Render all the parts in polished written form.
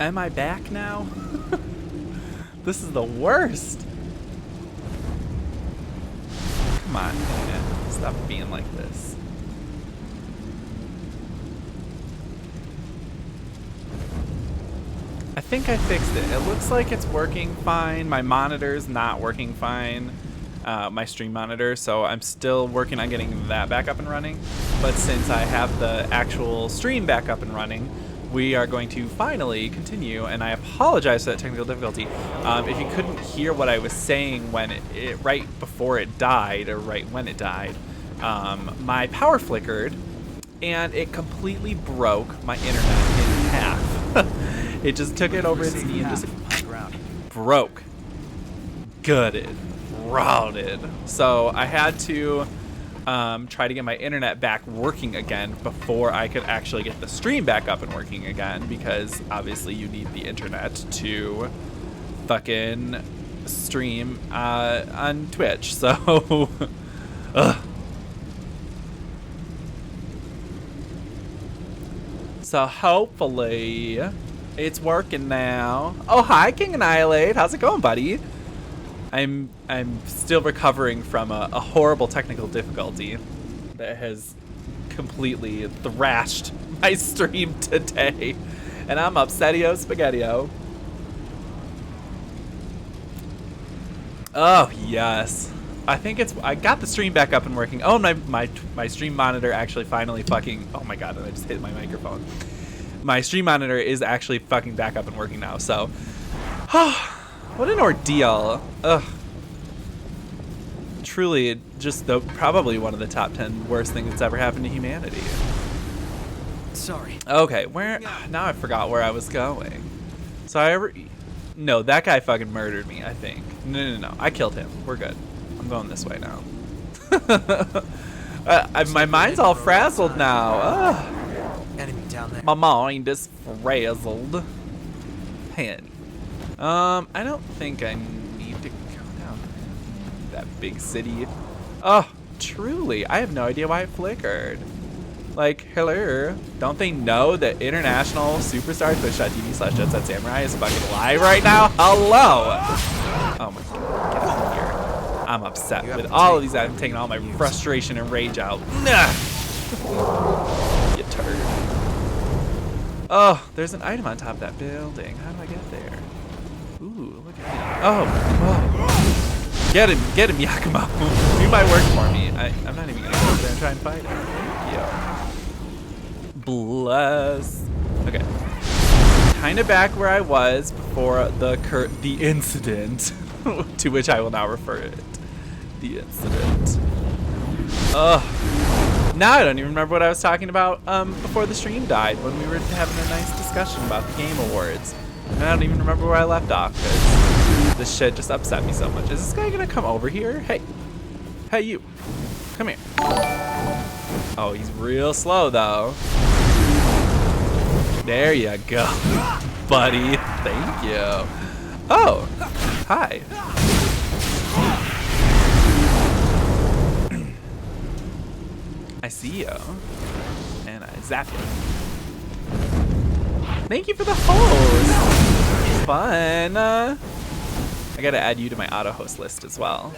Am I back now? This is the worst. Come on, internet. Stop being like this. I think I fixed it. It looks like it's working fine. My monitor's not working fine. My stream monitor, so I'm still working on getting that back up and running. But since I have the actual stream back up and running, we are going to finally continue, and I apologize for that technical difficulty. If you couldn't hear what I was saying when it right before it died, or right when it died, my power flickered, and it completely broke my internet in half. It just took it over its knee and just broke. Gutted. Routed. So I had to try to get my internet back working again before I could actually get the stream back up and working again, because obviously you need the internet to fucking stream on Twitch. So so hopefully it's working now. Oh, hi, King Annihilate. How's it going, buddy? I'm still recovering from a horrible technical difficulty that has completely thrashed my stream today, and I'm upsetio spaghettio. Oh yes, I think I got the stream back up and working. Oh, my stream monitor actually finally fucking. Oh my god, I just hit my microphone. My stream monitor is actually fucking back up and working now. So, what an ordeal. Ugh. Truly, just probably one of the top 10 worst things that's ever happened to humanity. Sorry. Okay, now I forgot where I was going. So no, that guy fucking murdered me, I think. No. I killed him. We're good. I'm going this way now. My mind's all frazzled now. Ugh. Enemy down there. My mind is frazzled. Pen. I don't think I need to go down that big city. Oh, truly, I have no idea why it flickered. Like, hello, don't they know that international superstar Twitch.tv/JetSetSamurai is fucking live right now? Hello. Oh my god, get out of here. I'm upset with all of these. I'm taking all my frustration and rage out. Nah. You turd. Oh, there's an item on top of that building. How do I get there? Ooh, look at him. Oh. Get him, Yakumo. You might work for me. I'm not even gonna go over there and try and fight him. Thank you. Bless. Okay. Kind of back where I was before the incident, to which I will now refer it. The incident. Ugh. Now I don't even remember what I was talking about before the stream died, when we were having a nice discussion about the Game Awards. And I don't even remember where I left off, because this shit just upset me so much. Is this guy gonna come over here? Hey, you, come here. Oh, he's real slow though. There you go, buddy. Thank you. Oh, hi. I see you, and I zap you. Thank you for the host. Fun. I gotta add you to my auto host list as well.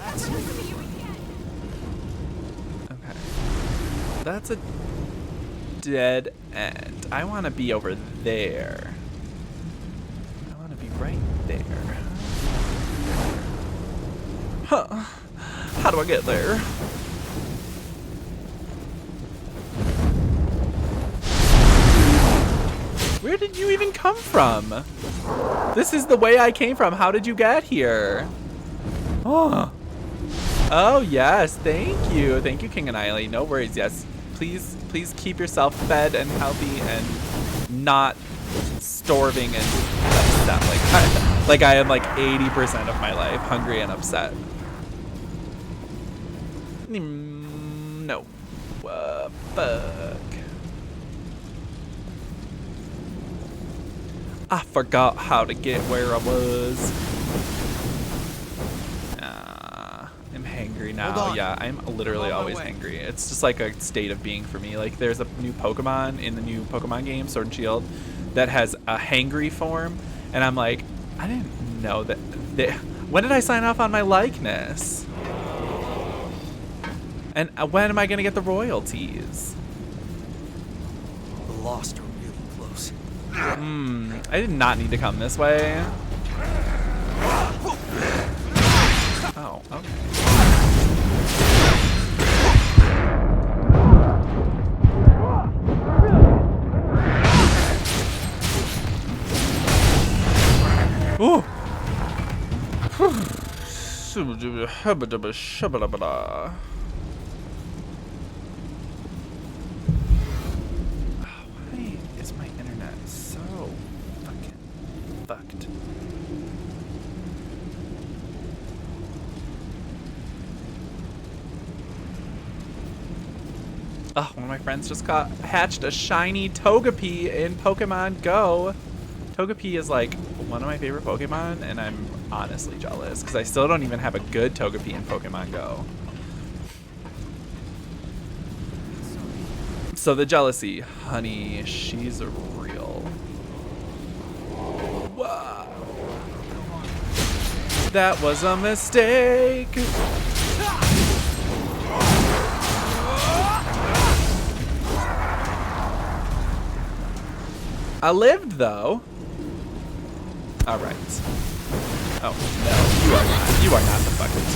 Okay. That's a dead end. I want to be over there. I want to be right there. Huh. How do I get there? Where did you even come from? This is the way I came from. How did you get here? Oh. Oh, yes. Thank you. Thank you, King Annihilate. No worries. Yes. Please keep yourself fed and healthy and not starving and upset. Like I am like 80% of my life hungry and upset. No. Fuck. I forgot how to get where I was. I'm hangry now. Yeah, I'm literally always hangry. It's just like a state of being for me. Like there's a new Pokemon in the new Pokemon game, Sword and Shield, that has a hangry form, and I'm like, I didn't know that. When did I sign off on my likeness? And when am I gonna get the royalties? The Lost are really close. I did not need to come this way. Oh, okay. Ooh. Why is my internet so fucking fucked? Oh, one of my friends just hatched a shiny Togepi in Pokemon Go. Togepi is like one of my favorite Pokemon, and I'm honestly jealous because I still don't even have a good Togepi in Pokemon Go. So the jealousy, honey, she's real. Whoa. That was a mistake. I lived though. All right. Oh no, you are not. You are not the fucking.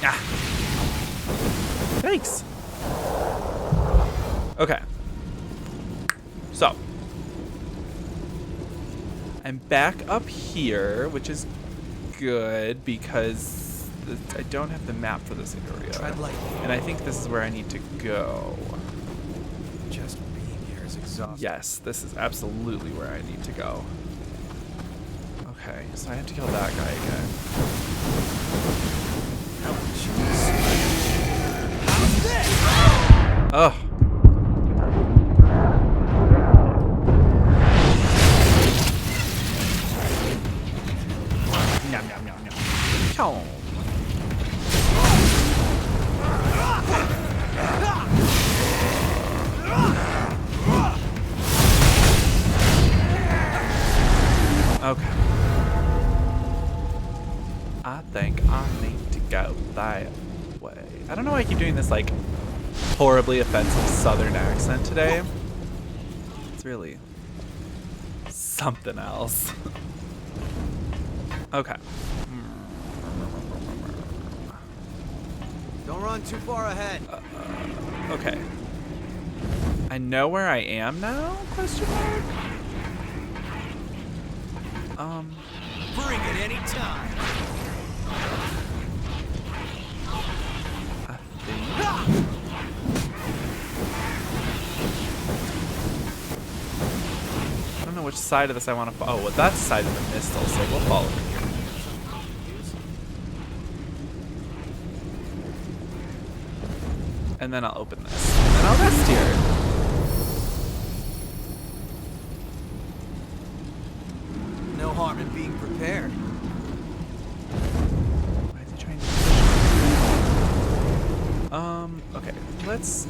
Ah. Thanks. Okay. So I'm back up here, which is good because I don't have the map for this area, and I think this is where I need to go. Just being here is exhausting. Yes, this is absolutely where I need to go. Okay, so I have to kill that guy again. Oh. Nom, nom, nom, nom. Oh. Okay. I think I need to go that way. I don't know why I keep doing this like horribly offensive southern accent today. It's really something else. Okay. Don't run too far ahead. Okay. I know where I am now? Question mark? Bring it any time. I think. I don't know which side of this I want to follow. Oh, well, that's the side of the Mistle, so we'll follow it here. And then I'll open this. And I'll rest here. No harm in being prepared. Why is he trying to push me? Okay, let's...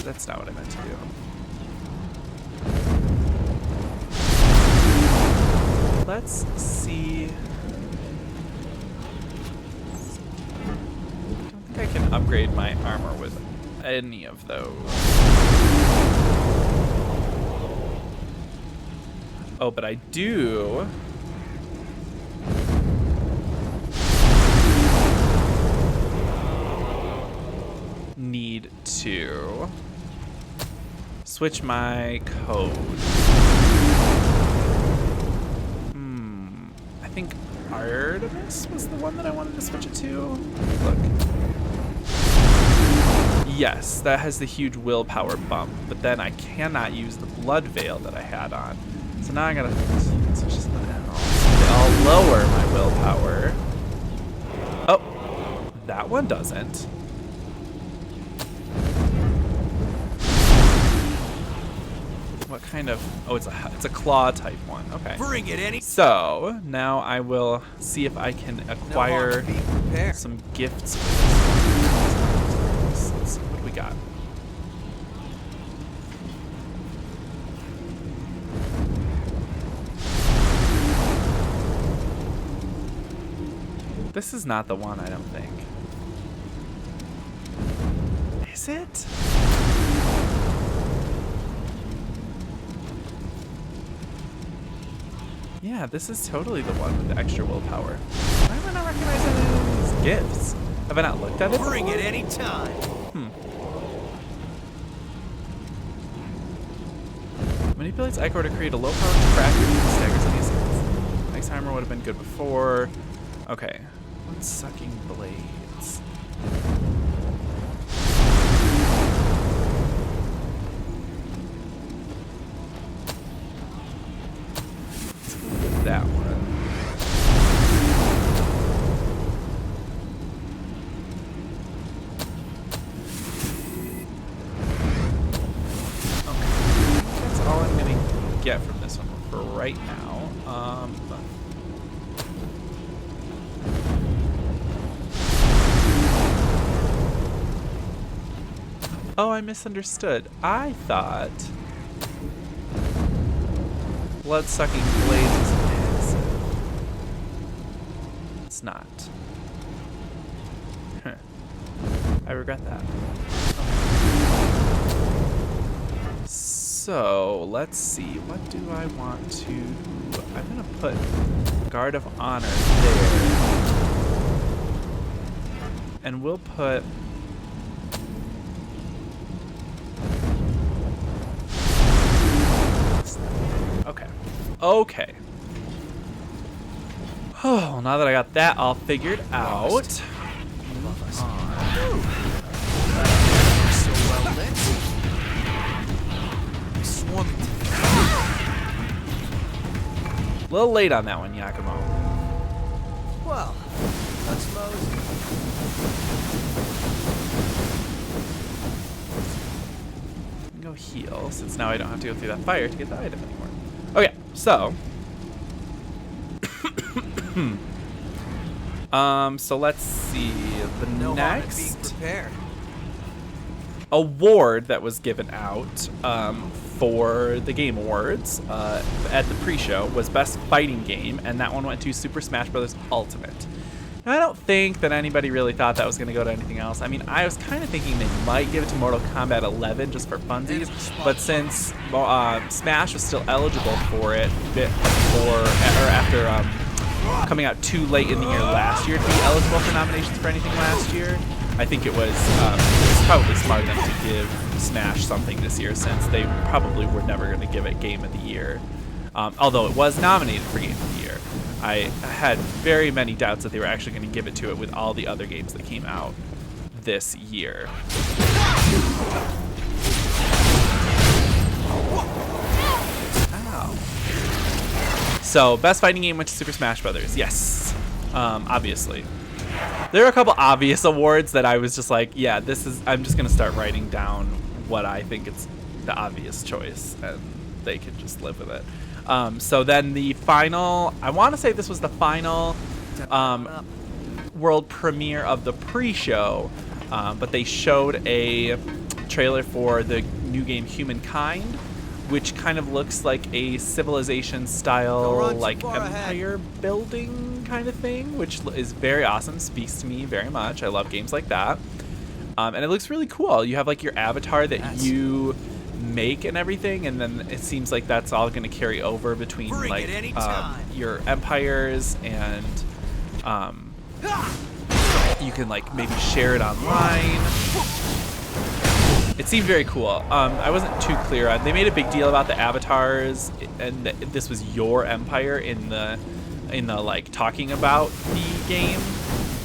That's not what I meant to do. Let's see... I don't think I can upgrade my armor with any of those. Oh, but I do... need to switch my code. I think Artemis was the one that I wanted to switch it to. Look. Yes, that has the huge willpower bump, but then I cannot use the blood veil that I had on. So now I gotta switch to something else. I'll lower my willpower. Oh, that one doesn't. What kind of... Oh, it's a claw type one. Okay. Bring it any. So now I will see if I can acquire some gifts for this one. Let's see what we got. This is not the one, I don't think. Is it? Yeah, this is totally the one with the extra willpower. Why am I not recognizing any of these gifts? Have I not looked at it before? Bring it any time. Manipulates Ichor to create a low-powered tracker that staggers any assailants. Ice armor would have been good before. Okay. What's sucking blades? Let's go with that one. Okay. That's all I'm gonna get from this one for right now. Oh, I misunderstood. I thought blood-sucking blades was passive. It's not. Huh. I regret that. Okay. So, let's see. What do I want to... I'm going to put Guard of Honor there. And we'll put... Okay. Oh, now that I got that all figured out. So well lit. Swarming. A little late on that one, Yakumo. Well, let's mosey. Go heal, since now I don't have to go through that fire to get the item anymore. Okay, so. So let's see. The No harm in being next prepared. award that was given out for the Game Awards at the pre-show was Best Fighting Game, and that one went to Super Smash Bros. Ultimate. Now, I don't think that anybody really thought that was going to go to anything else. I mean, I was kind of thinking they might give it to Mortal Kombat 11 just for funsies, but since Smash was still eligible for it after coming out too late in the year last year to be eligible for nominations for anything last year, I think it was probably smart of them to give Smash something this year, since they probably were never going to give it Game of the Year. Although it was nominated for Game of the Year. I had very many doubts that they were actually going to give it to it with all the other games that came out this year. Ow. So, Best Fighting Game went to Super Smash Brothers. Yes, obviously. There are a couple obvious awards that I was just like, yeah, I'm just going to start writing down what I think it's the obvious choice, and they can just live with it. So then the final, I want to say this was the final world premiere of the pre-show, but they showed a trailer for the new game Humankind, which kind of looks like a Civilization style, like empire building kind of thing, which is very awesome, speaks to me very much. I love games like that. And it looks really cool. You have like your avatar that you make and everything, and then it seems like that's all going to carry over between like your empires, and you can like maybe share it online. It seemed very cool. I wasn't too clear on. They made a big deal about the avatars, and this was your empire in the like talking about the game.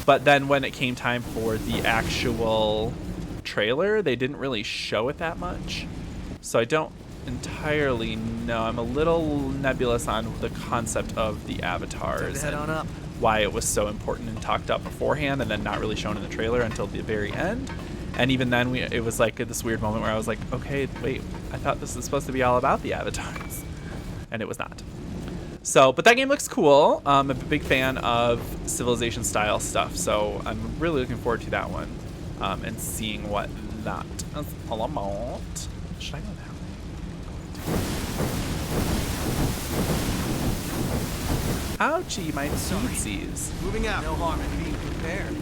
But then when it came time for the actual trailer, they didn't really show it that much. So I don't entirely know. I'm a little nebulous on the concept of the avatars and why it was so important and talked up beforehand and then not really shown in the trailer until the very end. And even then, it was like this weird moment where I was like, okay, wait, I thought this was supposed to be all about the avatars. And it was not. So, but that game looks cool. I'm a big fan of Civilization style stuff, so I'm really looking forward to that one and seeing what that is all about. Should I go that way? Ouchie, my tootsies. Moving out. No harm in being prepared.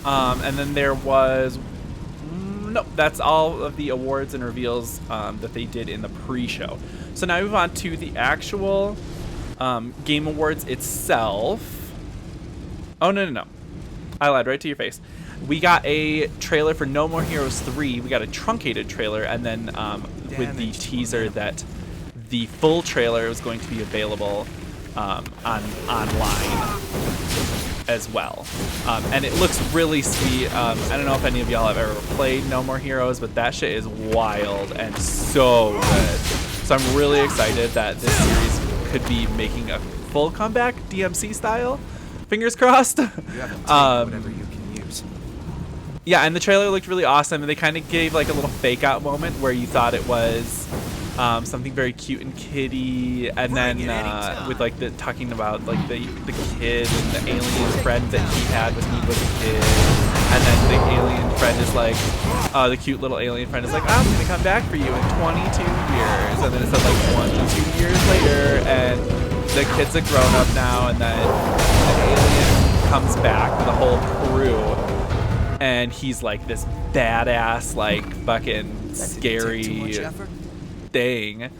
And then there was, nope, that's all of the awards and reveals that they did in the pre-show. So now we move on to the actual Game Awards itself. Oh, no. I lied right to your face. We got a trailer for No More Heroes 3. We got a truncated trailer, and then with the teaser that the full trailer was going to be available online as well. And it looks really sweet. I don't know if any of y'all have ever played No More Heroes, but that shit is wild and so good. So I'm really excited that this series could be making a full comeback, DMC style. Fingers crossed. You have to take whatever you can use. Yeah, and the trailer looked really awesome, and they kind of gave like a little fake out moment where you thought it was something very cute and kiddie, and then with like the talking about like the kid and the alien friend that he had when he was a kid, and then the alien friend is like, the cute little alien friend is like, I'm gonna come back for you in 22 years, and then it said like 22 years later, and the kid's a grown up now, and then the alien comes back with a whole crew, and he's like this badass, like fucking scary thing.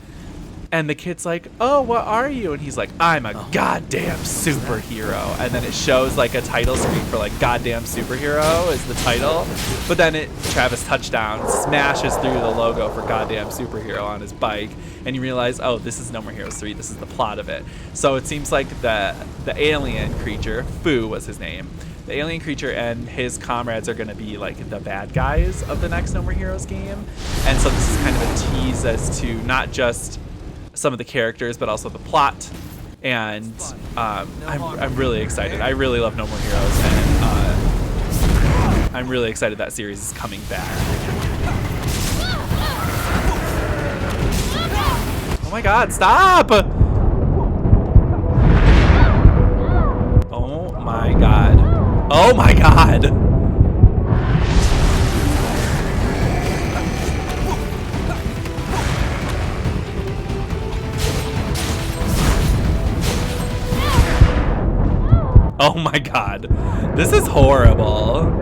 And the kid's like, oh, what are you? And he's like, I'm a goddamn superhero. And then it shows like a title screen for like goddamn superhero is the title. But then Travis Touchdown smashes through the logo for goddamn superhero on his bike. And you realize, oh, this is No More Heroes 3. This is the plot of it. So it seems like the alien creature, Fu was his name. The alien creature and his comrades are going to be like the bad guys of the next No More Heroes game. And so this is kind of a tease as to not just some of the characters, but also the plot. And I'm really excited. I really love No More Heroes, and I'm really excited that series is coming back. Oh my god, stop! Oh my god. Oh my god! Oh my god. This is horrible.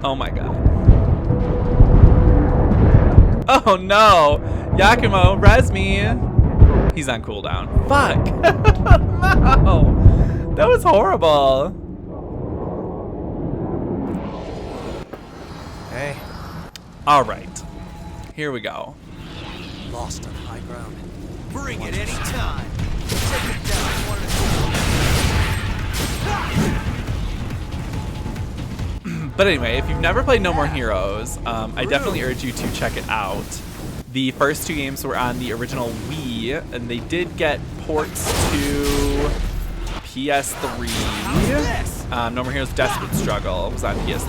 Oh my god. Oh no! Yakumo, res me! He's on cooldown. Fuck! No! That was horrible. Hey. Alright. Here we go. Lost on high ground. Bring it any time. Take it down one at a time. But anyway, if you've never played No More Heroes, I definitely urge you to check it out. The first two games were on the original Wii, and they did get ports to PS3. No More Heroes Desperate Struggle was on PS3.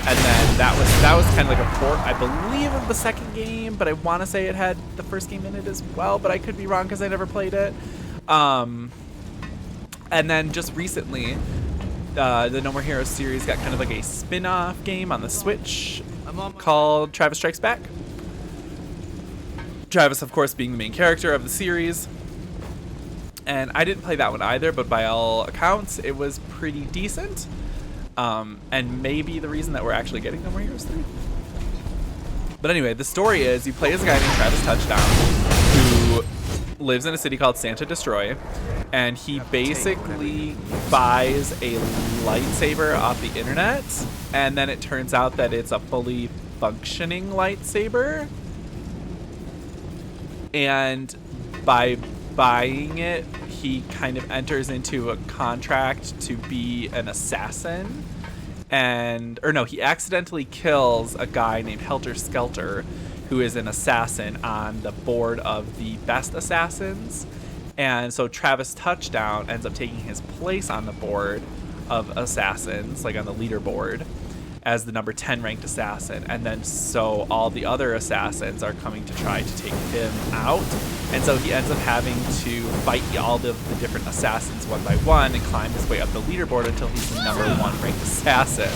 And then that was kind of like a port, I believe, of the second game, but I want to say it had the first game in it as well, but I could be wrong because I never played it. And then just recently, the No More Heroes series got kind of like a spin-off game on the Switch called Travis Strikes Back. Travis, of course, being the main character of the series. And I didn't play that one either, but by all accounts, it was pretty decent. And maybe the reason that we're actually getting No More Heroes 3. But anyway, the story is you play as a guy named Travis Touchdown who lives in a city called Santa Destroy. And he basically buys a lightsaber off the internet. And then it turns out that it's a fully functioning lightsaber. And by buying it, he kind of enters into a contract to be an assassin. He accidentally kills a guy named Helter Skelter, who is an assassin on the board of the best assassins. And so Travis Touchdown ends up taking his place on the board of assassins, like on the leaderboard, as the number 10 ranked assassin, and then so all the other assassins are coming to try to take him out, and so he ends up having to fight all of the different assassins one by one and climb his way up the leaderboard until he's the number 1 ranked assassin.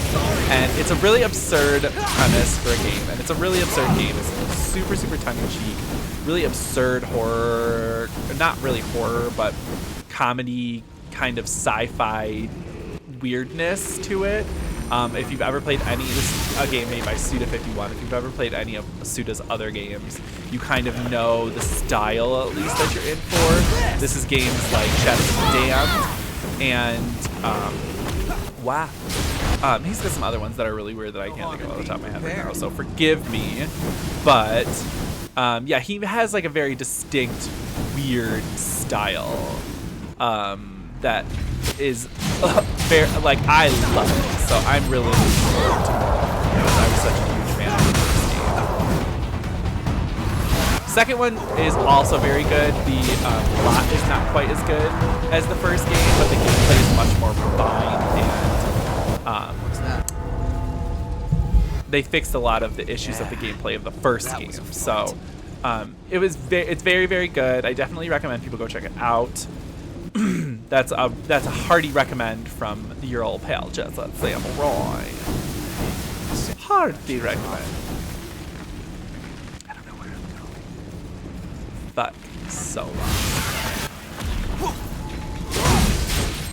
And it's a really absurd premise for a game, and it's a really absurd game. It's super, super tongue-in-cheek, really absurd horror, not really horror, but comedy, kind of sci-fi weirdness to it. If you've ever played any, this is a game made by Suda51. If you've ever played any of Suda's other games, you kind of know the style, at least, that you're in for. This is games like Shadows of the Damned and wow. He's got some other ones that are really weird that I can't think of off the top of my head right now, so forgive me. But yeah, he has like a very distinct, weird style that is very, like, I love it. So I'm really looking forward to more because I was such a huge fan of the first game. Second one is also very good. The plot is not quite as good as the first game, but the gameplay is much more refined and What's that? they fixed a lot of the issues of the gameplay of the first game. So it's very, very good. I definitely recommend people go check it out. That's a hearty recommend from your old pal JetSetSamurai. Hearty recommend. I don't know where I'm going. Fuck, so long.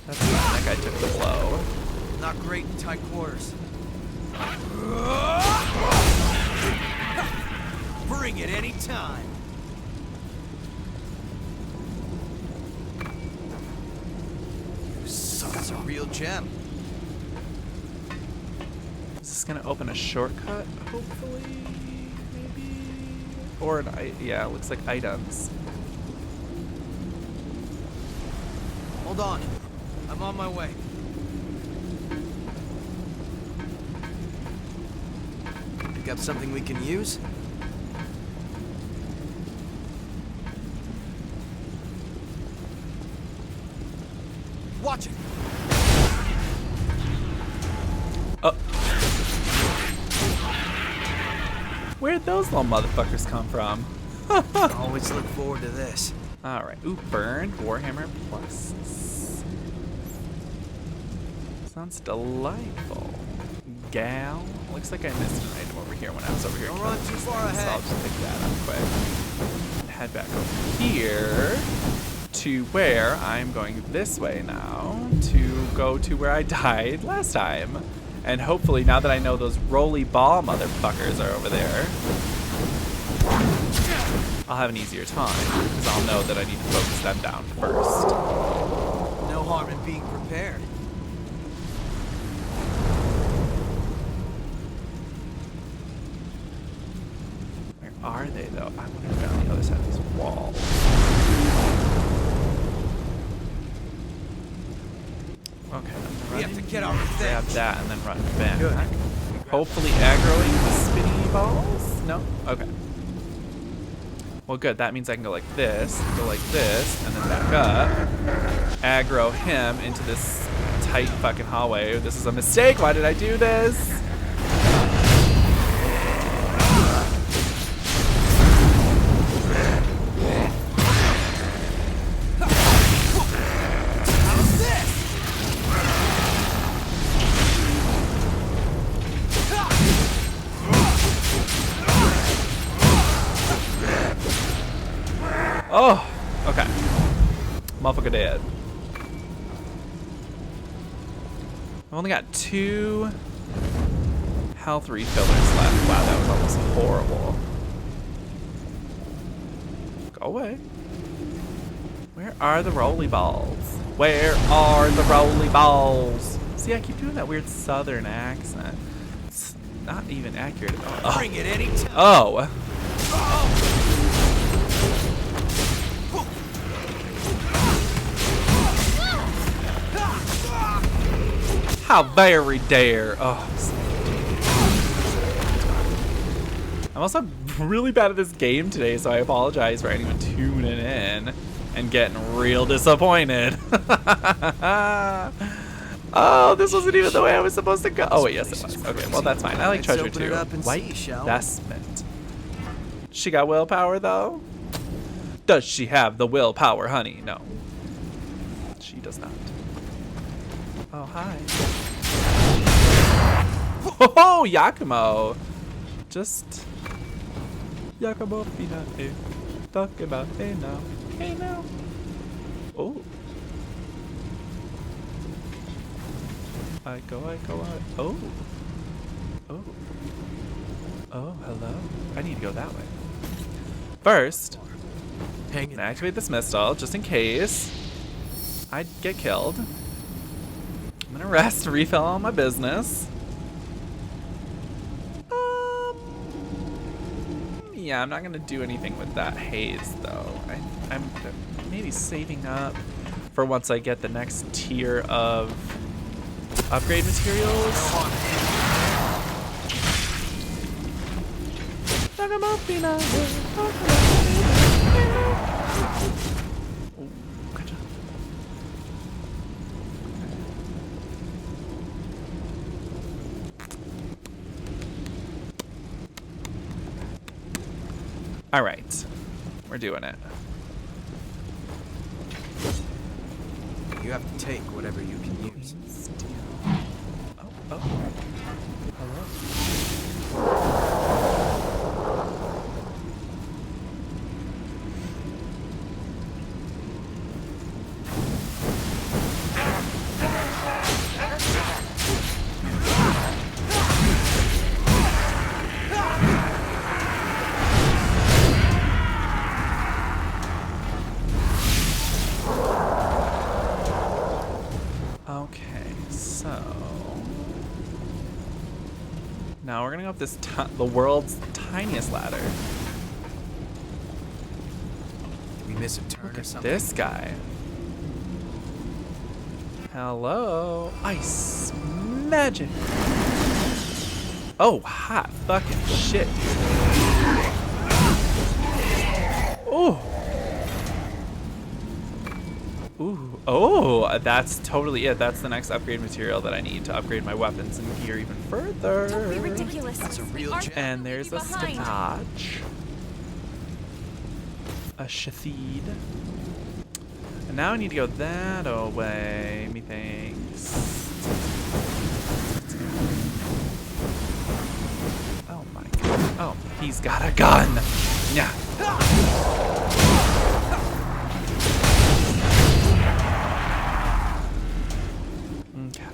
That's fine. That guy took the blow. Not great in tight quarters. Bring it any time. That's a real gem. Is this gonna open a shortcut? Hopefully, maybe, or yeah, it looks like items. Hold on, I'm on my way. Pick up something we can use? Watch it. Oh. Where'd those little motherfuckers come from? Always look forward to this. Alright. Ooh, burned Warhammer Plus. Sounds delightful. Gal. Looks like I missed an item over here when I was over here. Don't run too far So ahead. I'll just pick that up quick. Head back over here to where I'm going this way now to go to where I died last time. And hopefully, now that I know those roly ball motherfuckers are over there, I'll have an easier time because I'll know that I need to focus them down first. No harm in being prepared. Where are they, though? I wonder if they're on the other side of these walls. Okay, We have to get our revenge. grab that and then run back. Good. Hopefully aggroing the spinny balls? No? Okay. Well, good. That means I can go like this, and then back up. Aggro him into this tight fucking hallway. This is a mistake. Why did I do this? Oh, okay. Motherfucker dead. I've only got 2 health refillers left. Wow, that was almost horrible. Go away. Where are the roly balls? Where are the roly balls? See, I keep doing that weird southern accent. It's not even accurate. Oh. Bring it any time. Oh. How very dare. Oh, I'm also really bad at this game today, so I apologize for anyone tuning in and getting real disappointed. Oh, this wasn't even the way I was supposed to go. Oh, wait, yes, it was. Okay, well, that's fine. I like Let's treasure, open it too. up and White see, shall we? investment. She got willpower, though? Does she have the willpower, honey? No. She does not. Oh, hi. Oh, Yakumo. Just... Yakumo, Pina, eh. Talk about, hey now. Hey now. Oh. I go. Oh. Oh. Oh, hello. I need to go that way. First, Hang I'm it. gonna activate this missile just in case I get killed. I'm gonna rest, refill all my business. Yeah, I'm not gonna do anything with that haze though. I'm maybe saving up for once I get the next tier of upgrade materials. Ooh, good job. All right, we're doing it. You have to take whatever you can use. Oh. Hello. Okay, so now we're gonna go up this the world's tiniest ladder. Did we miss a turn Look or at something? this guy. Hello, ice magic. Oh, hot fucking shit, dude. Oh. Ooh, oh, that's totally it. That's the next upgrade material that I need to upgrade my weapons and gear even further. Don't be ridiculous. That's a real Aren't gem. And there's a behind. stitch. A shathid. And now I need to go that away. Methinks. Oh my god. Oh, he's got a gun. Yeah. Okay.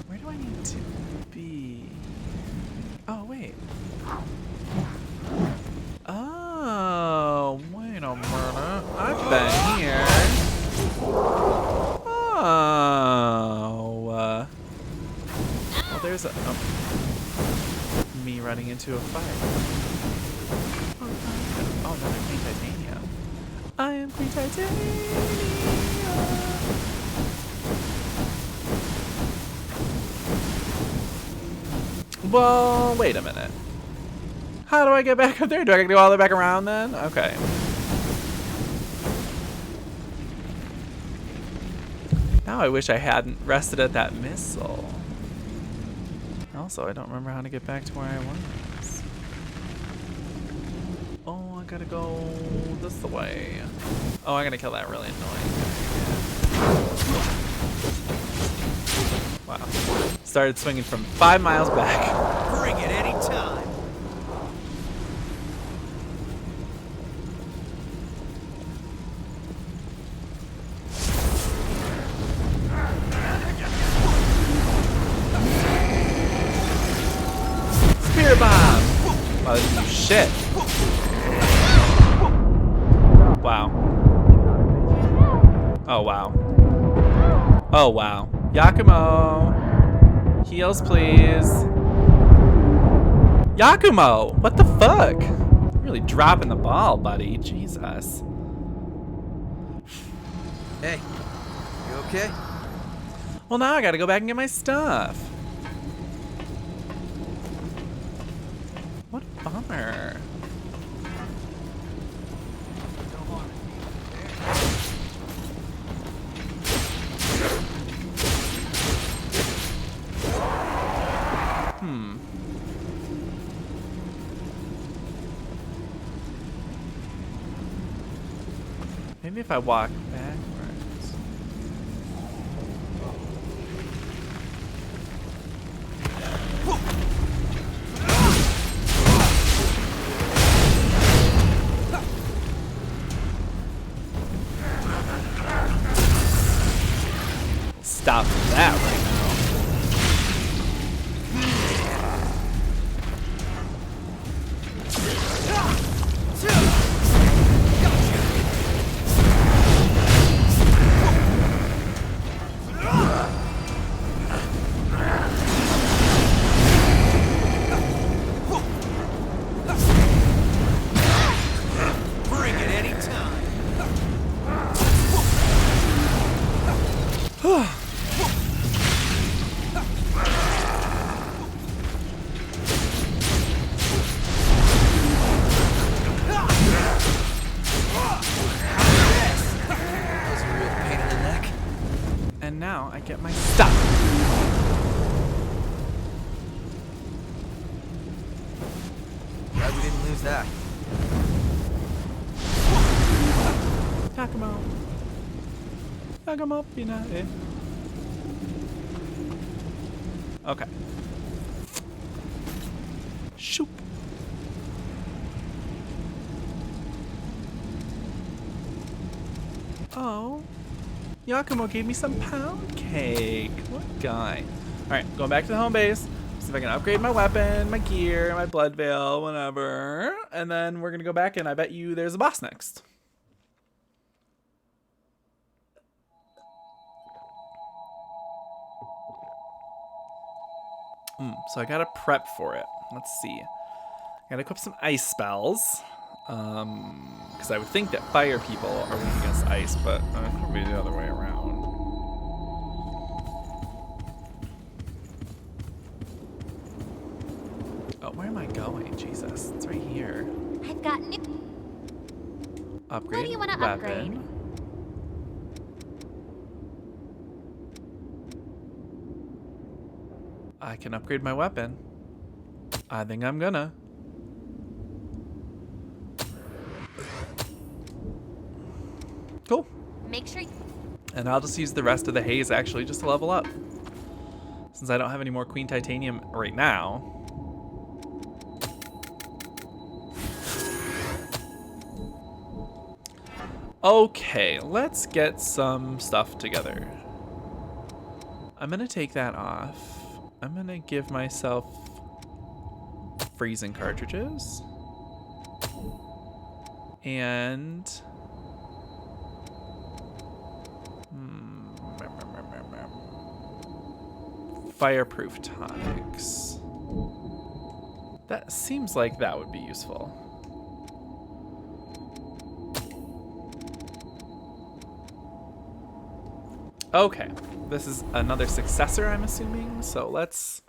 Where do I need to be? Oh, wait. Oh, wait a minute. I've been here. Oh. Well, there's me running into a fight. Oh, another Queen Titanium. I am Queen Titanium. Well, wait a minute. How do I get back up there? Do I gotta go all the way back around then? Okay. Now I wish I hadn't rested at that missile. Also, I don't remember how to get back to where I was. Oh, I gotta go this way. Oh, I gotta kill that really annoying guy. Wow. Started swinging from 5 miles back. Bring it anytime. Spear bomb! Wow, this is shit. Wow. Oh, wow. Oh, wow. Yakumo! Heals, please. Yakumo! What the fuck? You're really dropping the ball, buddy. Jesus. Hey, you okay? Well, now I gotta go back and get my stuff. What a bummer. Don't want it. Maybe if I walk backwards. Stop that right now. Bring it anytime. And now I get my stuff. Glad we didn't lose that. Takamo. Takamo pinae. Okay. Shoop. Oh. Yakumo gave me some pound cake. What guy? Alright, going back to the home base. See if I can upgrade my weapon, my gear, my blood veil, whatever. And then we're gonna go back and I bet you there's a boss next. So I gotta prep for it. Let's see. I gotta equip some ice spells. Because I would think that fire people are weak against ice, but it could be the other way around. Oh, where am I going? Jesus, it's right here. I've got new. Upgrade. What do you want to weapon. upgrade? I can upgrade my weapon. I think I'm gonna. Cool. Make sure. And I'll just use the rest of the haze actually just to level up. Since I don't have any more Queen Titanium right now. Okay, let's get some stuff together. I'm gonna take that off. I'm gonna give myself freezing cartridges. And fireproof tonics. That seems like that would be useful. Okay, this is another successor, I'm assuming. So let's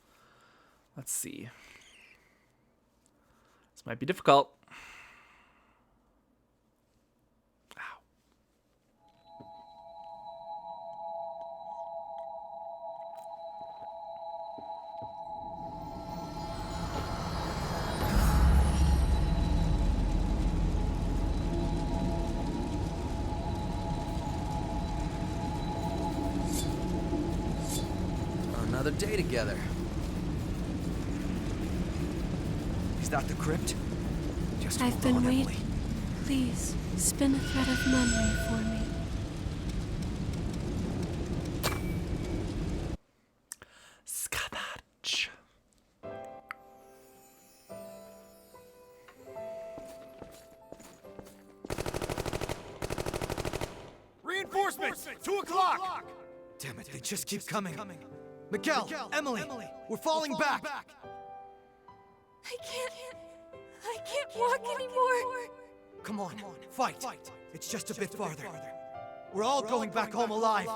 see. This might be difficult. Ow. Another day together. Is that the crypt? Just I've hold been on, waiting. Emily. Please, spin a thread of memory for me. Skadach. Reinforcements! 2 o'clock! Damn it, they just keep coming. Miguel, Emily, we're falling back. I can't walk anymore. Come on, fight. It's just a bit farther. We're all going back home alive.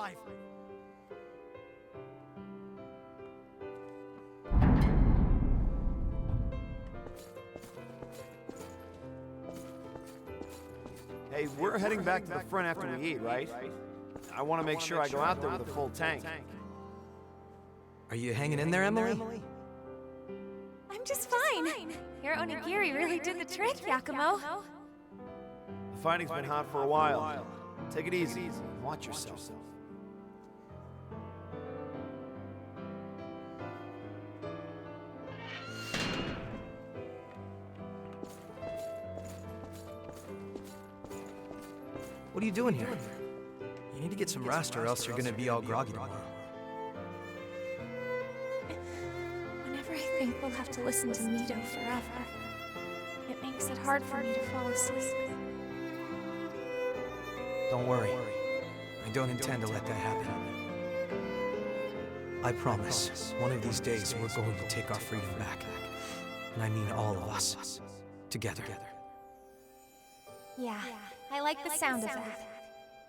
Hey, we're heading back to the front after we eat, right? I want to make sure I go out there with a full tank. Are you hanging in there, Emily? I'm just fine. Your onigiri really did the trick, Yakumo. The fighting's been hot for a while. Take it easy. Watch yourself. What are you doing here? You need to get some rest or else you're gonna be all groggy tomorrow. Whenever I think we'll have to listen to Mito forever, it makes it hard for me to fall asleep. Don't worry. I don't intend to let that happen. I promise, one of these days we're going to take our freedom back. And I mean all of us. Together. Yeah, I like the sound of that.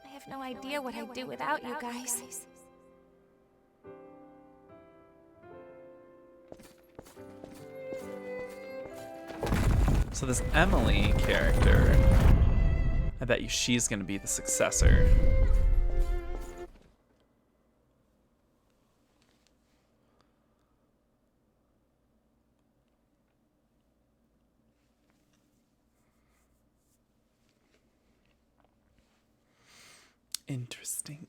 I have no idea what I'd do without you guys. So this Emily character, I bet you she's gonna be the successor. Interesting.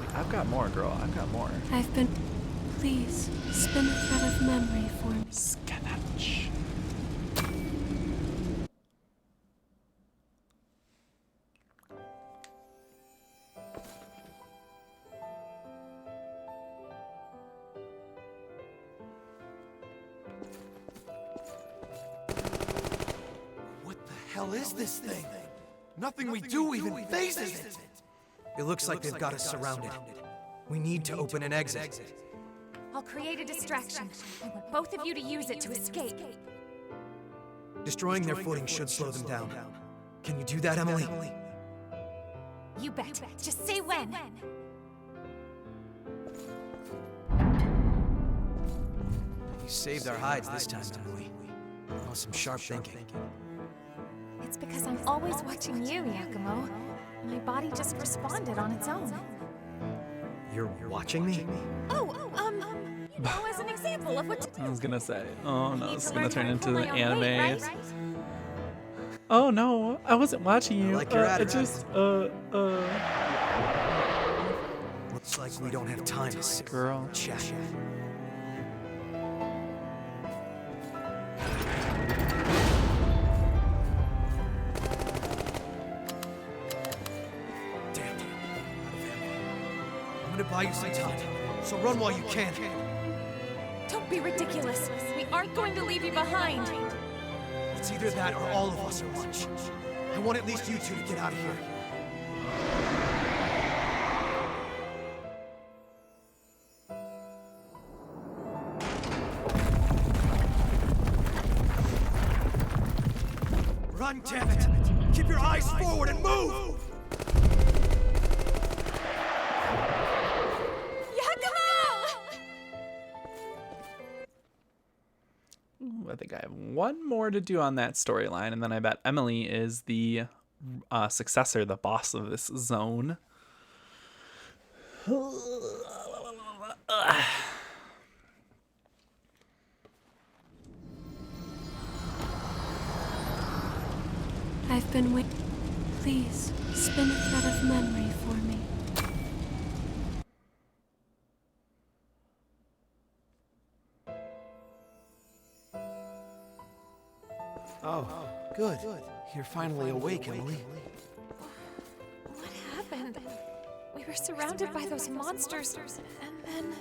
Wait, I've got more, girl. I've got more. I've been. Please, spin a thread of memory for me. Scanatch. What the hell is this thing? Nothing we do even phases it. It looks like they've got us surrounded. We need to open an exit. I'll create a distraction. I want both of you to use it to escape. Destroying their footing should slow them down. Can you do that, Emily? You bet. Just say when. You saved our hides this time, Emily. That was some sharp thinking. It's because I'm always watching you, Yakumo. My body just responded on its own. You're watching me? You know, as an example of what to do. I was gonna say, oh no, Need it's to gonna learn turn how to into pull the my own weight, anime. right? Oh no, I wasn't watching you. I like your It attitude. just, Looks like we don't have time to sit girl. chat. Damn. I'm gonna buy you some time, so run while you can. Don't be ridiculous. We aren't going to leave you behind. It's either that or all of us are lunch. I want at least you two to get out of here. Run, damn it! Keep your eyes forward and move! Ooh, I think I have one more to do on that storyline, and then I bet Emily is the successor, the boss of this zone. I've been waiting. Please, spin a thread of memory for me. Oh, good. You're finally awake, Emily. What happened? We were surrounded by those monsters, and then...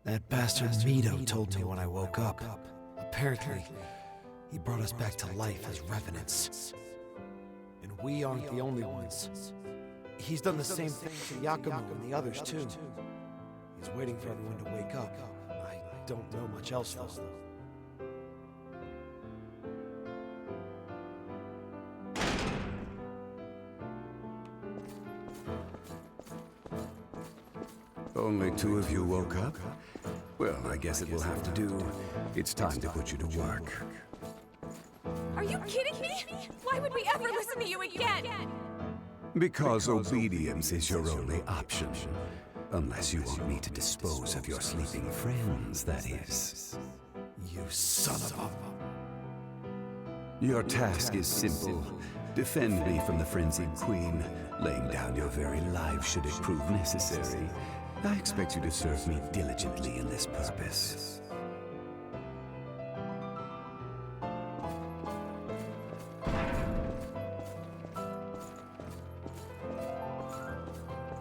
That bastard Mito told me when I woke up. Apparently, he brought us back to life as revenants. And we aren't the only ones. He's done the same thing to Yakumo and the others, too. He's waiting for everyone to wake up. I don't know much else, though. Only two of you woke up? Well, I guess it will have to do. It's time to put you to work. Are you kidding me? Why would we ever listen to you again? Because obedience is your only option. Unless you want me to dispose of your sleeping friends, that is. You son of a... Your task is simple. Defend me from the frenzied queen, laying down your very life should it prove necessary. I expect you to serve me diligently in this purpose.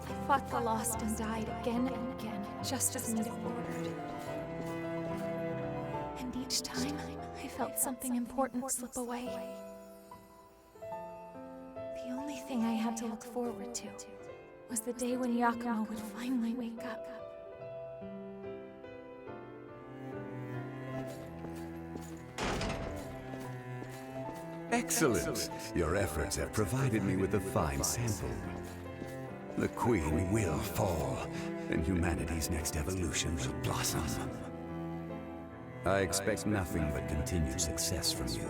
I fought the lost and died again and again, just as Nito ordered. And each time, I felt something important slip away. The only thing I had to look forward to was the day when Yakumo would finally wake up. Excellent! Your efforts have provided me with a fine sample. The queen will fall, and humanity's next evolution will blossom. I expect nothing but continued success from you.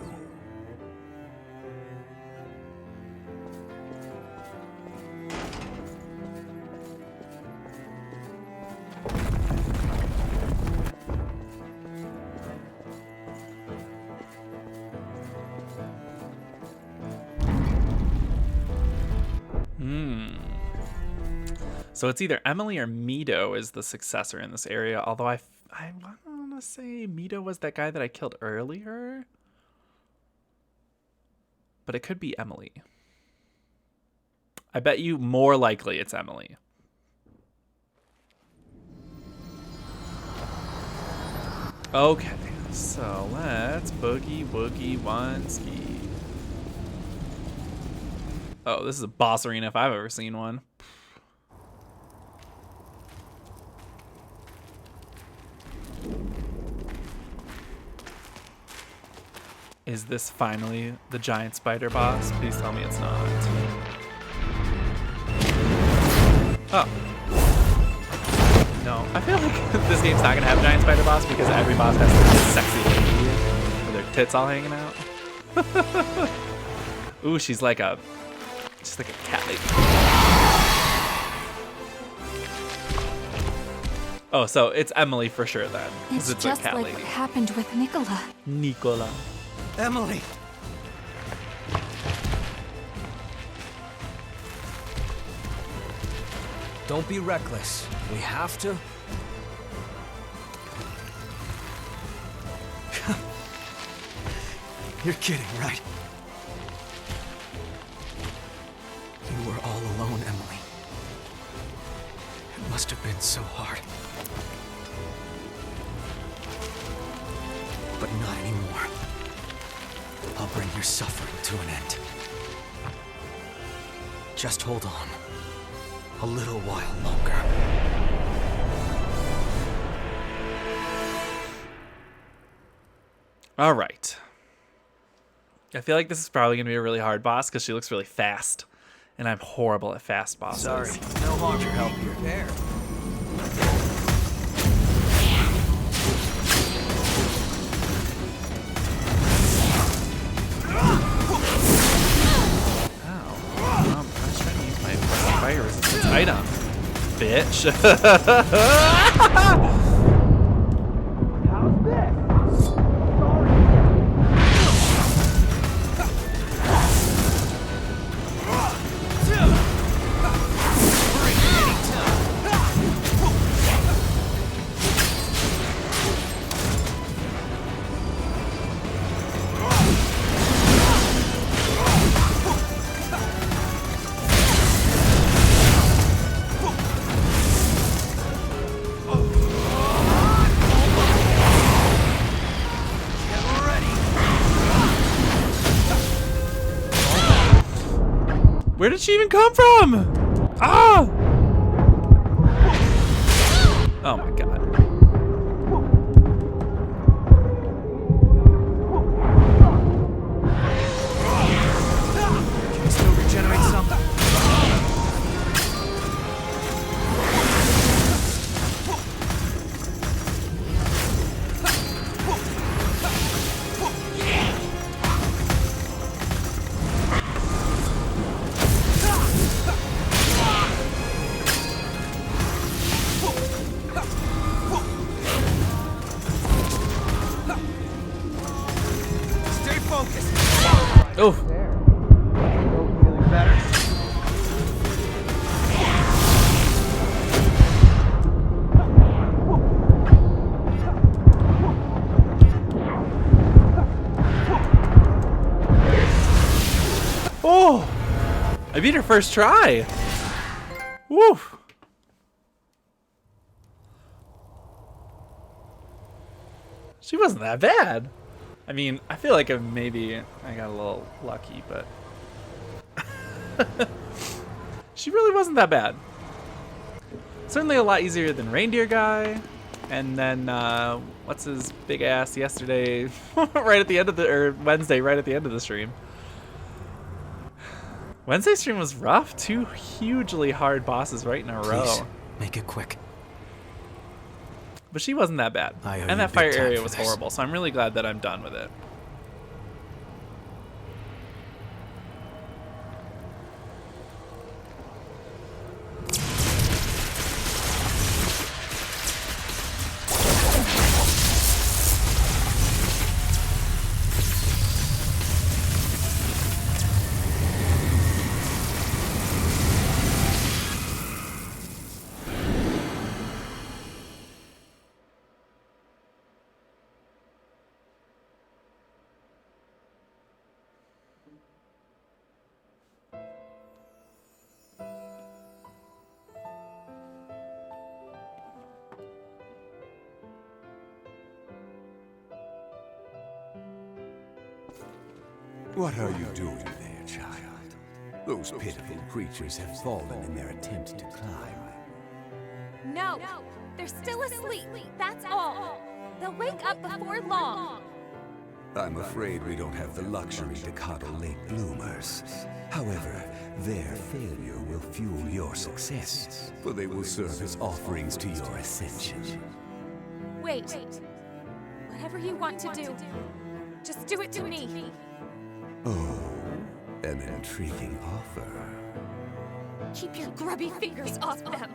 So it's either Emily or Mito is the successor in this area, although I want to say Mito was that guy that I killed earlier. But it could be Emily. I bet you more likely it's Emily. Okay, so let's boogie woogie one ski. Oh, this is a boss arena if I've ever seen one. Is this finally the giant spider boss? Please tell me it's not. Oh. No, I feel like this game's not gonna have a giant spider boss because every boss has this sexy lady with their tits all hanging out. Ooh, she's like a cat lady. Oh, so it's Emily for sure then. 'Cause It's a just cat like lady. what happened with Nicola. Nicola. Emily! Don't be reckless. We have to. You're kidding, right? You were all alone, Emily. It must have been so hard. But not anymore. I'll bring your suffering to an end. Just hold on. A little while longer. All right. I feel like this is probably going to be a really hard boss because she looks really fast. And I'm horrible at fast bosses. Sorry, no longer help here. There. I was trying to use my fire resistance item. Bitch. Where did she even come from? Ah! Oh my god. Can we still regenerate some? beat her first try. Woo. She wasn't that bad. I mean, I feel like maybe I got a little lucky, but she really wasn't that bad. Certainly a lot easier than Reindeer Guy. And then, what's his big ass yesterday, right at the end of the, or Wednesday, right at the end of the stream. Wednesday's stream was rough. 2 hugely hard bosses right in a row. Please, make it quick. But she wasn't that bad. I owe And you that big fire time area for was this. horrible, so I'm really glad that I'm done with it. What are you doing there, child? Those pitiful creatures have fallen in their attempt to climb. No, they're still asleep. That's all. They'll wake up before long. I'm afraid we don't have the luxury to coddle late bloomers. However, their failure will fuel your success, for they will serve as offerings to your ascension. Wait. Whatever you want to do, just do it to me. Oh, an intriguing offer. Keep your grubby fingers off them.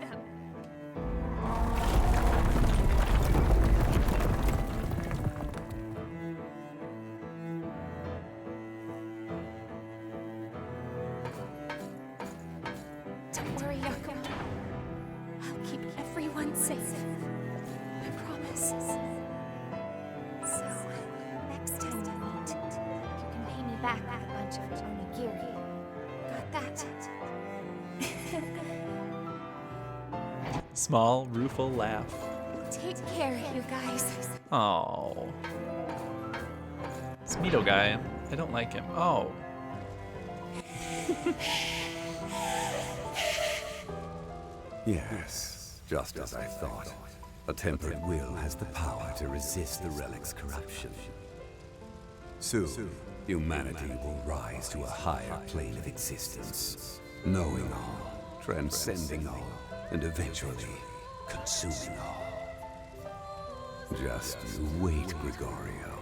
Don't worry, Yakumo. I'll keep everyone safe. I promise. So, next time we meet, you can pay me back with a bunch of onigiri. Got that? Small, rueful laugh. Take care, you guys. Oh. This Mito guy, I don't like him. Oh. Yes, just as I thought. A tempered will has the power to resist the relic's corruption. Soon, humanity will rise to a higher plane of existence, knowing all, transcending all, and eventually consuming all. Just you wait, Gregorio.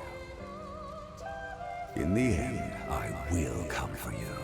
In the end, I will come for you.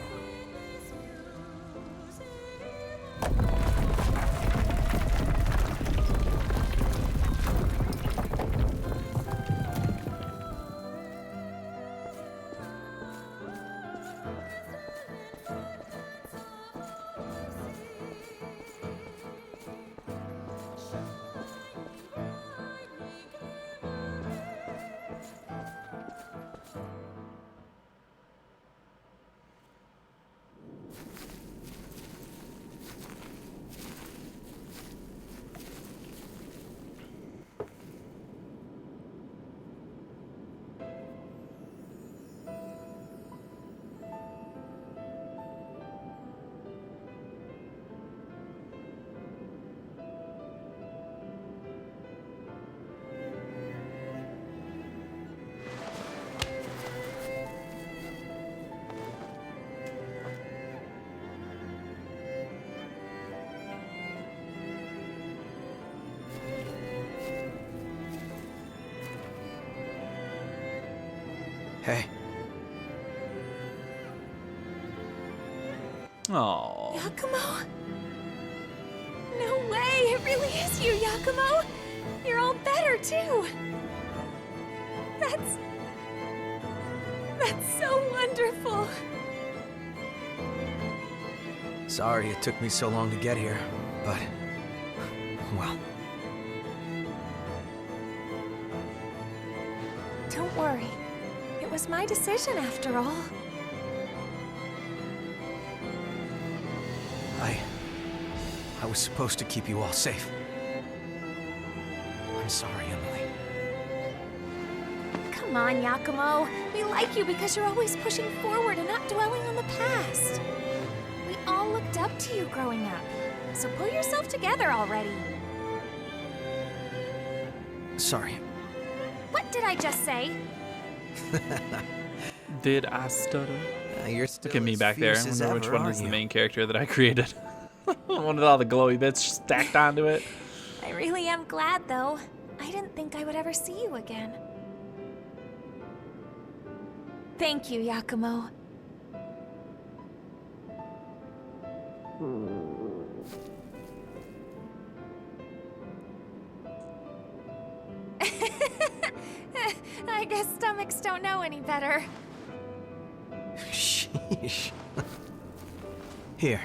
Hey, Oh. Yakumo? No way! It really is you, Yakumo! You're all better, too! That's so wonderful! sorry it took me so long to get here, but, well, Don't worry. It was my decision after all. was supposed to keep you all safe. I'm sorry, Emily. Come on, Yakumo. We like you because you're always pushing forward and not dwelling on the past. We all looked up to you growing up. So pull yourself together already. Sorry. What did I just say? Did I stutter? You're still Look at me as back there. I fierce as wonder which ever, one is aren't the you? main character that I created. One with all the glowy bits stacked onto it. I really am glad, though. I didn't think I would ever see you again. Thank you, Yakumo. I guess stomachs don't know any better. Sheesh. Here,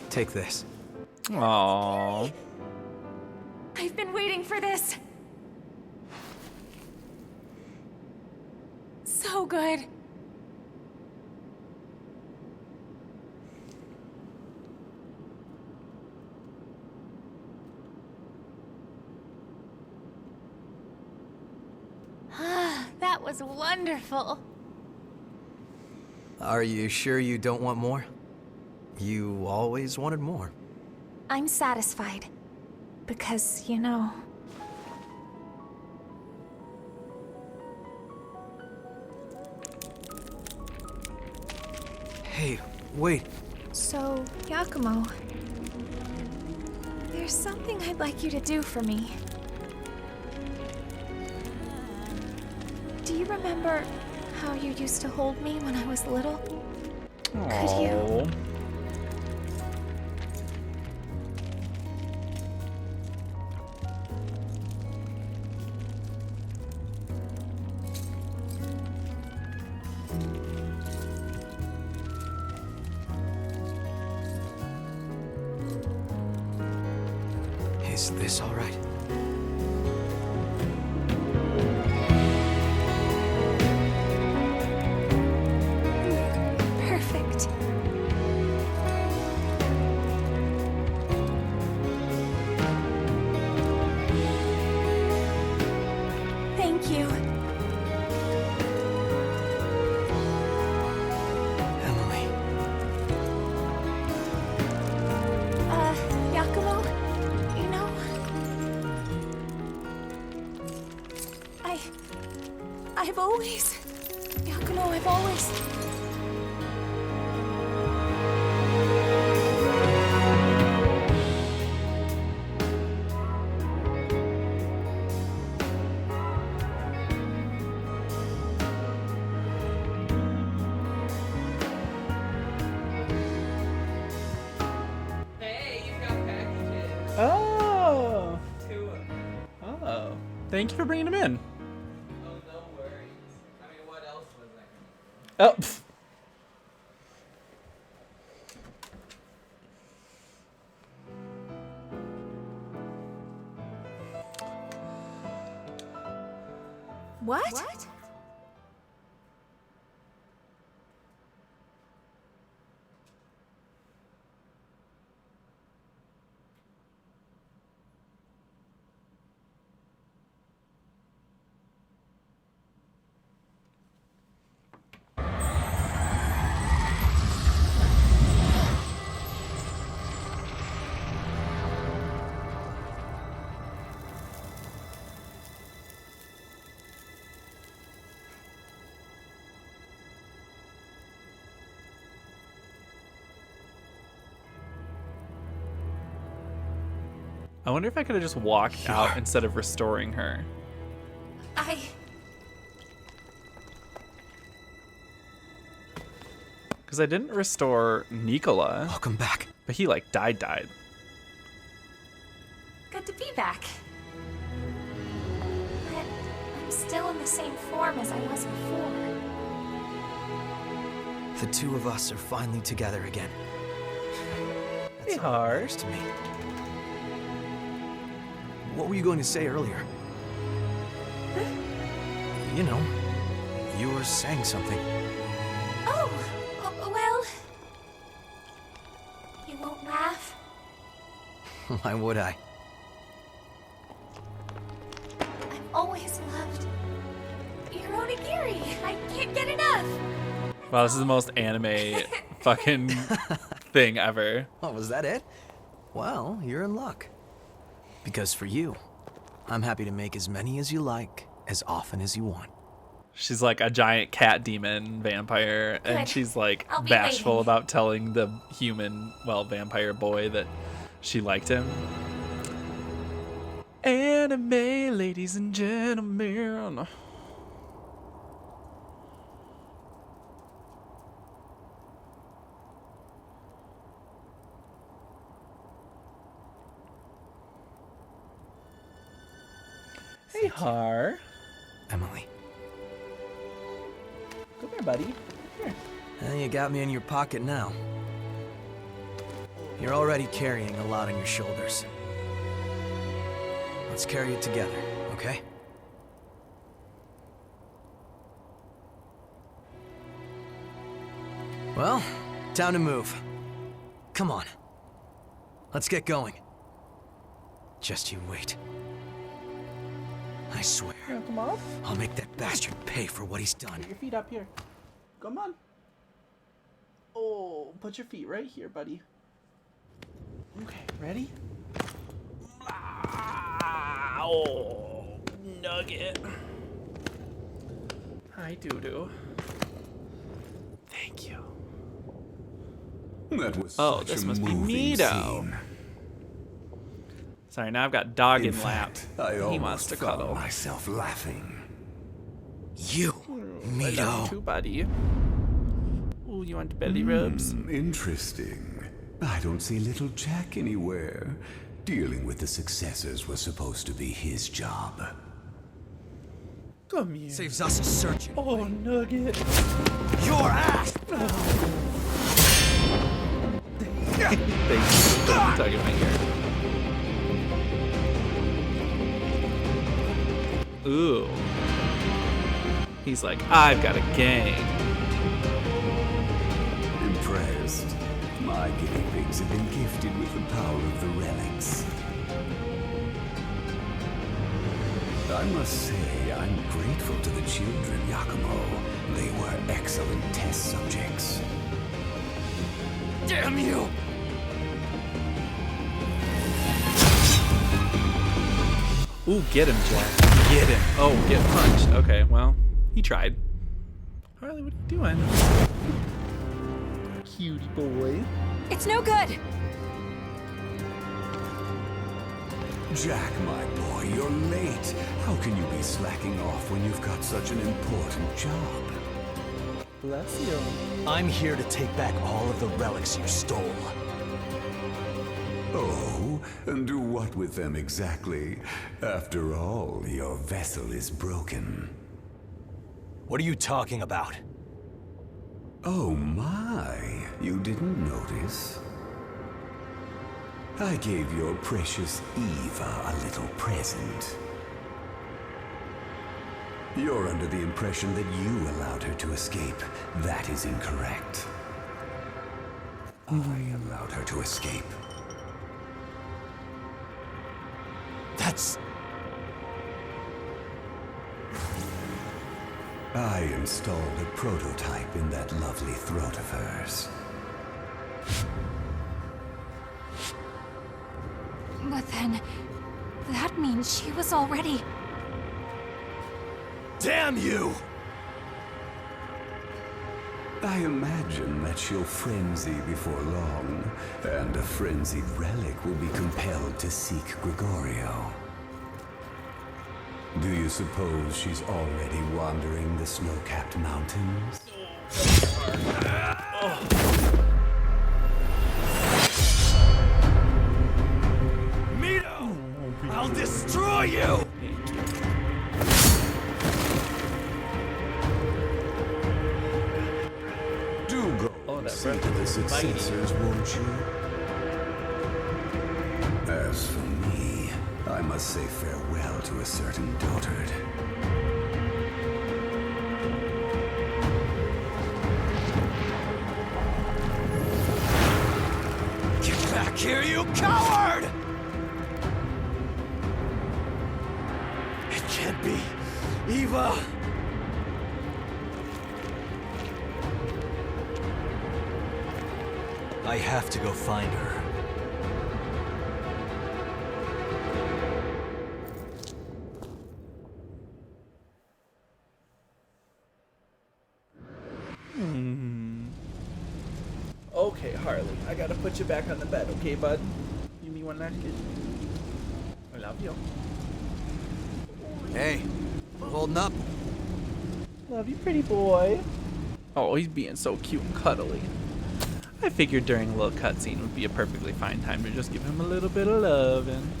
take this. Aww. I've been waiting for this. So good. That was wonderful. Are you sure you don't want more? You always wanted more. I'm satisfied. Because, you know... Hey, wait. So, Yakumo... There's something I'd like you to do for me. Do you remember how you used to hold me when I was little? Could you? Aww. Is this all right? Perfect. Thank you. Emily. Yakumo, you know, I've always, Yakumo, I've always. Oh. Oh. Thank you for bringing him in. Oh, no worries. I mean, what else was I gonna do? Oh. Pff. What? I wonder if I could have just walked out instead of restoring her. Because I didn't restore Nicola, Welcome back. but he like died. Good to be back. But I'm still in the same form as I was before. The two of us are finally together again. Hey, That's all that Heart. matters to me. What were you going to say earlier? You know, you were saying something. Oh, well... You won't laugh? Why would I? I've always loved your onigiri. I can't get enough. Wow, this is the most anime fucking thing ever. Oh, was that it? Well, you're in luck. Because for you, I'm happy to make as many as you like, as often as you want. She's like a giant cat demon vampire, and Good. she's like I'll be bashful waiting. about telling the human, well, vampire boy that she liked him. Anime, ladies and gentlemen. Hey, Har. Emily. Come here, buddy. Here. You got me in your pocket now. You're already carrying a lot on your shoulders. Let's carry it together, okay? Well, time to move. Come on. Let's get going. Just you wait. I swear, Yeah, come off. I'll make that bastard pay for what he's done. Put your feet up here. Come on. Oh, put your feet right here, buddy. Okay, ready? Ah, oh, nugget. Hi, Doo-Doo. Thank you. That was Oh, such this a must be moving Mito. scene. Sorry, now I've got dog in, In lap. fact, I He almost wants to found cuddle. myself laughing. You, I love you Mito. too, buddy. Ooh, you want belly rubs? Interesting. I don't see little Jack anywhere. Dealing with the successors was supposed to be his job. Come here. Saves us searching. Oh, nugget. Your ass! Thank you. Don't tug at my ear. Ooh. He's like, I've got a gang. Impressed. My guinea pigs have been gifted with the power of the relics. I must say, I'm grateful to the children, Yakumo. They were excellent test subjects. Damn you! Ooh, get him, Jack. Get him. Oh, get punched. Okay, well, he tried. Harley, what are you doing? Cutie boy. It's no good. Jack, my boy, you're late. How can you be slacking off when you've got such an important job? Bless you. I'm here to take back all of the relics you stole. Oh, and do what with them exactly? After all, your vessel is broken. What are you talking about? Oh my, you didn't notice? I gave your precious Eva a little present. You're under the impression that you allowed her to escape. That is incorrect. I allowed her to escape. That's... I installed a prototype in that lovely throat of hers. But then, that means she was already... Damn you! I imagine that she'll frenzy before long, and a frenzied relic will be compelled to seek Gregorio. Do you suppose she's already wandering the snow-capped mountains? Mito! I'll destroy you! Do go that see breath to the is biting. successors, won't you? As for me, I must say farewell to a certain dotard. Get back here, you coward! can't be. Eva! I have to go find her. Okay, Harley, I gotta put you back on the bed, okay, bud? You me one last kiss? I love you. Hey, we're holding up. Love you, pretty boy. Oh, he's being so cute and cuddly. I figured during a little cutscene would be a perfectly fine time to just give him a little bit of loving.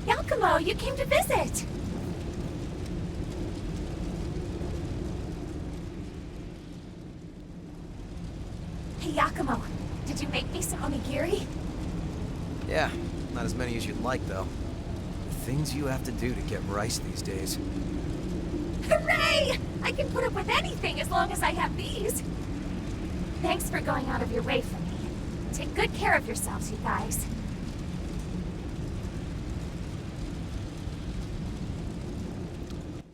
Yakumo, you came to visit! Hey, Yakumo, did you make me some onigiri? Yeah, not as many as you'd like, though. The things you have to do to get rice these days. Hooray! I can put up with anything as long as I have these. Thanks for going out of your way for me. Take good care of yourselves, you guys.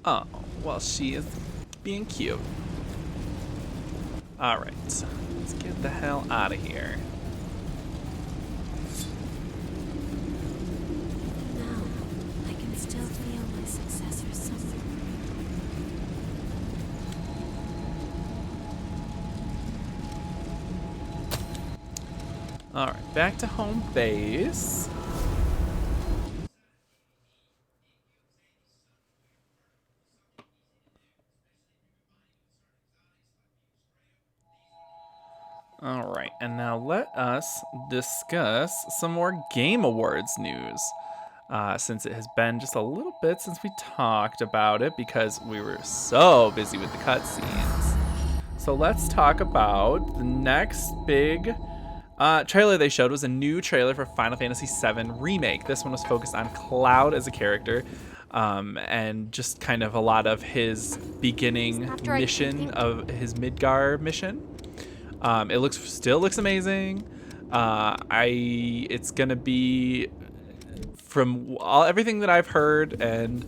Oh, well, she is being cute. Alright, let's get the hell out of here. Now, I can still feel my successor somewhere. Alright, back to home base. Alright, and now let us discuss some more Game Awards news. Since it has been just a little bit since we talked about it because we were so busy with the cutscenes. So let's talk about the next big trailer they showed was a new trailer for Final Fantasy VII Remake. This one was focused on Cloud as a character, and just kind of a lot of his beginning mission of his Midgar mission. It still looks amazing. It's gonna be, from everything that I've heard and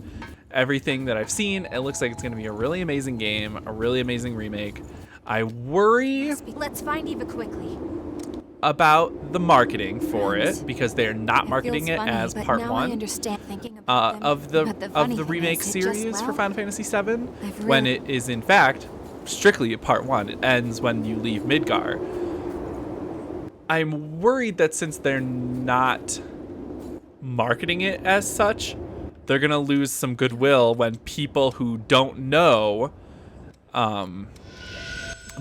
everything that I've seen, it looks like it's gonna be a really amazing game, a really amazing remake. I worry Let's find Eva quickly. about the marketing for it because they're not marketing it as part one of the remake series for Final Fantasy VII, when it is in fact strictly part one. It ends when you leave Midgar. I'm worried that since they're not marketing it as such, they're gonna lose some goodwill when people who don't know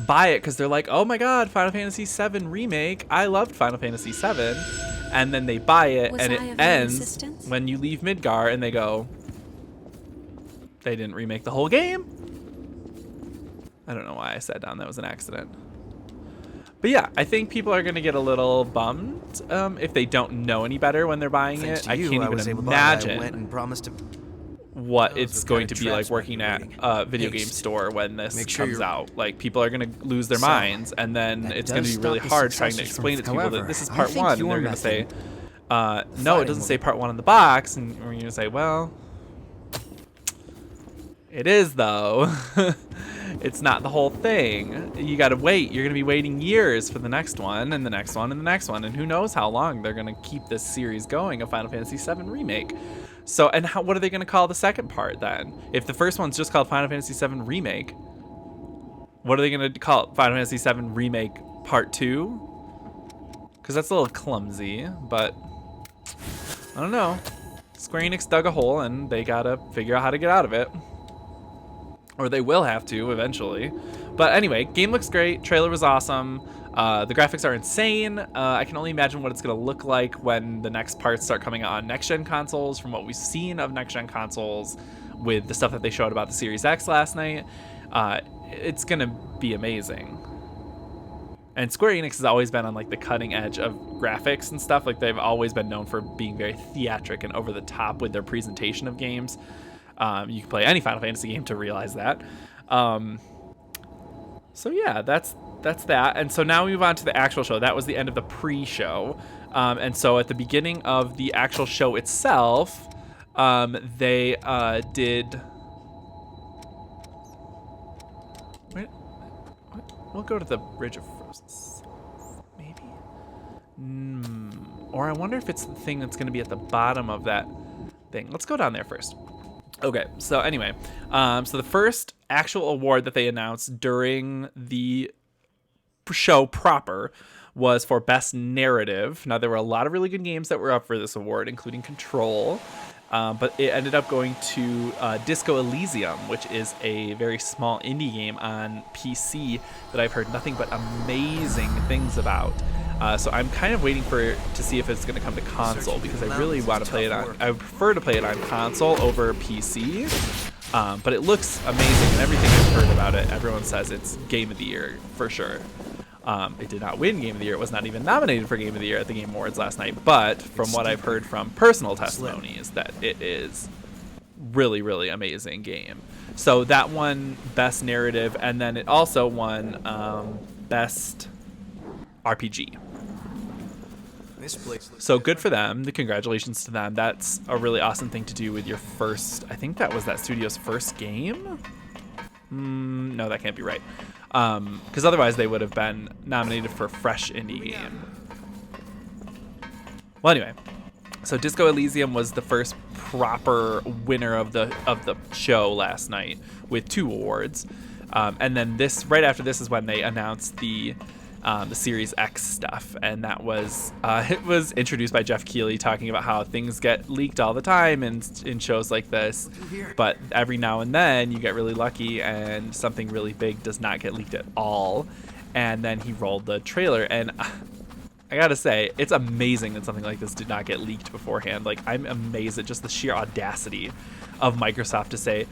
buy it, because they're like, oh my god, Final Fantasy VII Remake, I loved Final Fantasy VII, and then they buy it and it ends when you leave Midgar, and they go, they didn't remake the whole game? I don't know why I sat down, that was an accident. But yeah, I think people are going to get a little bummed if they don't know any better when they're buying it. I can't even imagine what it's going to be like working at a video game store when this comes out. Like, people are going to lose their minds, and then it's going to be really hard trying to explain it to people that this is part one, and they're going to say, no, it doesn't say part one on the box, and we're going to say, well, it is though. It's not the whole thing. You gotta wait. You're gonna be waiting years for the next one, and the next one, and the next one, and who knows how long they're gonna keep this series going of Final Fantasy VII Remake. So, and what are they gonna call the second part then? If the first one's just called Final Fantasy VII Remake, what are they gonna call it? Final Fantasy VII Remake Part 2? Because that's a little clumsy, but I don't know. Square Enix dug a hole, and they gotta figure out how to get out of it. Or they will have to eventually. But anyway, game looks great. Trailer was awesome. The graphics are insane. I can only imagine what it's going to look like when the next parts start coming out on next-gen consoles. From what we've seen of next-gen consoles with the stuff that they showed about the Series X last night, it's going to be amazing. And Square Enix has always been on like the cutting edge of graphics and stuff. Like, they've always been known for being very theatric and over the top with their presentation of games. You can play any Final Fantasy game to realize that. So yeah, that's that. And so now we move on to the actual show. That was the end of the pre-show. And so at the beginning of the actual show itself, They did. Wait, we'll go to the Bridge of Frozen. Maybe. Or I wonder if it's the thing that's going to be at the bottom of that thing. Let's go down there first. Okay, so anyway, so the first actual award that they announced during the show proper was for Best Narrative. Now, there were a lot of really good games that were up for this award, including Control, but it ended up going to Disco Elysium, which is a very small indie game on PC that I've heard nothing but amazing things about. So I'm kind of waiting to see if it's going to come to console, because I really want to play it on. I prefer to play it on console over PC, but it looks amazing, and everything I've heard about it, everyone says it's Game of the Year for sure. It did not win Game of the Year. It was not even nominated for Game of the Year at the Game Awards last night. But from what I've heard from personal testimonies, that it is really, really amazing game. So that won Best Narrative, and then it also won Best RPG. So good for them. Congratulations to them. That's a really awesome thing to do with your first. I think that was that studio's first game. No, that can't be right. Because otherwise they would have been nominated for Fresh Indie Game. Well, anyway, so Disco Elysium was the first proper winner of the show last night with 2 awards, and then right after this is when they announced the Series X stuff, and that was it was introduced by Jeff Keighley talking about how things get leaked all the time in shows like this, but every now and then you get really lucky and something really big does not get leaked at all. And then he rolled the trailer, and I gotta say, it's amazing that something like this did not get leaked beforehand. Like, I'm amazed at just the sheer audacity of Microsoft to say,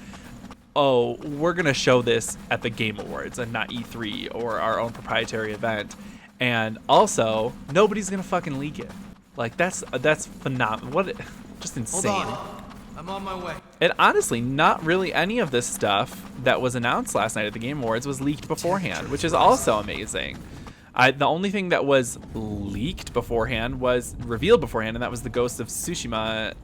oh, we're going to show this at the Game Awards and not E3 or our own proprietary event. And also, nobody's going to fucking leak it. Like, that's phenomenal. Just insane. Hold on. I'm on my way. And honestly, not really any of this stuff that was announced last night at the Game Awards was leaked beforehand, which is also amazing. The only thing that was leaked beforehand was revealed beforehand, and that was the Ghost of Tsushima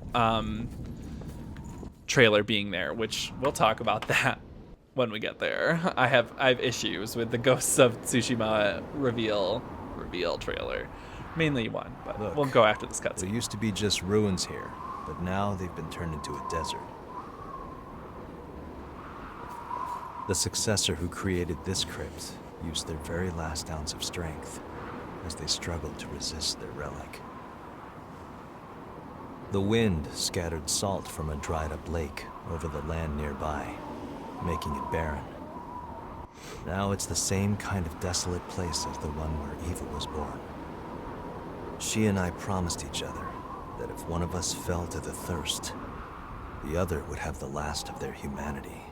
trailer being there, which we'll talk about that when we get there. I have issues with the Ghosts of Tsushima reveal trailer, mainly one, but Look, we'll go after this cutscene. There used to be just ruins here, but now they've been turned into a desert. The successor who created this crypt used their very last ounce of strength as they struggled to resist their relic. The wind scattered salt from a dried-up lake over the land nearby, making it barren. Now it's the same kind of desolate place as the one where Eva was born. She and I promised each other that if one of us fell to the thirst, the other would have the last of their humanity.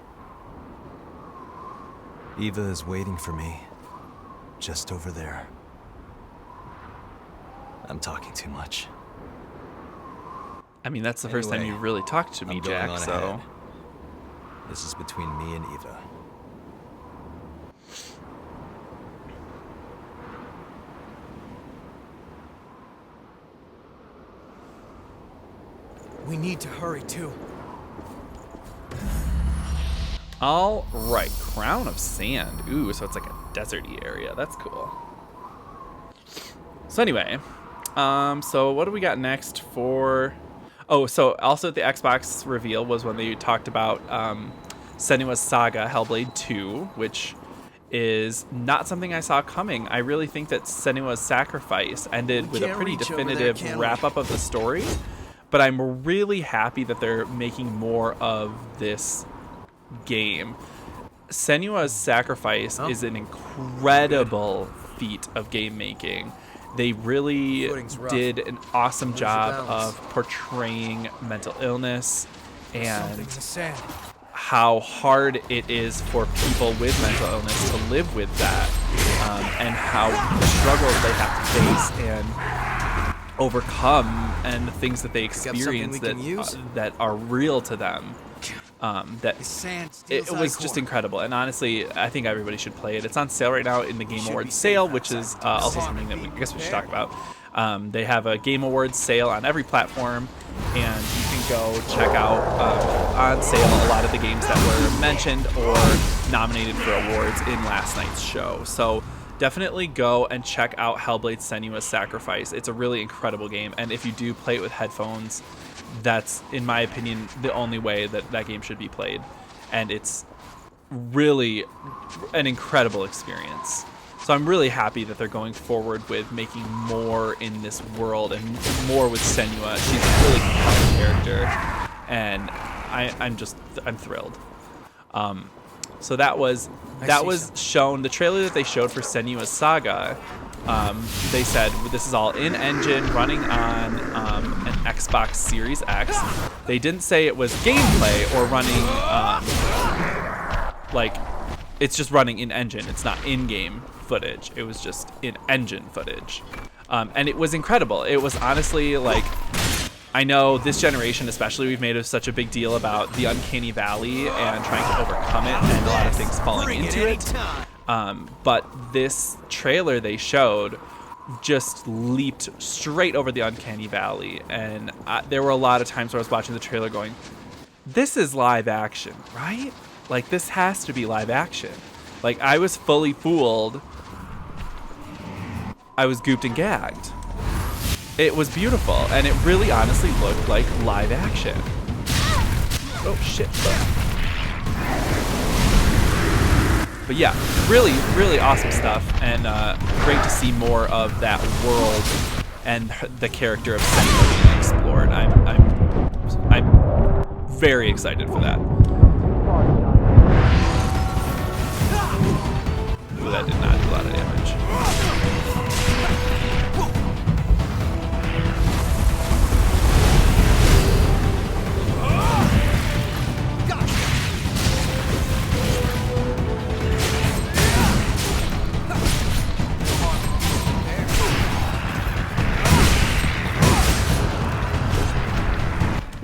Eva is waiting for me, just over there. I'm talking too much. I mean, that's the first time Anyway, you really talked to me, I'm going Jack, on so... ahead. This is between me and Eva. We need to hurry too. All right, Crown of Sand. Ooh, so it's like a deserty area. That's cool. So anyway, so what do we got next for... Oh, so also at the Xbox reveal was when they talked about Senua's Saga Hellblade 2, which is not something I saw coming. I really think that Senua's Sacrifice ended with a pretty definitive wrap-up of the story, but I'm really happy that they're making more of this game. Senua's Sacrifice is an incredible feat of game making. They really did an awesome job of portraying mental illness and how hard it is for people with mental illness to live with that, and how struggles they have to face and overcome, and the things that they experience that are real to them. It was just incredible, and honestly, I think everybody should play it. It's on sale right now in the Game Awards sale, which is also something that I guess we should talk about. They have a Game Awards sale on every platform, and you can go check out on sale a lot of the games that were mentioned or nominated for awards in last night's show. So definitely go and check out Hellblade: Senua's Sacrifice. It's a really incredible game, and if you do play it with headphones, that's, in my opinion, the only way that that game should be played. And it's really an incredible experience. So I'm really happy that they're going forward with making more in this world and more with Senua. She's a really compelling character, and I'm thrilled. So that was shown. The trailer that they showed for Senua's Saga, they said this is all in-engine, running on an Xbox Series X. They didn't say it was gameplay or running like it's just running in-engine. It's not in-game footage. It was just in-engine footage, and it was incredible. It was honestly like, I know this generation especially, we've made such a big deal about the uncanny valley and trying to overcome it and a lot of things falling into it. But this trailer they showed just leaped straight over the uncanny valley, and there were a lot of times where I was watching the trailer going, this is live action, right? Like, this has to be live action. Like, I was fully fooled. I was gooped and gagged. It was beautiful, and it really honestly looked like live action. Oh, shit. But yeah, really, really awesome stuff, and great to see more of that world and the character of Senua being explored. I'm very excited for that. Ooh, that did not do a lot of damage.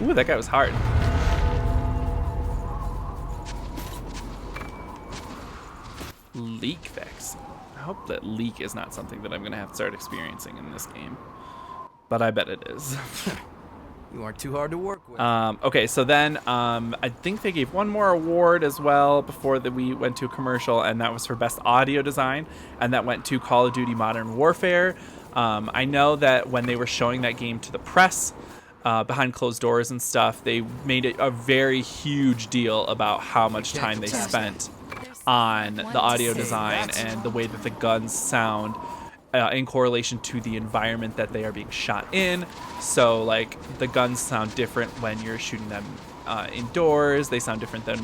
Ooh, that guy was hard. Leak fix. I hope that leak is not something that I'm going to have to start experiencing in this game. But I bet it is. You aren't too hard to work with. Okay, so then I think they gave one more award as well before we went to a commercial, and that was for Best Audio Design, and that went to Call of Duty Modern Warfare. I know that when they were showing that game to the press, behind closed doors and stuff, they made it a very huge deal about how much time they spent on the audio design and the way that the guns sound in correlation to the environment that they are being shot in. So like the guns sound different when you're shooting them indoors. They sound different than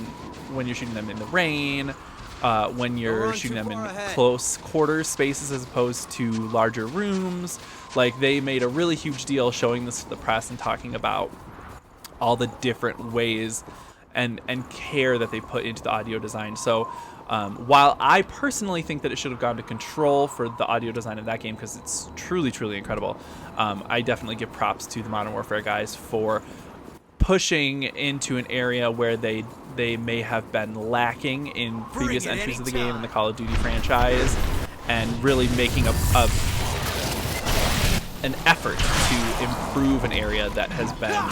when you're shooting them in the rain, when you're shooting them in close quarters spaces as opposed to larger rooms. Like, they made a really huge deal showing this to the press and talking about all the different ways and care that they put into the audio design. So while I personally think that it should have gone to Control for the audio design of that game because it's truly, truly incredible, I definitely give props to the Modern Warfare guys for pushing into an area where they may have been lacking in previous entries of the game in the Call of Duty franchise, and really making an effort to improve an area that has been a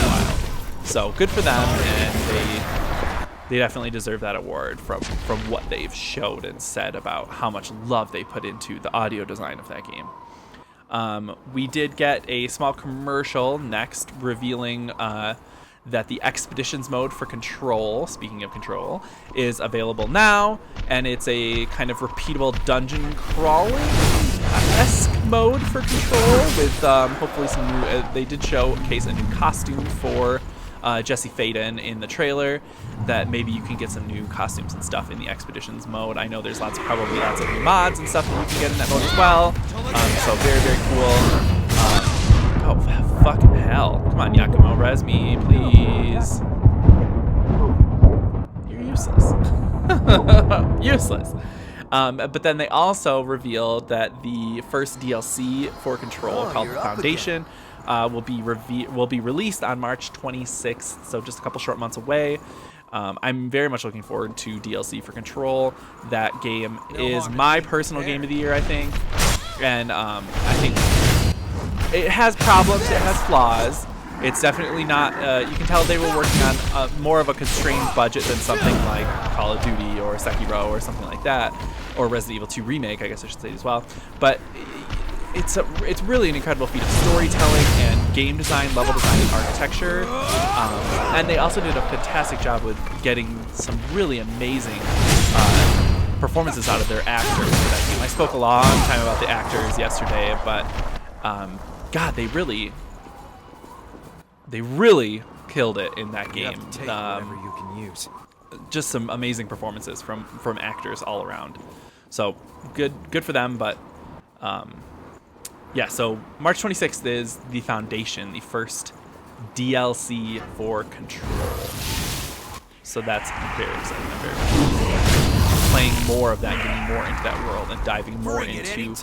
while. So good for them, and they definitely deserve that award from what they've showed and said about how much love they put into the audio design of that game. We did get a small commercial next revealing that the Expeditions mode for Control, speaking of Control, is available now, and it's a kind of repeatable dungeon crawling-esque mode for Control with hopefully some new... they did showcase a new costume for Jesse Faden in the trailer, that maybe you can get some new costumes and stuff in the Expeditions mode. I know there's probably lots of new mods and stuff that you can get in that mode as well. So very, very cool. Oh, fucking hell. Come on, Yakumo, res me, please. You're useless. Useless. But then they also revealed that the first DLC for Control, called The Foundation, will be released on March 26th, so just a couple short months away. I'm very much looking forward to DLC for Control. That game is my personal game of the year, I think. And I think it has problems, it has flaws, It's definitely not, you can tell they were working on more of a constrained budget than something like Call of Duty or Sekiro or something like that, or Resident Evil 2 Remake, I guess I should say as well. But it's really an incredible feat of storytelling and game design, level design, and architecture. And they also did a fantastic job with getting some really amazing performances out of their actors for that game. I spoke a long time about the actors yesterday, but God, they really killed it in that game. Whatever you can use. Just some amazing performances from actors all around. So good for them. But yeah, so March 26th is the Foundation, the first DLC for Control. So that's very exciting. I'm very excited. Playing more of that, getting more into that world, and diving more into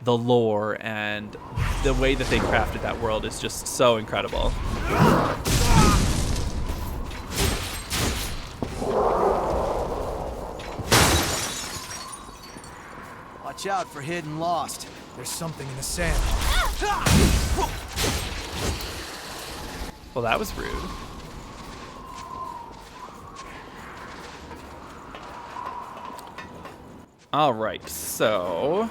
the lore, and the way that they crafted that world is just so incredible. Watch out for hidden lost. There's something in the sand. Well, that was rude. All right, so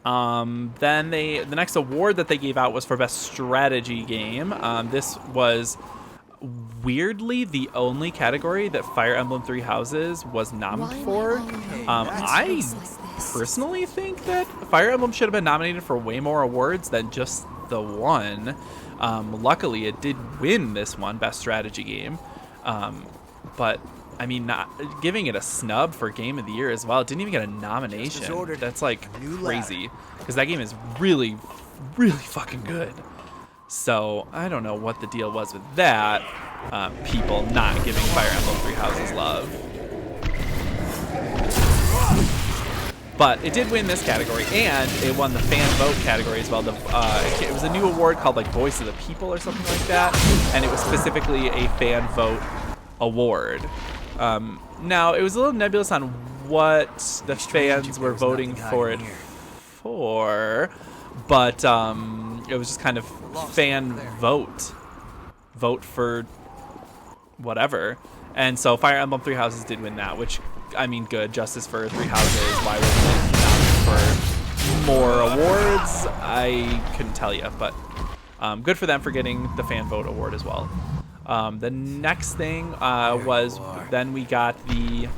then the next award that they gave out was for best strategy game. This was weirdly the only category that Fire Emblem Three Houses was nominated for. I personally think that Fire Emblem should have been nominated for way more awards than just the one. Luckily, it did win this one, best strategy game. But I mean, not giving it a snub for Game of the Year as well. It didn't even get a nomination. That's like crazy, because that game is really, really fucking good. So I don't know what the deal was with that. People not giving Fire Emblem Three Houses love. But it did win this category, and it won the fan vote category as well. It was a new award called like Voice of the People or something like that, and it was specifically a fan vote award. Now, it was a little nebulous on what the fans were voting for it for, but it was just kind of fan vote for whatever. And so Fire Emblem Three Houses did win that, which, I mean, good. Justice for Three Houses. Why wouldn't it be nominated for more awards? I couldn't tell you, but good for them for getting the fan vote award as well. The next thing was then we got the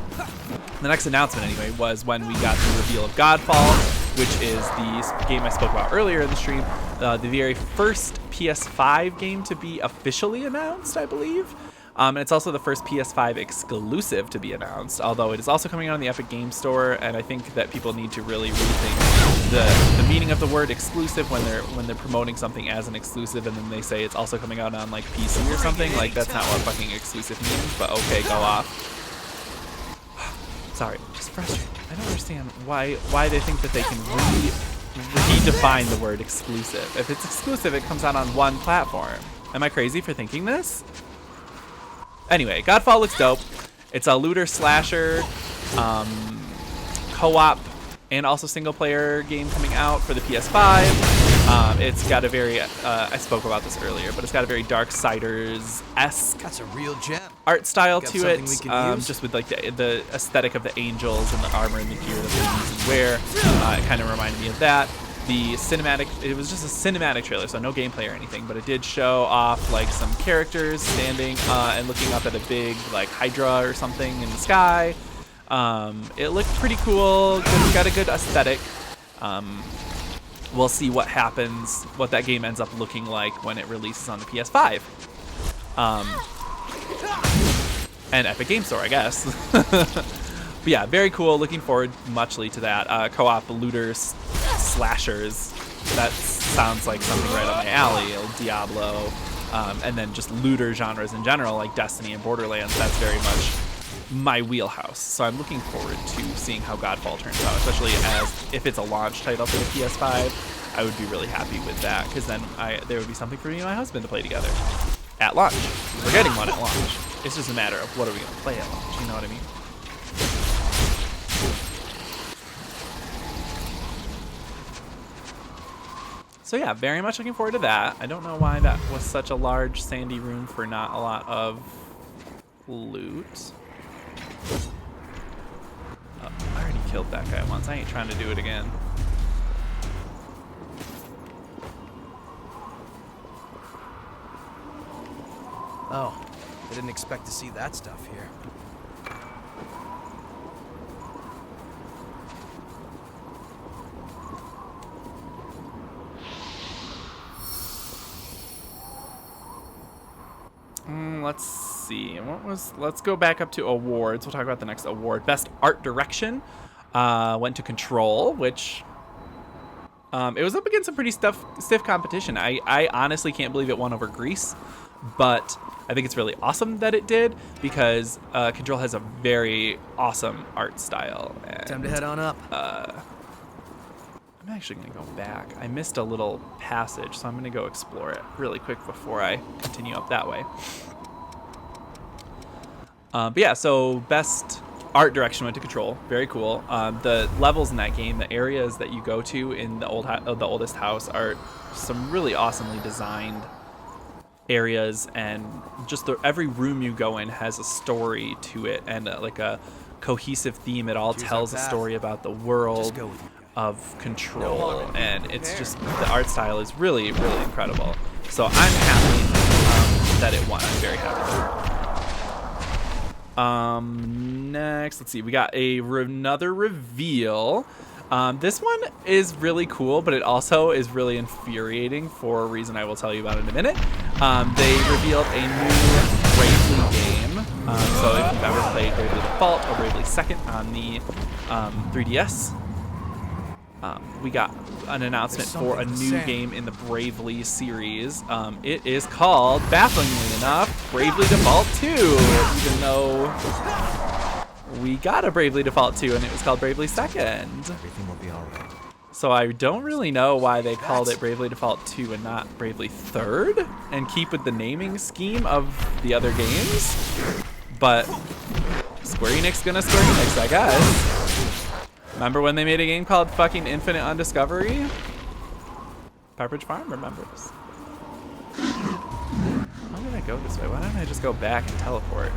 next announcement anyway was when we got the reveal of Godfall, which is the game I spoke about earlier in the stream, the very first PS5 game to be officially announced, I believe. And it's also the first PS5 exclusive to be announced, although it is also coming out on the Epic Games Store, and I think that people need to really rethink the meaning of the word exclusive when they're promoting something as an exclusive, and then they say it's also coming out on like PC or something. Like, that's not what fucking exclusive means, but okay, go off. Sorry, just frustrated. I don't understand why they think that they can redefine the word exclusive. If it's exclusive, it comes out on one platform. Am I crazy for thinking this? Anyway, Godfall looks dope. It's a looter slasher, co-op, and also single-player game coming out for the PS5. It's got a very, I spoke about this earlier, but it's got a very Darksiders-esque That's a real gem. art style Got to something it, we can use? just with like the aesthetic of the angels and the armor and the gear that they use and wear. It kind of reminded me of that. The cinematic, it was just a cinematic trailer, so no gameplay or anything, but it did show off like some characters standing and looking up at a big like Hydra or something in the sky. It looked pretty cool. It's got a good aesthetic. We'll see what happens, what that game ends up looking like when it releases on the PS5. And Epic Games Store, I guess. But yeah, very cool. Looking forward muchly to that. Co-op looters, slashers. That sounds like something right up my alley. El Diablo. And then just looter genres in general, like Destiny and Borderlands. That's very much my wheelhouse. So I'm looking forward to seeing how Godfall turns out, especially as if it's a launch title for the PS5. I would be really happy with that, because then there would be something for me and my husband to play together at launch. We're getting one at launch. It's just a matter of what are we going to play at launch, you know what I mean? So yeah, very much looking forward to that. I don't know why that was such a large sandy room for not a lot of loot. Oh, I already killed that guy once. I ain't trying to do it again. Oh, I didn't expect to see that stuff here. Let's see. Let's go back up to awards. We'll talk about the next award. Best art direction went to Control, which it was up against some pretty stiff competition. I honestly can't believe it won over Grease, but I think it's really awesome that it did because Control has a very awesome art style. And, Time to head on up. I'm actually going to go back. I missed a little passage, so I'm going to go explore it really quick before I continue up that way. But yeah, so best art direction went to Control. Very cool. The levels in that game, the areas that you go to in the oldest house are some really awesomely designed areas, and just every room you go in has a story to it and like a cohesive theme. It all tells a story about the world of Control, and it's just, the art style is really, really incredible. So I'm happy that it won. I'm very happy. Next, let's see. We got another reveal. This one is really cool, but it also is really infuriating for a reason I will tell you about in a minute. They revealed a new Bravely game. So if you've ever played Bravely Default or Bravely Second on the 3DS, we got an announcement for a new game in the Bravely series. It is called, bafflingly enough, Bravely Default 2, even though we got a Bravely Default 2 and it was called Bravely Second. Everything will be all right. So I don't really know why they called it Bravely Default 2 and not Bravely Third, and keep with the naming scheme of the other games. But Square Enix gonna Square Enix, I guess. Remember when they made a game called fucking Infinite Undiscovery? Pepperidge Farm remembers. How did I go this way? Why don't I just go back and teleport?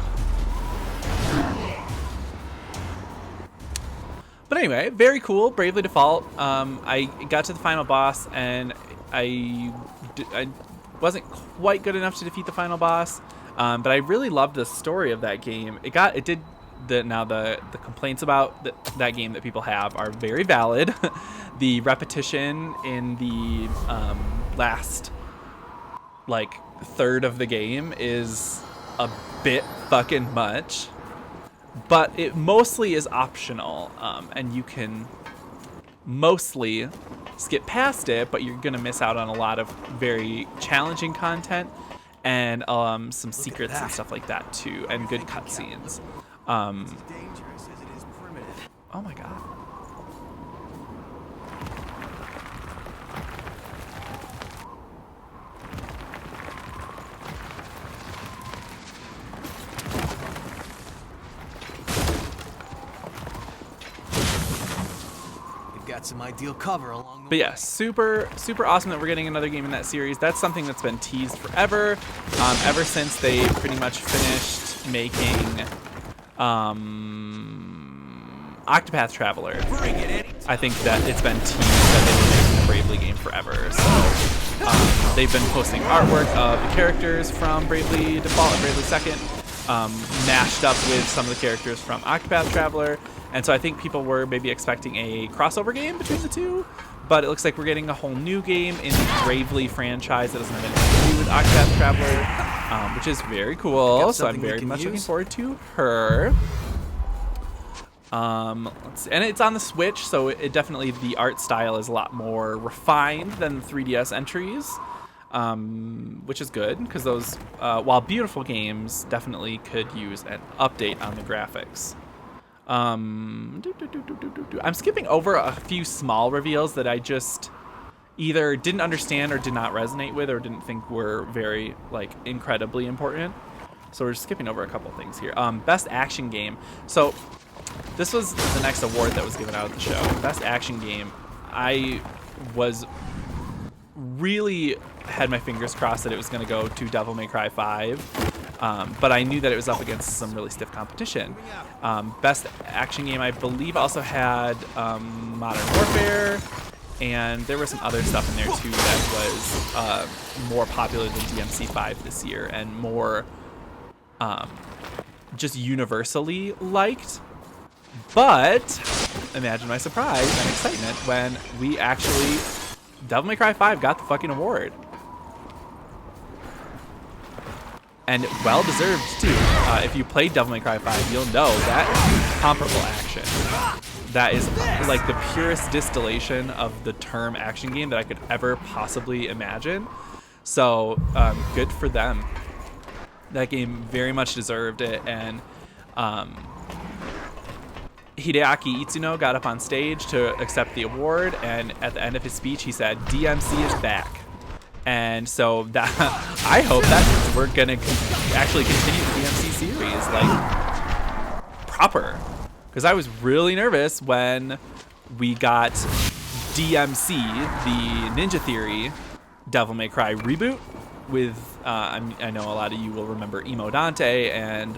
But anyway, very cool. Bravely Default. I got to the final boss, and I wasn't quite good enough to defeat the final boss. But I really loved the story of that game. The complaints about that game that people have are very valid. The repetition in the last third of the game is a bit fucking much, but it mostly is optional, and you can mostly skip past it, but you're gonna miss out on a lot of very challenging content and some secrets and stuff like that too, and good cutscenes. Oh my god. You've got some ideal cover along the But yeah, super awesome that we're getting another game in that series. That's something that's been teased forever, ever since they pretty much finished making Octopath Traveler. I think that it's been teased that they've been making a Bravely game forever. So they've been posting artwork of the characters from Bravely Default and Bravely Second, mashed up with some of the characters from Octopath Traveler. And so I think people were maybe expecting a crossover game between the two, but it looks like we're getting a whole new game in the Bravely franchise that doesn't have anything to do with Octopath Traveler, which is very cool. So I'm very much looking forward to her. Let's see. And it's on the Switch, so it definitely, the art style is a lot more refined than the 3DS entries, which is good, because those, while beautiful games, definitely could use an update on the graphics. I'm skipping over a few small reveals that I just either didn't understand or did not resonate with or didn't think were very, incredibly important. So we're skipping over a couple things here. Best action game. So this was the next award that was given out at the show. Best action game. I was really had my fingers crossed that it was going to go to Devil May Cry 5, but I knew that it was up against some really stiff competition. Best Action Game, I believe, also had Modern Warfare, and there was some other stuff in there too that was more popular than DMC 5 this year and more just universally liked. But imagine my surprise and excitement when we actually, Devil May Cry 5 got the fucking award. And well deserved too. If you played Devil May Cry 5, you'll know that comparable action. That is like the purest distillation of the term action game that I could ever possibly imagine. So good for them. That game very much deserved it. And Hideaki Itsuno got up on stage to accept the award, and at the end of his speech he said, DMC is back. And so that I hope that we're gonna actually continue the DMC series like proper, because I was really nervous when we got DMC, the Ninja Theory Devil May Cry reboot with I know a lot of you will remember Emo Dante and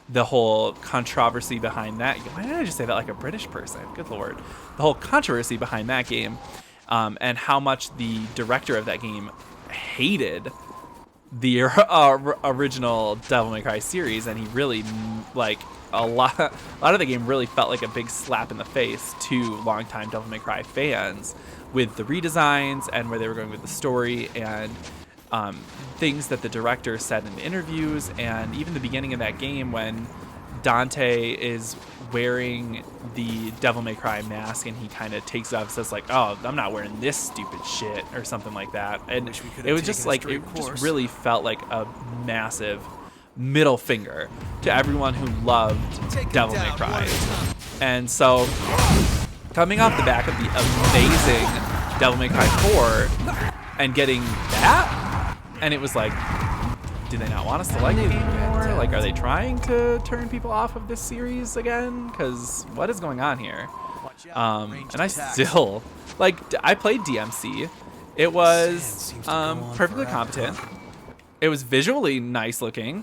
the whole controversy behind that. Why did I just say that like a British person? Good Lord. The whole controversy behind that game, and how much the director of that game hated the original Devil May Cry series, and he really, like, a lot of the game really felt like a big slap in the face to longtime Devil May Cry fans with the redesigns and where they were going with the story, and things that the director said in the interviews, and even the beginning of that game when Dante is wearing the Devil May Cry mask and he kind of takes it off and says like, oh, I'm not wearing this stupid shit or something like that. And it was just like, it just really felt like a massive middle finger to everyone who loved Devil May Cry. And so coming off the back of the amazing Devil May Cry 4 and getting that, and it was like, do they not want us to like the game more? Like, are they trying to turn people off of this series again? Because what is going on here? And I still, like, I played DMC. It was perfectly competent. It was visually nice looking.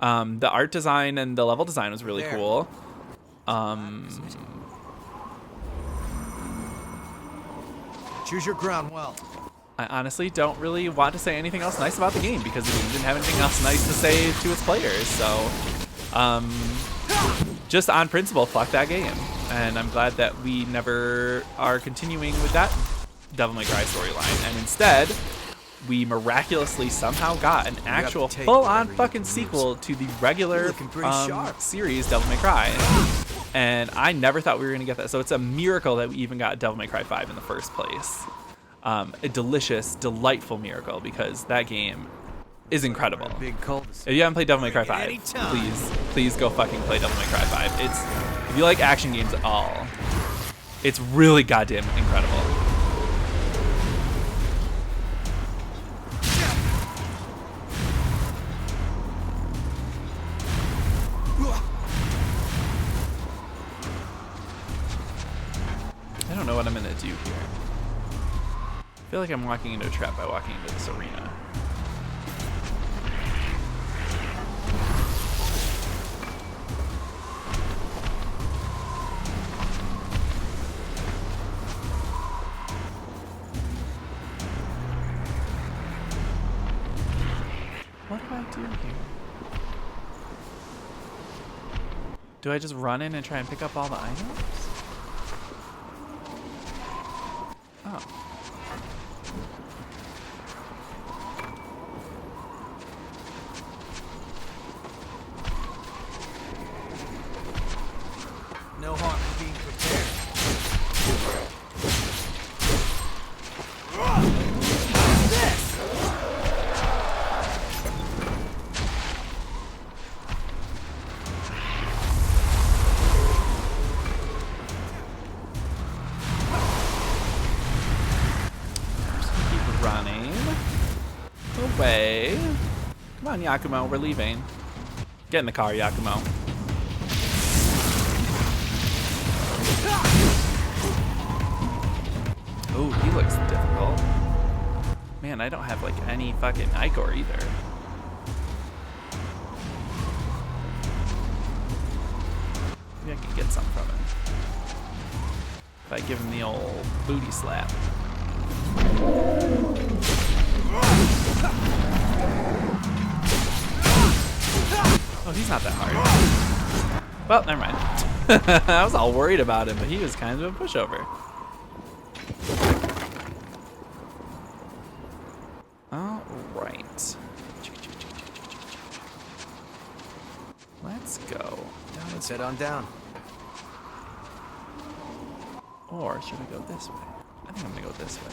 The art design and the level design was really cool. Choose your ground well. I honestly don't really want to say anything else nice about the game because the game didn't have anything else nice to say to its players. So, just on principle, fuck that game. And I'm glad that we never are continuing with that Devil May Cry storyline. And instead, we miraculously somehow got an actual full-on fucking sequel to the regular series Devil May Cry. And I never thought we were going to get that. So it's a miracle that we even got Devil May Cry 5 in the first place. A delicious, delightful miracle, because that game is incredible. If you haven't played Devil May Cry 5, please go fucking play Devil May Cry 5. If you like action games at all, it's really goddamn incredible. I don't know what I'm gonna do here. I feel like I'm walking into a trap by walking into this arena. What do I do here? Do I just run in and try and pick up all the items? Oh. No harm in being prepared. Away. Come on, Yakumo, we're leaving. Get in the car, Yakumo. Oh, he looks difficult. Man, I don't have like any fucking Ichor either. Maybe I can get some from him. If I give him the old booty slap. Oh, he's not that hard. Well, never mind. I was all worried about him, but he was kind of a pushover. All right. Let's go. Let's head on down. Or should we go this way? I think I'm gonna go this way.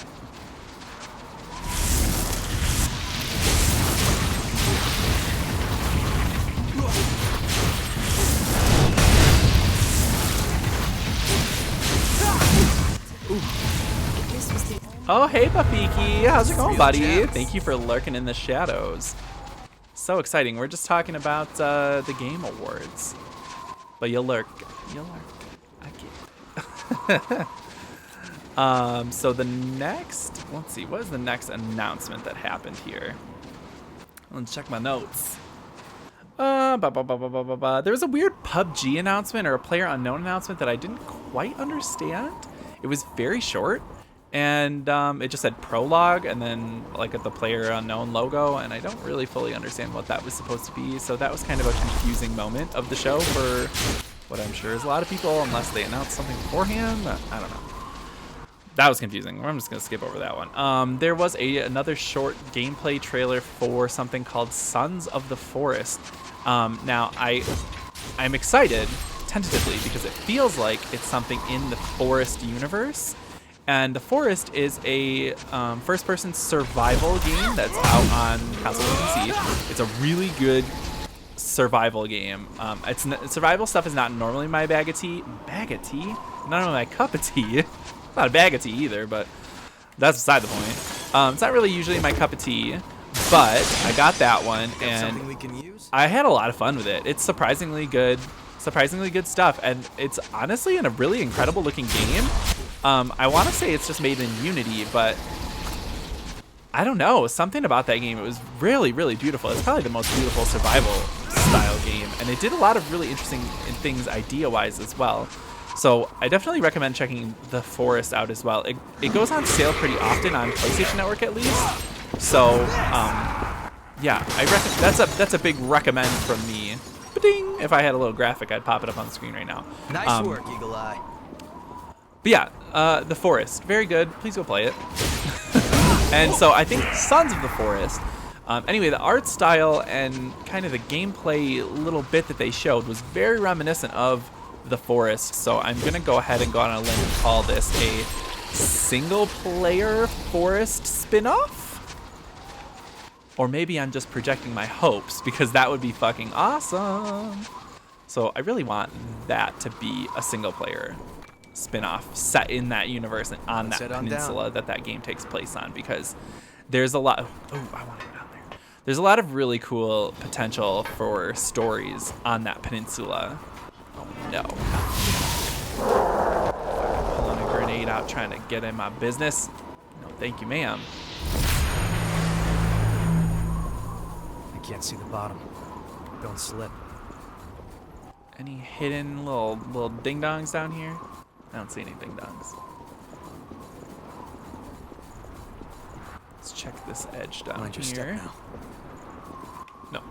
Oh, hey, Papiki. How's it going, buddy? Thank you for lurking in the shadows. So exciting. We're just talking about the Game Awards. But you'll lurk. You'll lurk. I get. So the next, let's see, what is the next announcement that happened here? Let's check my notes. There was a weird PUBG announcement or a player unknown announcement that I didn't quite understand. It was very short, and it just said prologue and then like the player unknown logo, and I don't really fully understand what that was supposed to be. So that was kind of a confusing moment of the show for what I'm sure is a lot of people, unless they announced something beforehand. I don't know. That was confusing. I'm just gonna skip over that one. There was another short gameplay trailer for something called Sons of the Forest. Now I'm excited tentatively because it feels like it's something in the Forest universe, and the Forest is a first-person survival game that's out on console and PC. It's a really good survival game. Survival stuff is not normally my bag of tea. Bag of tea? Not only my cup of tea. Not a bag of tea either, but that's beside the point. It's not really usually my cup of tea, but I got that one, and we can use? I had a lot of fun with it. It's surprisingly good stuff, and it's honestly in a really incredible looking game. I want to say it's just made in Unity, but I don't know. Something about that game, it was really, really beautiful. It's probably the most beautiful survival style game, and it did a lot of really interesting things idea-wise as well. So I definitely recommend checking The Forest out as well. It goes on sale pretty often on PlayStation Network at least. So yeah, that's a big recommend from me. Ba-ding! If I had a little graphic, I'd pop it up on the screen right now. Nice work, Eagle Eye. But yeah, The Forest, very good. Please go play it. And so I think Sons of the Forest. Anyway, the art style and kind of the gameplay little bit that they showed was very reminiscent of The Forest. So I'm gonna go ahead and go on a limb and call this a single-player Forest spin-off. Or maybe I'm just projecting my hopes, because that would be fucking awesome. So I really want that to be a single-player spin-off set in that universe and on that peninsula that game takes place on, because there's a lot. Oh, I want to go down there. There's a lot of really cool potential for stories on that peninsula. Oh no! Pulling a grenade out, trying to get in my business. No, thank you, ma'am. I can't see the bottom. Don't slip. Any hidden little ding dongs down here? I don't see any ding dongs. Let's check this edge down Mind your step here. now. No.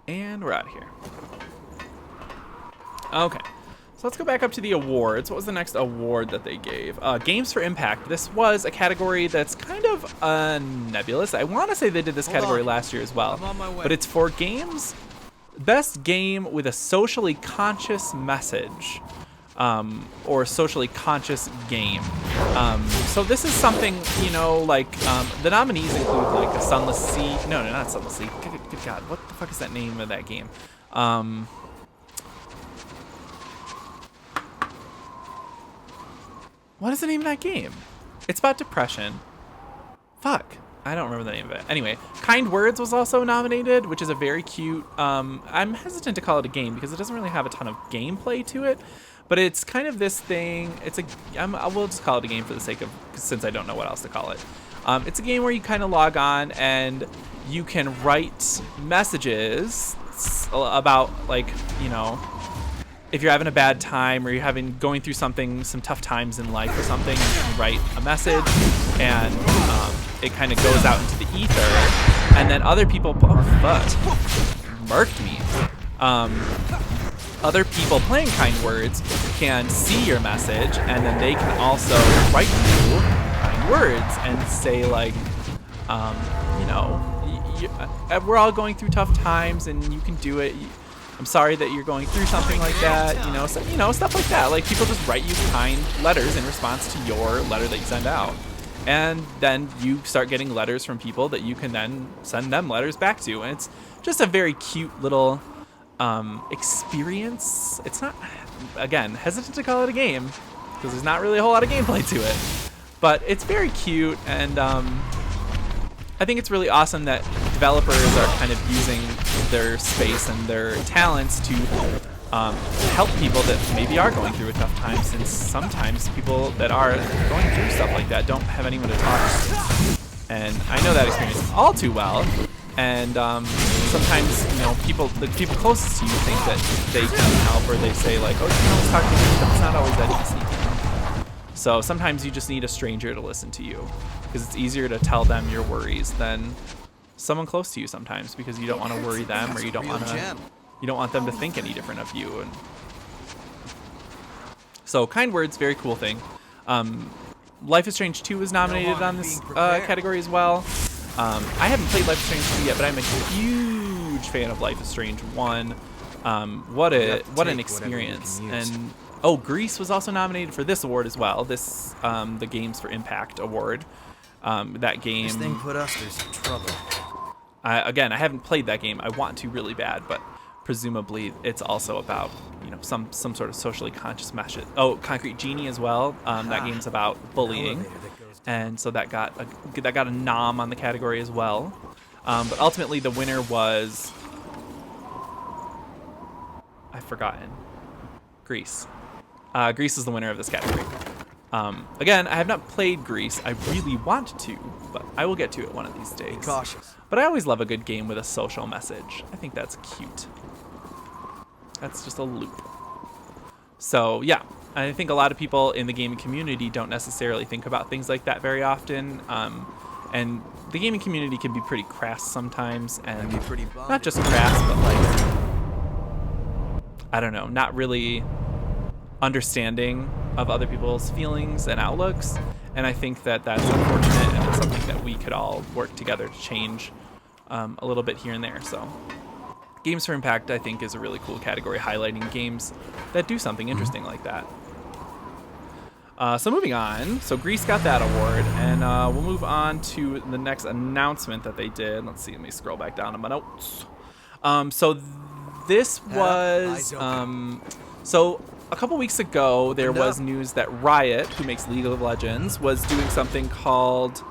And we're out of here. Okay. So let's go back up to the awards. What was the next award that they gave? Games for Impact. This was a category that's kind of nebulous. I want to say they did this category last year as well. I'm on my way. But it's for games. Best game with a socially conscious message. Or socially conscious game. So this is something, you know, like, the nominees include, like, a Sunless Sea. No, not Sunless Sea. Good God, what the fuck is that name of that game? What is the name of that game? It's about depression. Fuck. I don't remember the name of it. Anyway, Kind Words was also nominated, which is a very cute, I'm hesitant to call it a game because it doesn't really have a ton of gameplay to it, but it's kind of this thing, we'll just call it a game for the sake of, since I don't know what else to call it. It's a game where you kind of log on and you can write messages about, like, you know, if you're having a bad time or you're going through some tough times in life or something, you can write a message, and it kind of goes out into the ether, and then other people, murked me. Other people playing Kind Words can see your message, and then they can also write you kind words and say, like, you know, we're all going through tough times, and you can do it. I'm sorry that you're going through something like that, stuff like that. Like, people just write you kind letters in response to your letter that you send out. And then you start getting letters from people that you can then send them letters back to. And it's just a very cute little experience. It's not, again, hesitant to call it a game because there's not really a whole lot of gameplay to it. But it's very cute, and I think it's really awesome that developers are kind of using their space and their talents to help people that maybe are going through a tough time, since sometimes people that are going through stuff like that don't have anyone to talk to. And I know that experience all too well. And sometimes, the people closest to you think that they can help, or they say, like, oh, you can always talk to me, but it's not always that easy. So sometimes you just need a stranger to listen to you, because it's easier to tell them your worries than someone close to you sometimes, because you don't want to worry them, or you don't want them to think any different of you. And so Kind Words, very cool thing. Life is Strange 2 was nominated on this category as well. I haven't played Life is Strange 2 yet, but I'm a huge fan of Life is Strange 1. What an experience. And Grease was also nominated for this award as well. This the Games for Impact award. That game. This thing put us through some trouble. Again, I haven't played that game. I want to really bad, but presumably it's also about, some sort of socially conscious message. Oh, Concrete Genie as well. That game's about bullying, and so that got a nom on the category as well. But ultimately, the winner was, I've forgotten. Grease. Grease is the winner of this category. Again, I have not played Grease. I really want to, but I will get to it one of these days. Be cautious. But I always love a good game with a social message. I think that's cute. That's just a loop. So yeah, I think a lot of people in the gaming community don't necessarily think about things like that very often. And the gaming community can be pretty crass sometimes, and not just crass, but like, I don't know, not really understanding of other people's feelings and outlooks. And I think that that's unfortunate, and it's something that we could all work together to change a little bit here and there. So Games for Impact, I think, is a really cool category, highlighting games that do something interesting like that. So moving on, so Grease got that award, and we'll move on to the next announcement that they did. Let's see, let me scroll back down to my notes. So this was, so a couple weeks ago, there was news that Riot, who makes League of Legends, was doing something called,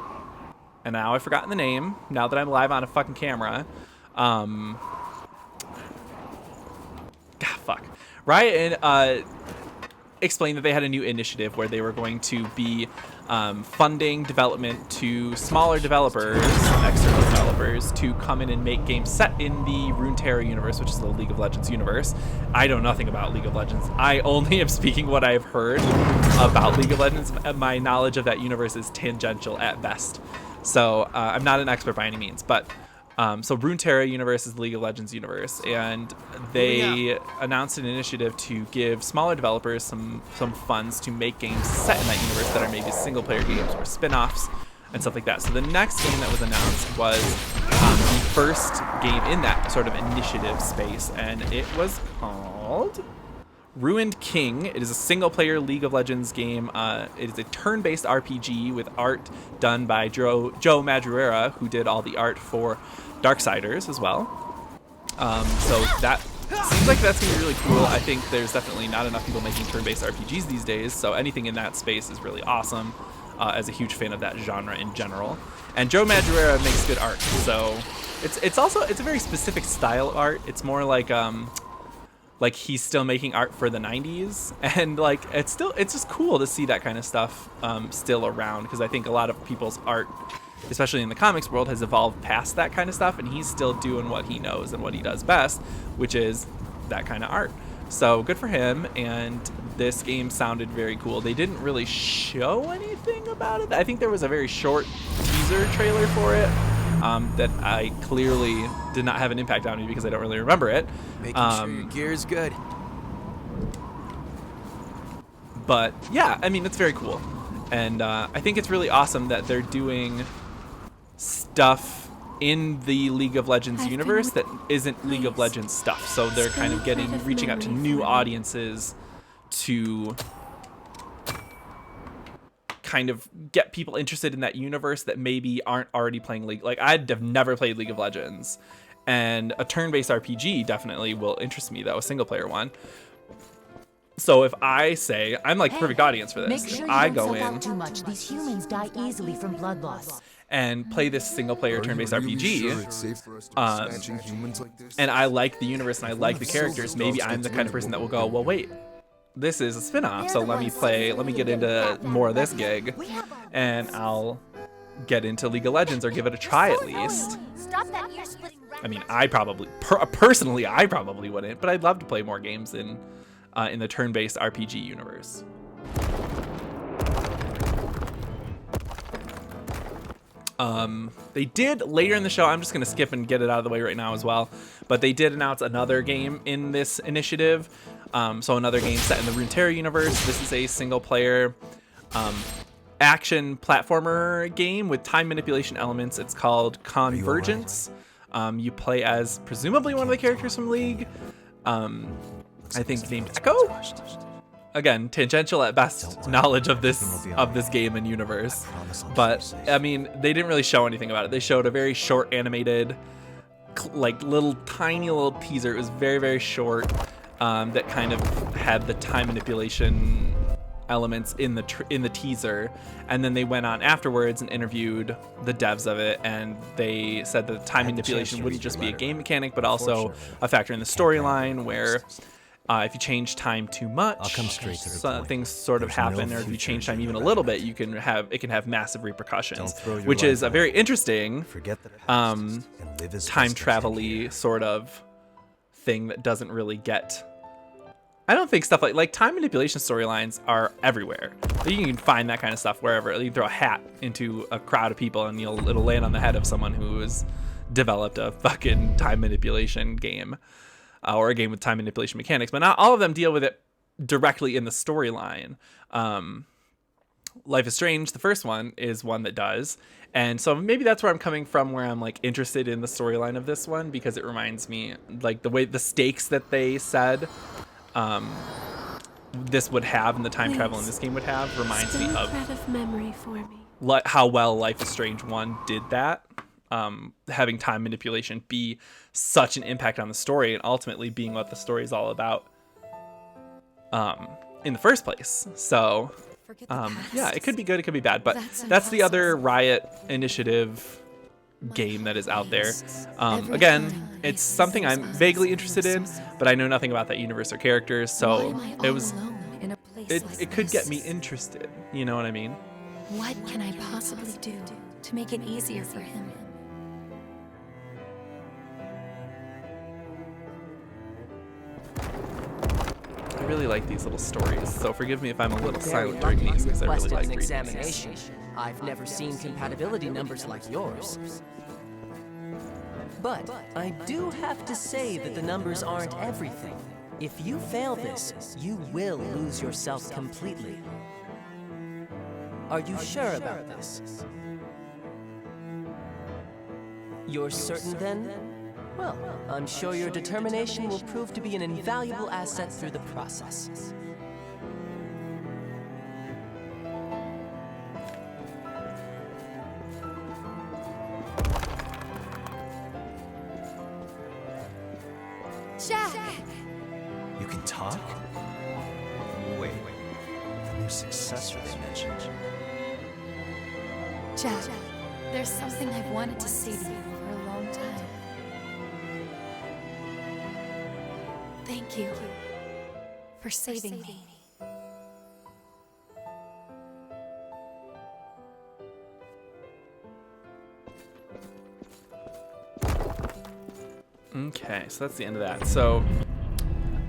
and now I've forgotten the name, now that I'm live on a fucking camera. Riot explained that they had a new initiative where they were going to be funding development to smaller developers, external developers, to come in and make games set in the Runeterra universe, which is the League of Legends universe. I know nothing about League of Legends. I only am speaking what I've heard about League of Legends. My knowledge of that universe is tangential at best. So I'm not an expert by any means, but so Runeterra universe is the League of Legends universe, and they announced an initiative to give smaller developers some funds to make games set in that universe that are maybe single-player games or spin-offs and stuff like that. So the next game that was announced was the first game in that sort of initiative space, and it was called Ruined King. It is a single-player League of Legends game. It is a turn-based RPG with art done by Joe Madureira, who did all the art for Darksiders as well. So that seems like that's going to be really cool. I think there's definitely not enough people making turn-based RPGs these days, so anything in that space is really awesome, as a huge fan of that genre in general. And Joe Madureira makes good art, so it's a very specific style of art. It's more like he's still making art for the 90s, and like it's just cool to see that kind of stuff still around, because I think a lot of people's art especially in the comics world, has evolved past that kind of stuff, and he's still doing what he knows and what he does best, which is that kind of art. So good for him, and this game sounded very cool. They didn't really show anything about it. I think there was a very short teaser trailer for it that I clearly did not have an impact on me because I don't really remember it. Making sure your gear's good. But yeah, I mean, it's very cool. And I think it's really awesome that they're doing stuff in the League of Legends universe that isn't League of Legends stuff. So they're kind of reaching out to new audiences to kind of get people interested in that universe that maybe aren't already playing League. Like, I'd have never played League of Legends, and a turn-based RPG definitely will interest me, though, a single-player one. So if I say, I'm like the perfect audience for this. Make sure If you I don't go sell out in too much. These humans die easily from blood loss. and play this single-player turn-based RPG, and I like the universe and I like the characters, maybe I'm the kind of person that will go, well, wait, this is a spin-off, so let me get into more of this gig, and I'll get into League of Legends or give it a try at least. I mean, personally, I probably wouldn't, but I'd love to play more games in the turn-based RPG universe. They did later in the show, I'm just going to skip and get it out of the way right now as well, but they did announce another game in this initiative. So another game set in the Runeterra universe. This is a single player action platformer game with time manipulation elements. It's called Convergence. You play as presumably one of the characters from League. I think named Echo. Again, tangential at best knowledge of this game and universe, but I mean, they didn't really show anything about it. They showed a very short animated, like tiny little teaser. It was very, very short, that kind of had the time manipulation elements in the teaser, and then they went on afterwards and interviewed the devs of it, and they said that the time manipulation wouldn't just be a game mechanic, but also a factor in the storyline where. If you change time too much, I'll come straight to the point. Things sort of happen, or if you change time even a little bit, it can have massive repercussions, which is a very interesting time travel-y sort of thing that doesn't really get. I don't think stuff like time manipulation storylines are everywhere. You can find that kind of stuff wherever. You can throw a hat into a crowd of people and it'll land on the head of someone who's developed a fucking time manipulation game. Or a game with time manipulation mechanics, but not all of them deal with it directly in the storyline. Life is Strange, the first one, is one that does, and so maybe that's where I'm coming from, where I'm like interested in the storyline of this one, because it reminds me, like the way the stakes that they said this would have and the time travel in this game would have reminds me of memory for me. How well Life is Strange 1 did that. Having time manipulation be such an impact on the story and ultimately being what the story is all about in the first place. So yeah, it could be good, it could be bad, but that's the other Riot Initiative game that is out there. Again, it's something I'm vaguely interested in, but I know nothing about that universe or characters, so it could get me interested, you know what I mean? What can I possibly do to make it easier for him? I really like these little stories, so forgive me if I'm a little silent during these because I really like reading examination. I've never seen compatibility numbers like yours. But I do have to say that the numbers aren't everything. If you fail this, you will lose yourself completely. Are you sure about this? You're certain then? Well, I'm sure your determination will prove to be an invaluable asset through the process. Jack! You can talk? Wait. The new successor they mentioned. Jack, there's something I've wanted to say to you for a long time. Thank you for saving me. Okay, so that's the end of that. So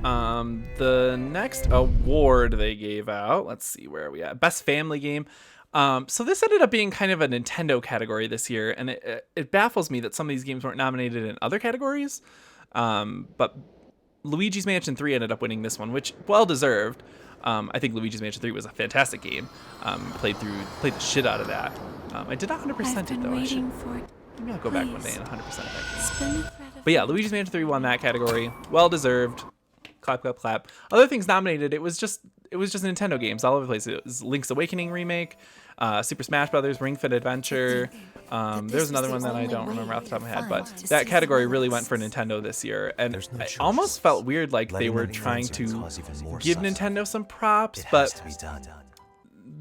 the next award they gave out, let's see, where are we at? Best Family Game. So this ended up being kind of a Nintendo category this year, and it baffles me that some of these games weren't nominated in other categories. But Luigi's Mansion 3 ended up winning this one, which well deserved. I think Luigi's Mansion 3 was a fantastic game. Played the shit out of that. I did not 100% it though. Maybe I'll go back one day and 100% it. But yeah, Luigi's Mansion 3 won that category. Well deserved. Clap, clap, clap. Other things nominated, it was just Nintendo games all over the place. It was Link's Awakening remake, Super Smash Brothers, Ring Fit Adventure. There's another one that I don't remember off the top of my head, but that category really went for Nintendo this year, and it almost felt weird, like they were trying to give Nintendo some props, but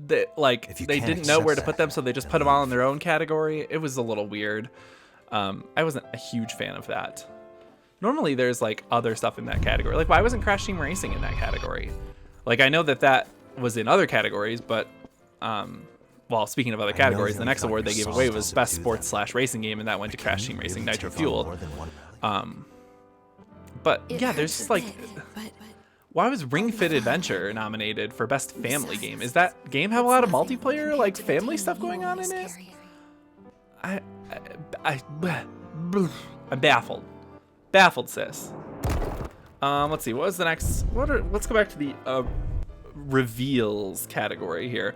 they didn't know where to put them, so they just put them all in their own category. It was a little weird. I wasn't a huge fan of that. Normally there's like other stuff in that category. Like, why wasn't Crash Team Racing in that category? Like, I know that was in other categories, but well, speaking of other categories, the next award they gave away was Best Sports / Racing Game, and that went to Crash Team Racing Nitro Fueled. But yeah, there's just like, why was Ring Fit Adventure nominated for Best Family Game? Is that game have a lot of multiplayer, like family stuff going on in it? I'm baffled. Baffled, sis. Let's see. What was the next? Let's go back to the reveals category here.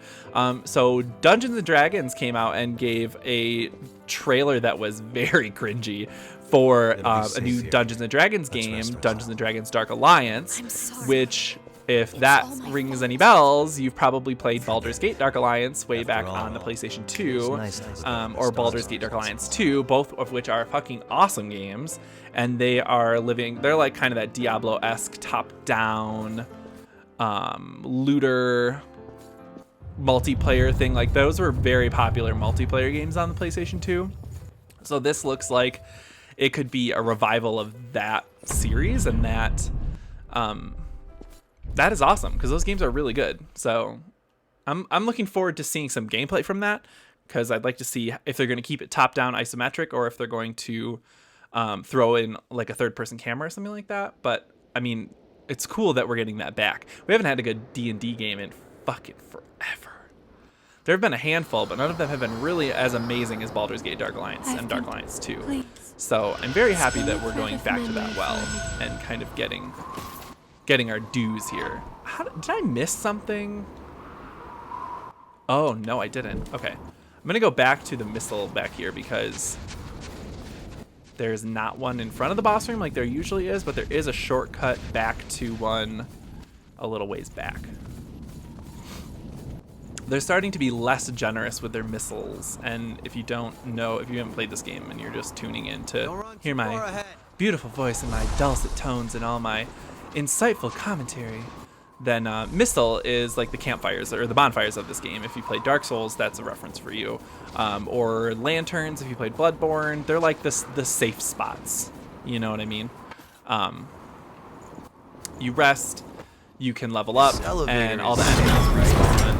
So Dungeons and Dragons came out and gave a trailer that was very cringy for a new Dungeons and Dragons game, Dungeons and Dragons Dark Alliance, which, if that rings any bells, you've probably played Baldur's Gate Dark Alliance way back on the PlayStation 2, or Baldur's Gate Dark Alliance 2, both of which are fucking awesome games. And they're like kind of that Diablo-esque top-down looter multiplayer thing. Like, those were very popular multiplayer games on the PlayStation 2. So this looks like it could be a revival of that series, and that is awesome, because those games are really good. So I'm looking forward to seeing some gameplay from that, because I'd like to see if they're going to keep it top-down isometric, or if they're going to throw in like a third-person camera or something like that. But I mean, it's cool that we're getting that back. We haven't had a good D&D game in fucking forever. There have been a handful, but none of them have been really as amazing as Baldur's Gate Dark Alliance and Dark Alliance 2. So I'm very happy that we're going back to that well, and kind of getting our dues here. Did I miss something? Oh, no, I didn't. Okay. I'm going to go back to the missile back here, because there's not one in front of the boss room like there usually is, but there is a shortcut back to one a little ways back. They're starting to be less generous with their missiles, and if you don't know, if you haven't played this game and you're just tuning in to hear my beautiful voice and my dulcet tones and all my insightful commentary, then missile is like the campfires or the bonfires of this game. If you played Dark Souls, that's a reference for you. Or lanterns, if you played Bloodborne, they're like the safe spots. You know what I mean? You rest, you can level up, and all the enemies respawn.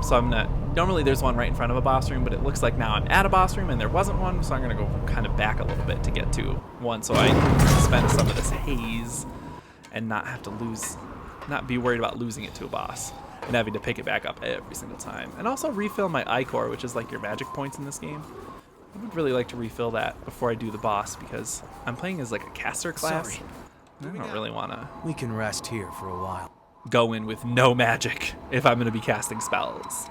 So I'm gonna, normally there's one right in front of a boss room, but it looks like now I'm at a boss room and there wasn't one, so I'm gonna go kind of back a little bit to get to one, so I can spend some of this haze and not have to not be worried about losing it to a boss and having to pick it back up every single time. And also refill my Ichor, which is like your magic points in this game. I would really like to refill that before I do the boss, because I'm playing as like a caster class. I don't really wanna. We can rest here for a while. Go in with no magic if I'm going to be casting spells.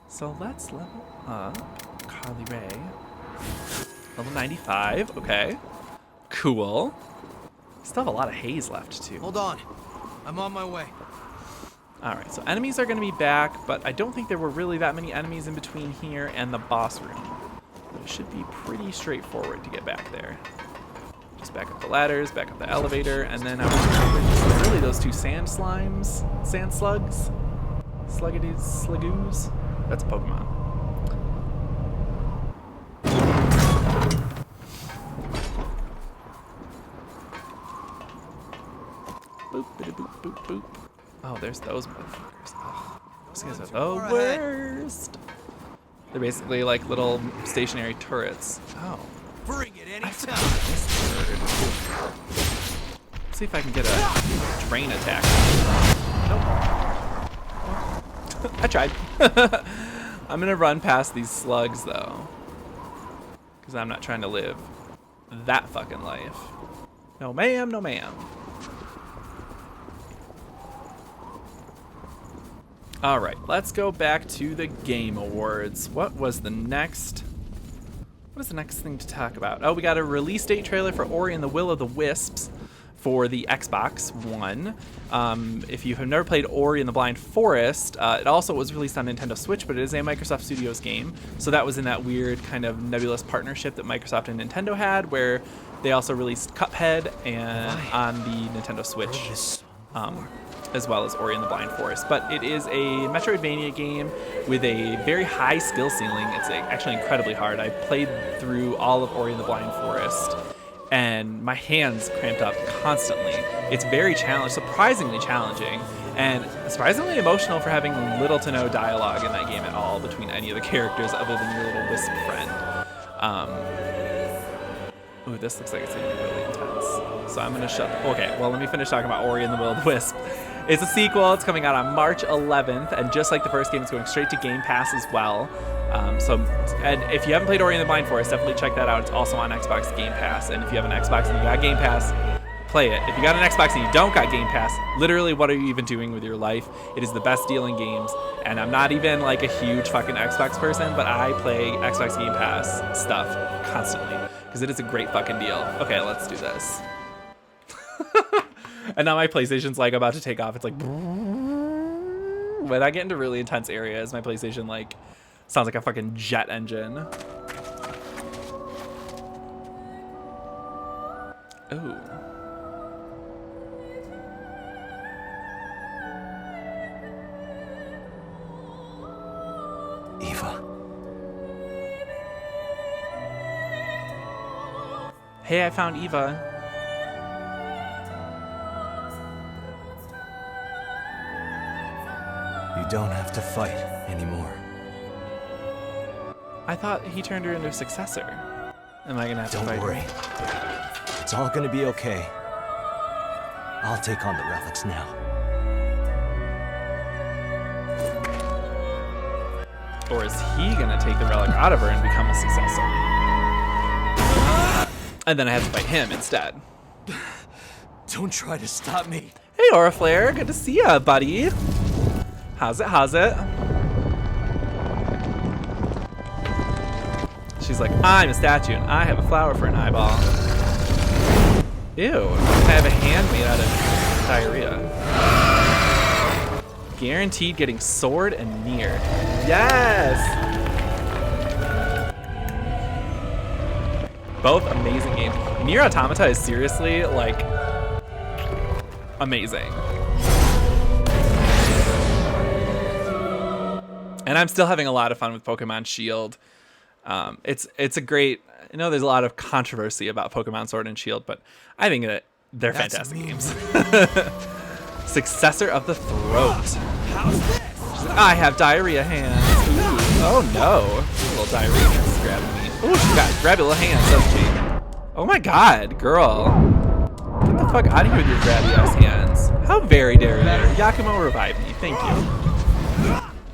So let's level up Carly Ray. Level 95, okay. Cool. Still have a lot of haze left too. Hold on, I'm on my way. Alright, so enemies are going to be back, but I don't think there were really that many enemies in between here and the boss room. It should be pretty straightforward to get back there. Just back up the ladders, back up the elevator, and then I was really those two sand slugs? Slugoos? That's a Pokemon. Boop, boop, boop, boop. Oh, there's those motherfuckers. Oh, those guys are the worst. They're basically like little stationary turrets. Oh. Bring it, Eddie. anytime. See if I can get a drain attack. Nope. I tried. I'm gonna run past these slugs though, because I'm not trying to live that fucking life. No ma'am, no ma'am. All right, let's go back to the Game Awards. What is the next thing to talk about? Oh, we got a release date trailer for Ori and the Will of the Wisps for the Xbox One. If you have never played Ori and the Blind Forest, it also was released on Nintendo Switch, but it is a Microsoft Studios game. So that was in that weird kind of nebulous partnership that Microsoft and Nintendo had, where they also released Cuphead and on the Nintendo Switch, as well as Ori and the Blind Forest. But it is a Metroidvania game with a very high skill ceiling. It's actually incredibly hard. I played through all of Ori and the Blind Forest, and my hands cramped up constantly. It's very surprisingly challenging, and surprisingly emotional for having little to no dialogue in that game at all between any of the characters other than your little wisp friend. Ooh, this looks like it's gonna be really intense. So I'm gonna okay, well, let me finish talking about Ori and the Will of the Wisp. It's a sequel. It's coming out on March 11th, and just like the first game, it's going straight to Game Pass as well. And if you haven't played Ori and the Blind Forest, definitely check that out. It's also on Xbox Game Pass, and if you have an Xbox and you got Game Pass, play it. If you got an Xbox and you don't got Game Pass, literally, what are you even doing with your life? It is the best deal in games, and I'm not even like a huge fucking Xbox person, but I play Xbox Game Pass stuff constantly because it is a great fucking deal. Okay, let's do this. And now my PlayStation's like about to take off. It's like when I get into really intense areas, my PlayStation like sounds like a fucking jet engine. Ooh. Eva. Hey, I found Eva. You don't have to fight anymore. I thought he turned her into a successor. Am I gonna have to fight? Don't worry. It's all gonna be okay. I'll take on the relics now. Or is he gonna take the relic out of her and become a successor? And then I have to fight him instead. Don't try to stop me. Hey, Auraflare, good to see ya, buddy. How's it? She's like, I'm a statue and I have a flower for an eyeball. Ew, I have a hand made out of diarrhea. Guaranteed getting sword and Nier. Yes! Both amazing games. Nier Automata is seriously, like, amazing. And I'm still having a lot of fun with Pokemon Shield. It's a great. I know there's a lot of controversy about Pokemon Sword and Shield, but I think that they're fantastic games. Successor of the Throat. I have diarrhea hands. Ooh. Oh no, little diarrhea hands grabbing me. Ooh, she's got grabby little hands, doesn't she? Oh my God, girl. Get the fuck out of here with your grabby ass hands. How very dare you? Yakumo revived me. Thank you.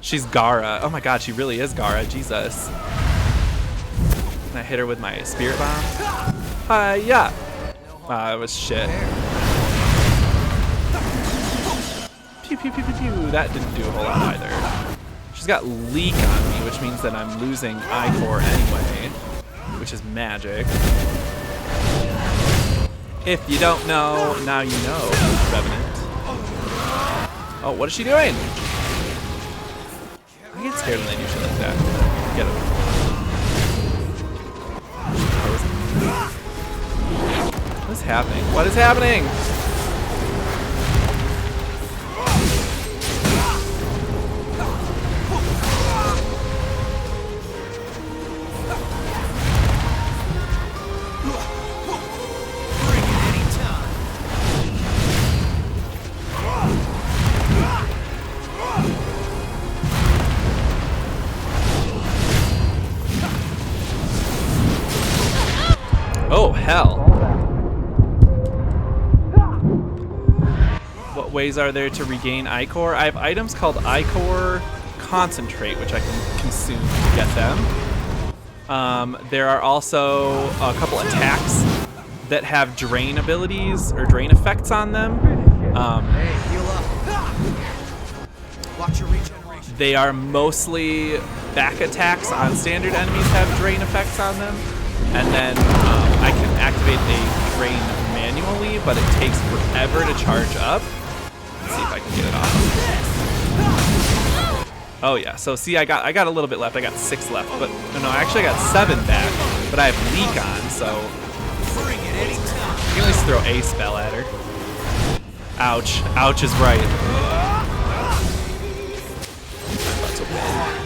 She's Gara. Oh my God, she really is Gara. Jesus. Can I hit her with my spirit bomb? Yeah. It was shit. Pew, pew, pew, pew, pew. That didn't do a whole lot either. She's got leak on me, which means that I'm losing I-Core anyway, which is magic. If you don't know, now you know, Revenant. Oh, what is she doing? I get scared when they do shit like that. Get him. What is happening? What is happening? hell? What ways are there to regain Ichor? I have items called Ichor Concentrate, which I can consume to get them. There are also a couple attacks that have drain abilities or drain effects on them. Hey, heal up. Watch your regeneration. They are mostly back attacks on standard enemies have drain effects on them. And then I can activate a drain manually, but it takes forever to charge up. Let's see if I can get it off. Oh yeah, so see I got a little bit left. I got 6 left, but no, actually I got 7 back, but I have leak on, so Bring it anytime. you can at least throw a spell at her. Ouch. Ouch is right.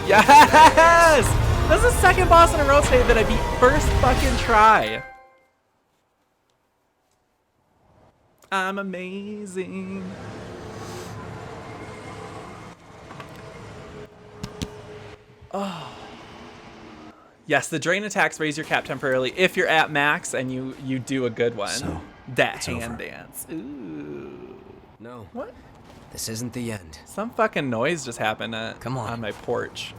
Yes! That's the second boss in a row today that I beat first fucking try. I'm amazing. Oh. Yes, the drain attacks raise your cap temporarily if you're at max and you do a good one. So, that it's hand over. dance. Ooh. No. What? This isn't the end. Some fucking noise just happened Come on. my porch.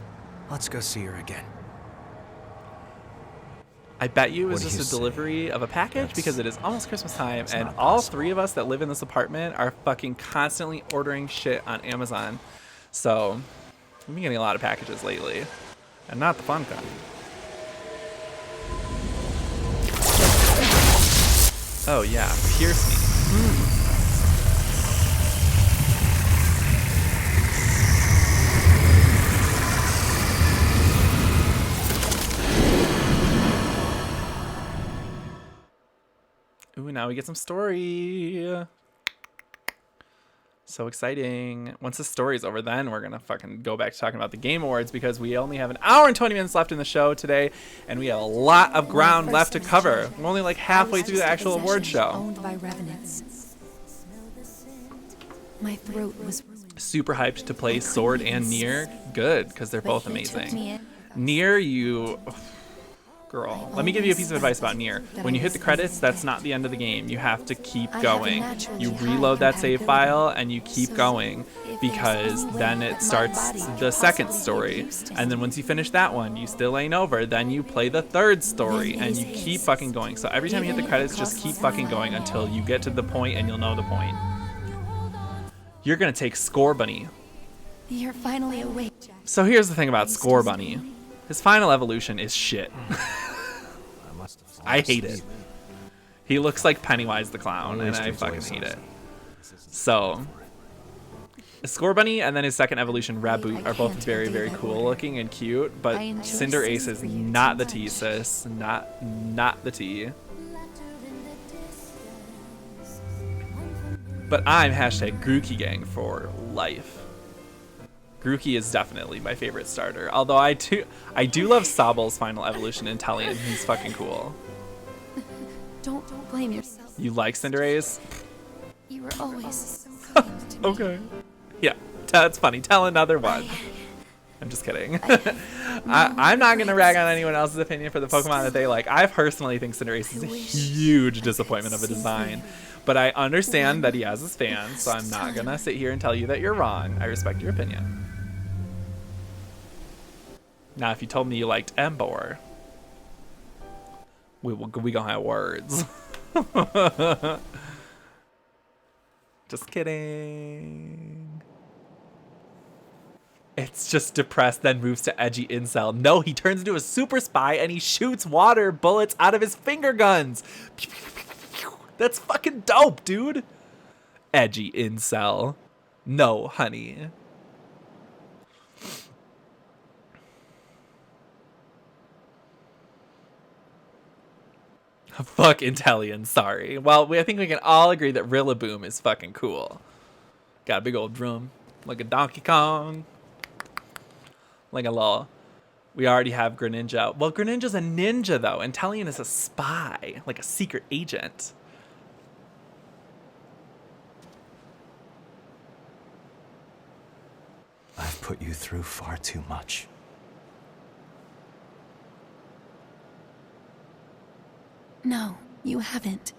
Let's go see her again. I bet you it was What do just you a say? delivery of a package That's- because it is almost Christmas time and not all possible. 3 of us that live in this apartment are fucking constantly ordering shit on Amazon. So, we've been getting a lot of packages lately. And not the fun kind. Oh yeah, pierce me. Ooh, now we get some story. So exciting. Once the story's over, then we're gonna fucking go back to talking about the Game Awards because we only have an hour and 20 minutes left in the show today, and we have a lot of ground left to cover. We're only like halfway through the actual award show. Owned by revenants. My throat was Super hyped to play Sword and Nier. Good, because they're both But he took me amazing. in. Nier, you... Girl, let me give you a piece of advice about Nier. When you hit the credits, that's not the end of the game. You have to keep going. You reload that save file and you keep going because then it starts the second story. And then once you finish that one, you still ain't over. Then you play the third story and you keep fucking going. So every time you hit the credits, just keep fucking going until you get to the point and you'll know the point. You're gonna take Score Bunny. You're finally awake. So here's the thing about Score Bunny. His final evolution is shit. I hate it. He looks like Pennywise the Clown, and I fucking hate it. So, Score Bunny and then his second evolution, Raboot, are both very, very cool looking and cute, but Cinder Ace is not the tea, sis. Not the tea. But I'm hashtag Grookey Gang for life. Grookey is definitely my favorite starter. Although I do love Sabol's final evolution in Tellian. He's fucking cool. Don't blame yourself. You like Cinderace? You were always so kind to me. Okay. Yeah, that's funny. Tell another one. I'm just kidding. I'm not gonna rag on anyone else's opinion for the Pokemon that they like. I personally think Cinderace is a huge disappointment of a design. But I understand that he has his fans, so I'm not gonna sit here and tell you that you're wrong. I respect your opinion. Now, if you told me you liked Emboar, we gonna have words. Just kidding. It's just depressed, then moves to edgy incel. No, he turns into a super spy and he shoots water bullets out of his finger guns. That's fucking dope, dude. Edgy incel. No, honey. Fuck Intellion, sorry. Well, I think we can all agree that Rillaboom is fucking cool. Got a big old drum. Like a Donkey Kong. Like a little... We already have Greninja. Well, Greninja's a ninja, though. Intellion is a spy. Like a secret agent. I've put you through far too much. No, You haven't.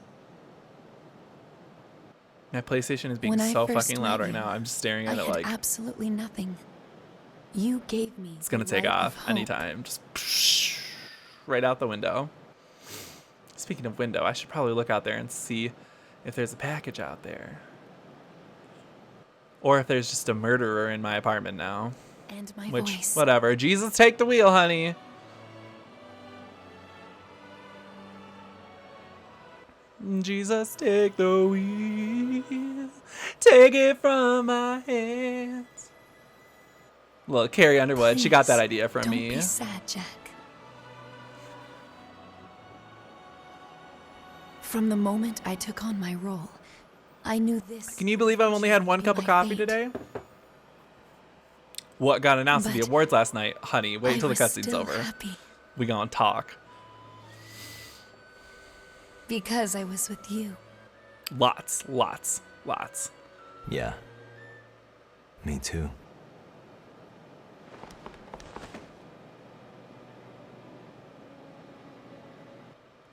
My PlayStation is being When I so first fucking loud met right you, now. I'm just staring at I it had like absolutely nothing. You gave me. it's gonna the take light of off hope. anytime. Just right out the window. Speaking of window, I should probably look out there and see if there's a package out there. Or if there's just a murderer in my apartment now. And my Which, voice. whatever. Jesus, take the wheel, honey. Jesus, take the wheel. Take it from my hands. Look, Carrie Underwood, she got that Please, idea from don't me. be sad, Jack. From the moment I took on my role, I knew this. Can you believe I've only had one be cup of my coffee fate. today? What got announced at the But awards last night? Honey, wait until the was cutscene's still over. happy We gonna talk. because I was with you. Lots, lots, lots. Yeah. Me too.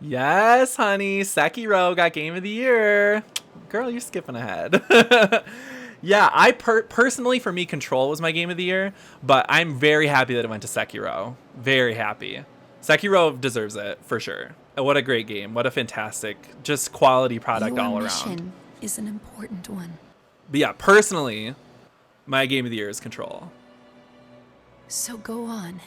Yes, honey. Sekiro got Game of the Year. Girl, you're skipping ahead. Yeah, I personally, for me, Control was my Game of the Year, but I'm very happy that it went to Sekiro. Very happy. Sekiro deserves it, for sure. What a great game. What a fantastic, just quality product Your all around. mission is an important one. But yeah, personally, my Game of the Year is Control. So go on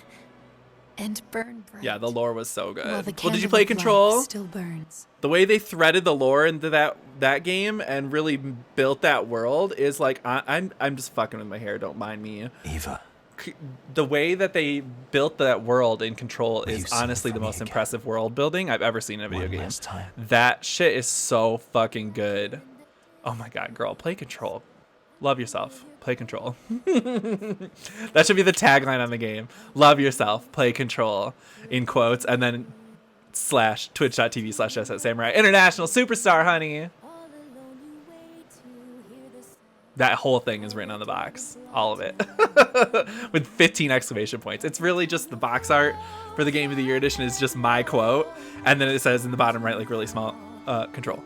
and burn bright. Yeah, the lore was so good. While the Well, did you candle play of life Control? still burns. The way they threaded the lore into that game and really built that world is like I'm just fucking with my hair. Don't mind me. Eva. The way that they built that world in Control Will you is sing it honestly for the me most again? impressive world building I've ever seen in a video One game. last time. That shit is so fucking good. Oh my god, girl, play Control. Love yourself. Play Control. That should be the tagline on the game. Love yourself. Play Control. In quotes. And then / twitch.tv/JetSetSamurai. International superstar, honey. That whole thing is written on the box. All of it. With 15 exclamation points. It's really just the box art for the Game of the Year edition is just my quote. And then it says in the bottom right, like really small, Control.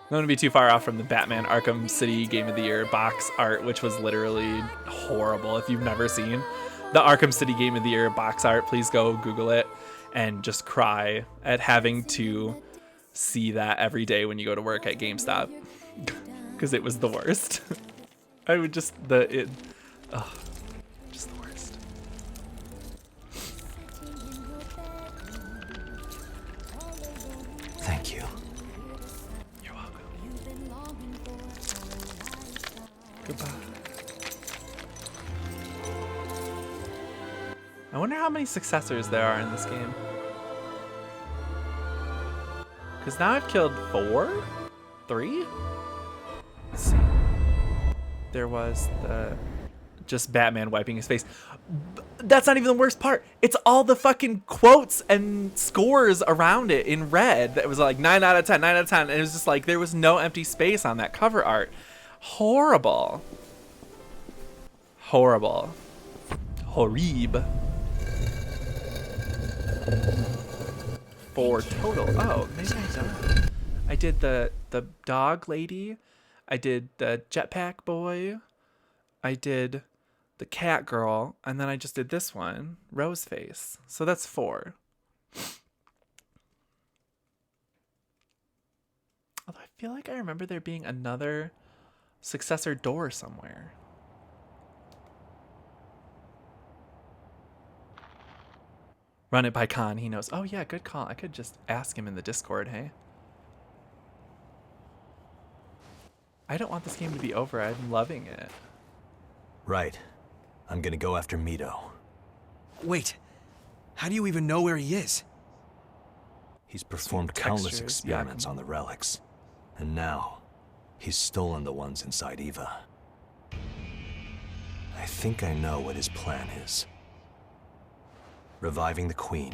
I'm going to be too far off from the Batman Arkham City Game of the Year box art, which was literally horrible. If you've never seen the Arkham City Game of the Year box art, please go Google it and just cry at having to see that every day when you go to work at GameStop. Because it was the worst. I would just, just the worst. Thank you. Goodbye. I wonder how many successors there are in this game. Because now I've killed 4? 3? Let's see. There was the just Batman wiping his face. That's not even the worst part. It's all the fucking quotes and scores around it in red. That was like 9 out of 10, 9 out of 10. And it was just like there was no empty space on that cover art. Horrible. Horrible. Horrible. 4 total. Oh, maybe I don't. I did the dog lady. I did the jetpack boy. I did the cat girl. And then I just did this one, Rose Face. So that's 4. Although I feel like I remember there being another successor door somewhere. Run it by Khan. He knows. Oh yeah, good call. I could just ask him in the Discord, hey? I don't want this game to be over. I'm loving it. Right. I'm gonna go after Mito. Wait, how do you even know where he is? He's performed Sweet countless textures, experiments on the relics. And now, he's stolen the ones inside Eva. I think I know what his plan is. Reviving the Queen.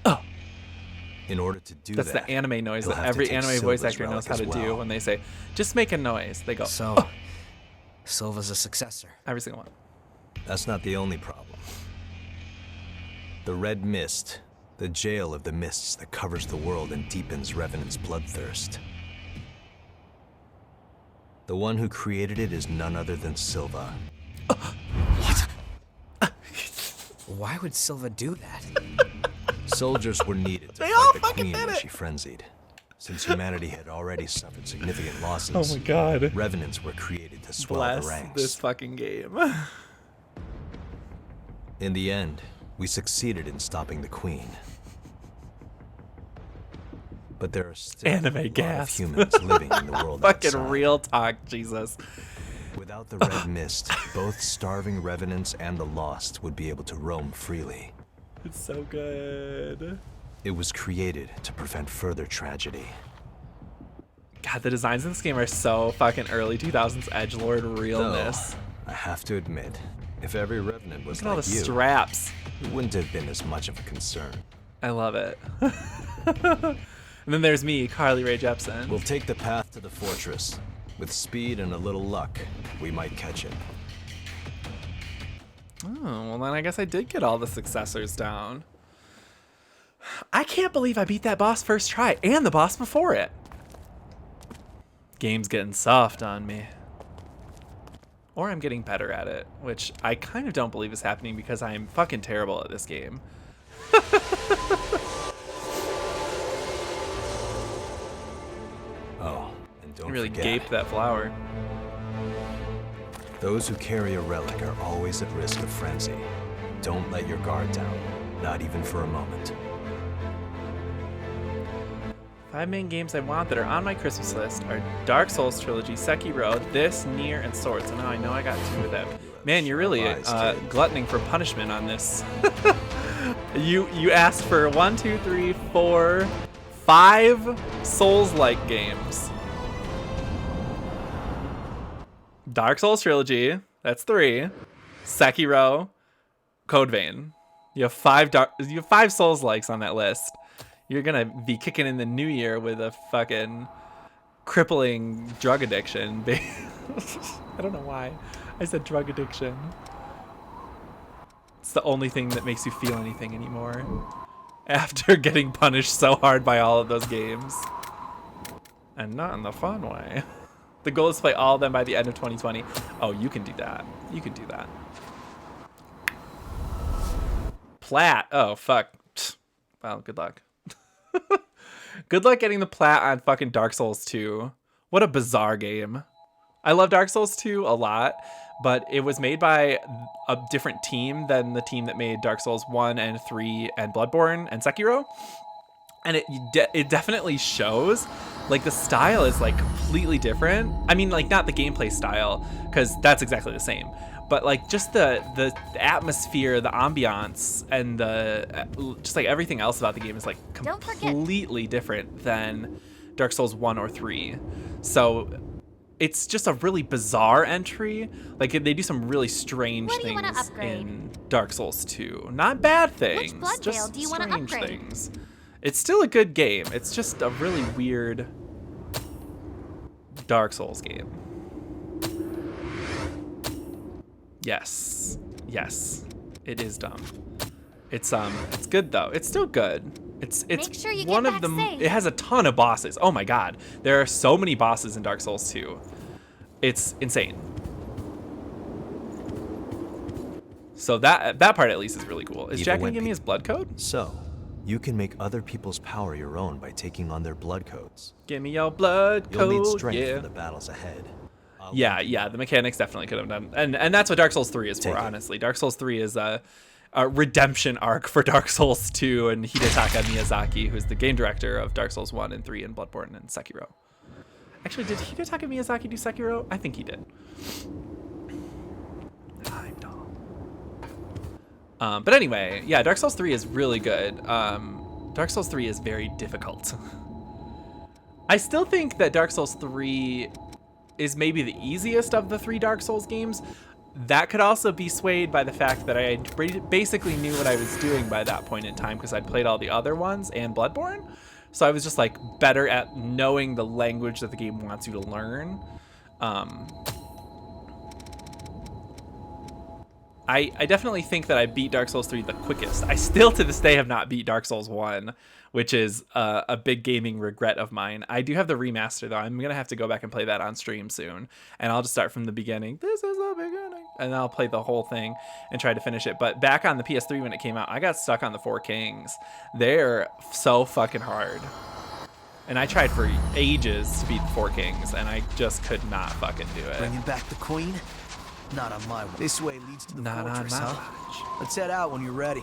Oh! In order to do That's that, the anime noise he'll that have to every take anime voice Silva's actor knows relic how to as do well. when they say, just make a noise. They go, So, oh. Silva's a successor. Every single one. That's not the only problem. The Red Mist, the jail of the mists that covers the world and deepens Revenant's bloodthirst. The one who created it is none other than Silva. Why would Silva do that? Soldiers were needed to They all fight the fucking Queen did when it. she frenzied. Since humanity had already suffered significant losses, Oh my god. Revenants were created to swell Bless the ranks. this fucking game. In the end, we succeeded in stopping the Queen. But there are still Anime a lot gasp. of humans living in the world Fucking outside. real talk, Jesus. Without the Red Mist, both starving Revenants and the Lost would be able to roam freely. It's so good. It was created to prevent further tragedy. God, the designs in this game are so fucking early 2000s edgelord realness. Though, I have to admit, if every Revenant was Look at all like the you, straps. it wouldn't have been as much of a concern. I love it. And then there's me, Carly Rae Jepsen. We'll take the path to the fortress. With speed and a little luck, we might catch it. Oh, well then I guess I did get all the successors down. I can't believe I beat that boss first try, and the boss before it. Game's getting soft on me. Or I'm getting better at it, which I kind of don't believe is happening because I'm fucking terrible at this game. Oh, and don't I really forget, gaped that flower. those who carry a relic are always at risk of frenzy. Don't let your guard down, not even for a moment. 5 main games I want that are on my Christmas list are Dark Souls Trilogy, Sekiro, this, Nier, and Swords. And now I know I got 2 of them. Man, you're really gluttoning for punishment on this. You asked for 1, 2, 3, 4, 5 Souls-like games. Dark Souls Trilogy, that's 3. Sekiro, Code Vein. You have 5 Souls-likes on that list. You're gonna be kicking in the new year with a fucking crippling drug addiction. I don't know why I said drug addiction. It's the only thing that makes you feel anything anymore. After getting punished so hard by all of those games. And not in the fun way. The goal is to play all of them by the end of 2020. Oh, you can do that. You can do that. Plat. Oh, fuck. Well, good luck. Good luck getting the plat on fucking Dark Souls 2. What a bizarre game. I love Dark Souls 2 a lot, but it was made by a different team than the team that made Dark Souls 1 and 3 and Bloodborne and Sekiro. And it definitely shows. Like, the style is like completely different. I mean, like, not the gameplay style, because that's exactly the same. But like just the atmosphere, the ambiance, and just like everything else about the game is like completely different than Dark Souls 1 or 3. So it's just a really bizarre entry. Like they do some really strange things in Dark Souls 2. Not bad things, Which blood just veil do you want to strange upgrade? things. It's still a good game. It's just a really weird Dark Souls game. Yes. Yes. It is dumb. It's good though. It's still good. It's Make sure you one get of back the safe. it has a ton of bosses. Oh my god. There are so many bosses in Dark Souls 2. It's insane. So that part at least is really cool. Is Even Jack gonna when give me his blood code? So, you can make other people's power your own by taking on their blood codes. Give me your blood You'll code. need strength Yeah. for the battles ahead. Yeah, the mechanics definitely could have done, and that's what Dark Souls 3 is for. Honestly, Dark Souls 3 is a redemption arc for Dark Souls 2 and Hidetaka Miyazaki, who's the game director of Dark Souls 1 and 3 and Bloodborne and Sekiro. Actually, did Hidetaka Miyazaki do Sekiro? I think he did. I'm dumb. But anyway, yeah, Dark Souls 3 is really good. Dark Souls 3 is very difficult. I still think that Dark Souls 3 is maybe the easiest of the 3 Dark Souls games. That could also be swayed by the fact that I basically knew what I was doing by that point in time because I'd played all the other ones and Bloodborne. So I was just like better at knowing the language that the game wants you to learn. I definitely think that I beat Dark Souls 3 the quickest. I still to this day have not beat Dark Souls 1, which is a big gaming regret of mine. I do have the remaster though. I'm going to have to go back and play that on stream soon. And I'll just start from the beginning. This is the beginning. And I'll play the whole thing and try to finish it. But back on the PS3 when it came out, I got stuck on the Four Kings. They're so fucking hard. And I tried for ages to beat the Four Kings, and I just could not fucking do it. Bringing back the queen? Not on my way. This way leads to the Not fortress, on my huh? watch. Let's head out when you're ready.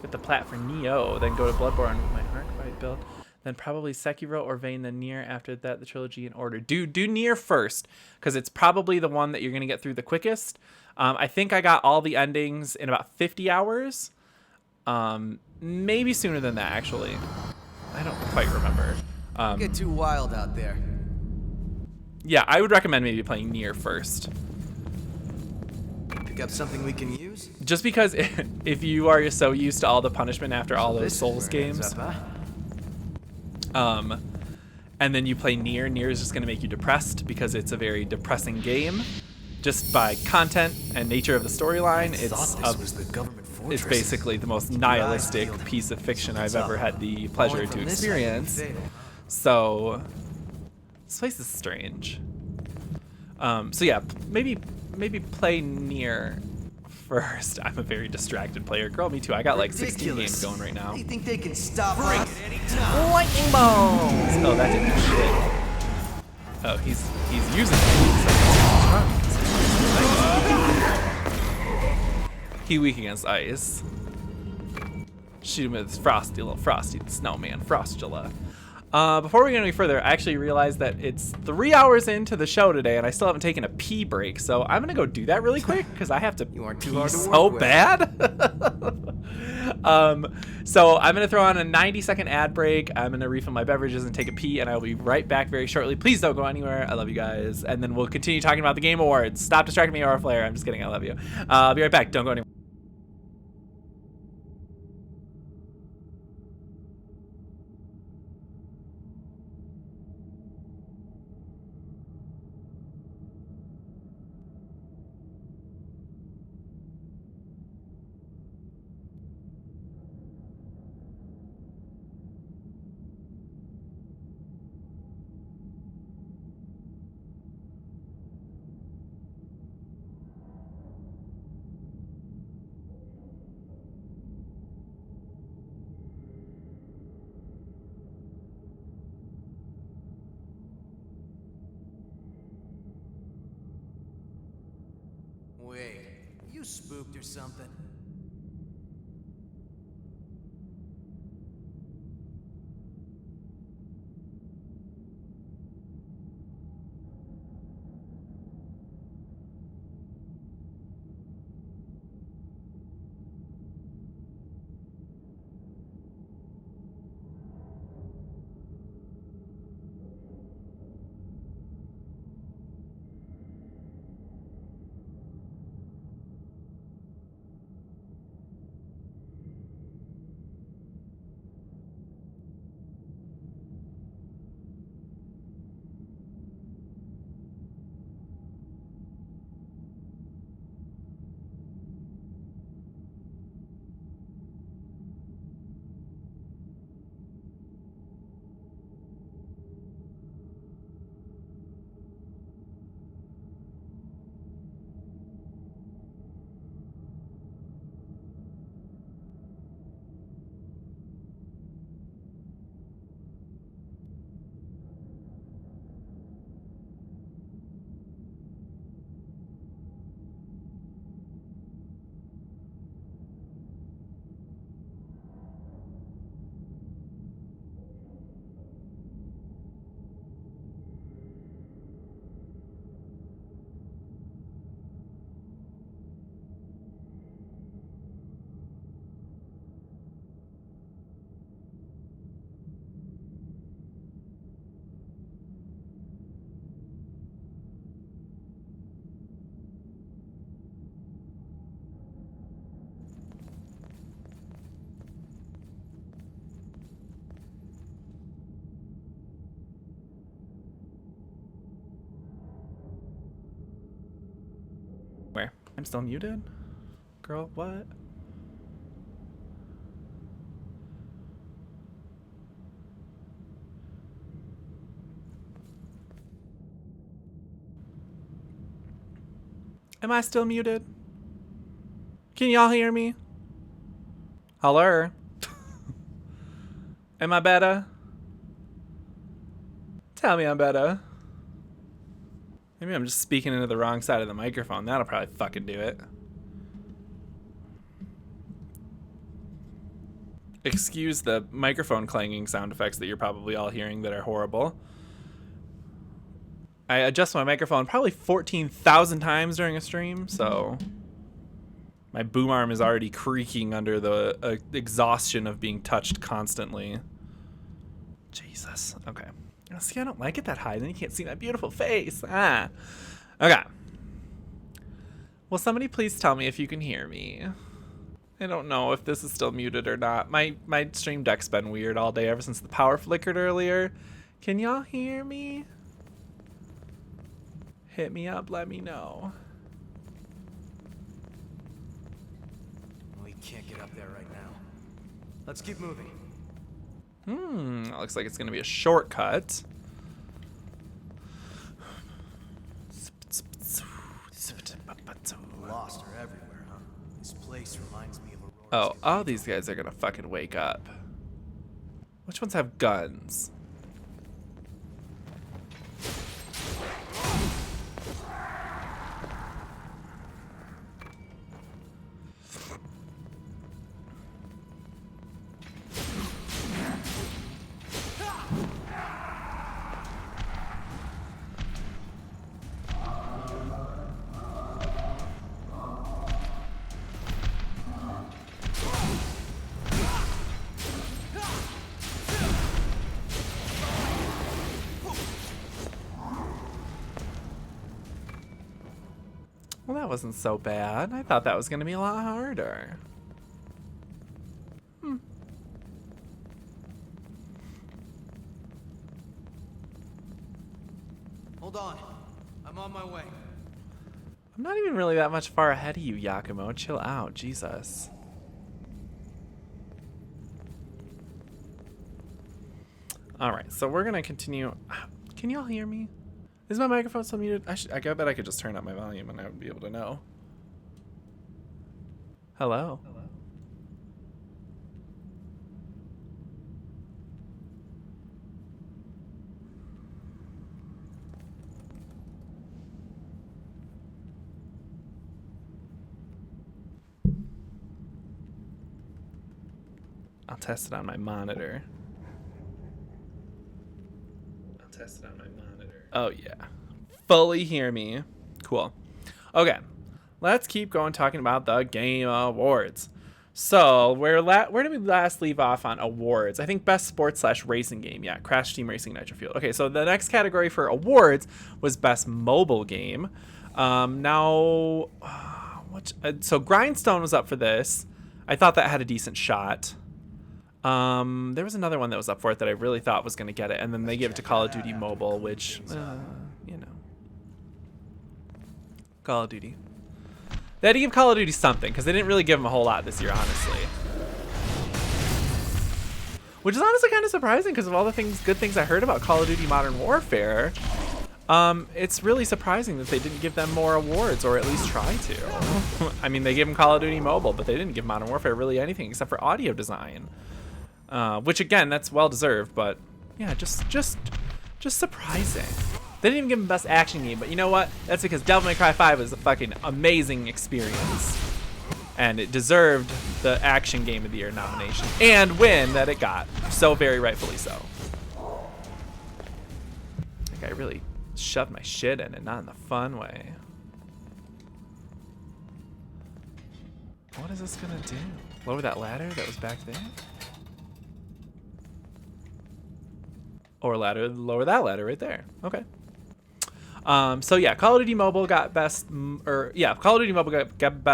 Get the plat for Neo, then go to Bloodborne with my Arcfight build, then probably Sekiro or Vayne, then Nier after that, the trilogy in order. Do Nier first, because it's probably the one that you're going to get through the quickest. I think I got all the endings in about 50 hours. Maybe sooner than that, actually. I don't quite remember. Get too wild out there. Yeah, I would recommend maybe playing Nier first. Pick up something we can use? Just because if you are so used to all the punishment after all those Souls games, and then you play Nier is just going to make you depressed because it's a very depressing game. Just by content and nature of the storyline, it's basically the most nihilistic piece of fiction I've ever had the pleasure to experience. So this place is strange. So yeah, maybe play Nier first. I'm a very distracted player. Girl, me too. I got like 16 games going right now. They think they can stop us at any time. Lightning balls! Oh, that didn't do shit. Oh, he's using it. He weak against ice. Shoot him with his little Frosty the Snowman, Frostula. Before we go any further, I actually realized that it's 3 hours into the show today, and I still haven't taken a pee break. So I'm gonna go do that really quick because I have to pee so bad. So I'm gonna throw on a 90-second ad break. I'm gonna refill my beverages and take a pee, and I will be right back very shortly. Please don't go anywhere. I love you guys, and then we'll continue talking about the Game Awards. Stop distracting me, Aura Flare. I'm just kidding. I love you. I'll be right back. Don't go anywhere. Wait, you spooked or something? Where? I'm still muted? Girl, what? Am I still muted? Can y'all hear me? Hello? Am I better? Tell me I'm better. Maybe I'm just speaking into the wrong side of the microphone. That'll probably fucking do it. Excuse the microphone clanging sound effects that you're probably all hearing that are horrible. I adjust my microphone probably 14,000 times during a stream, so my boom arm is already creaking under the exhaustion of being touched constantly. Jesus. Okay. See, I don't like it that high. Then you can't see my beautiful face. Ah. Okay. Will somebody please tell me if you can hear me? I don't know if this is still muted or not. My stream deck's been weird all day ever since the power flickered earlier. Can y'all hear me? Hit me up, let me know. We can't get up there right now. Let's keep moving. That looks like it's gonna be a shortcut. Lost are everywhere, huh? This place reminds me of a Oh, all these guys are gonna fucking wake up. Which ones have guns? Well, that wasn't so bad. I thought that was going to be a lot harder. Hold on. I'm on my way. I'm not even really that much far ahead of you, Yakumo. Chill out. Jesus. Alright, so we're going to continue. Can y'all hear me? Is my microphone still muted? I bet I could just turn up my volume and I would be able to know. Hello? I'll test it on my monitor. Oh, yeah. Fully hear me. Cool. Okay. Let's keep going talking about the Game Awards. So, where did we last leave off on awards? I think best sports/racing game. Yeah, Crash Team Racing Nitro Fuel. Okay, so the next category for awards was best mobile game. So Grindstone was up for this. I thought that had a decent shot. There was another one that was up for it that I really thought was going to get it, and then they gave it to Call of Duty Mobile, which, you know. Call of Duty. They had to give Call of Duty something, because they didn't really give them a whole lot this year, honestly. Which is honestly kind of surprising, because of all the good things I heard about Call of Duty Modern Warfare. It's really surprising that they didn't give them more awards, or at least try to. I mean, they gave them Call of Duty Mobile, but they didn't give Modern Warfare really anything except for audio design. Which again, that's well deserved, but yeah, just surprising. They didn't even give him best action game, but you know what? That's because Devil May Cry 5 was a fucking amazing experience, and it deserved the action game of the year nomination and win that it got, so very rightfully so. Like I really shoved my shit in it, not in the fun way. What is this gonna do? Lower that ladder that was back there? Or lower that ladder right there. Okay. So yeah, Call of Duty Mobile got best, Call of Duty Mobile got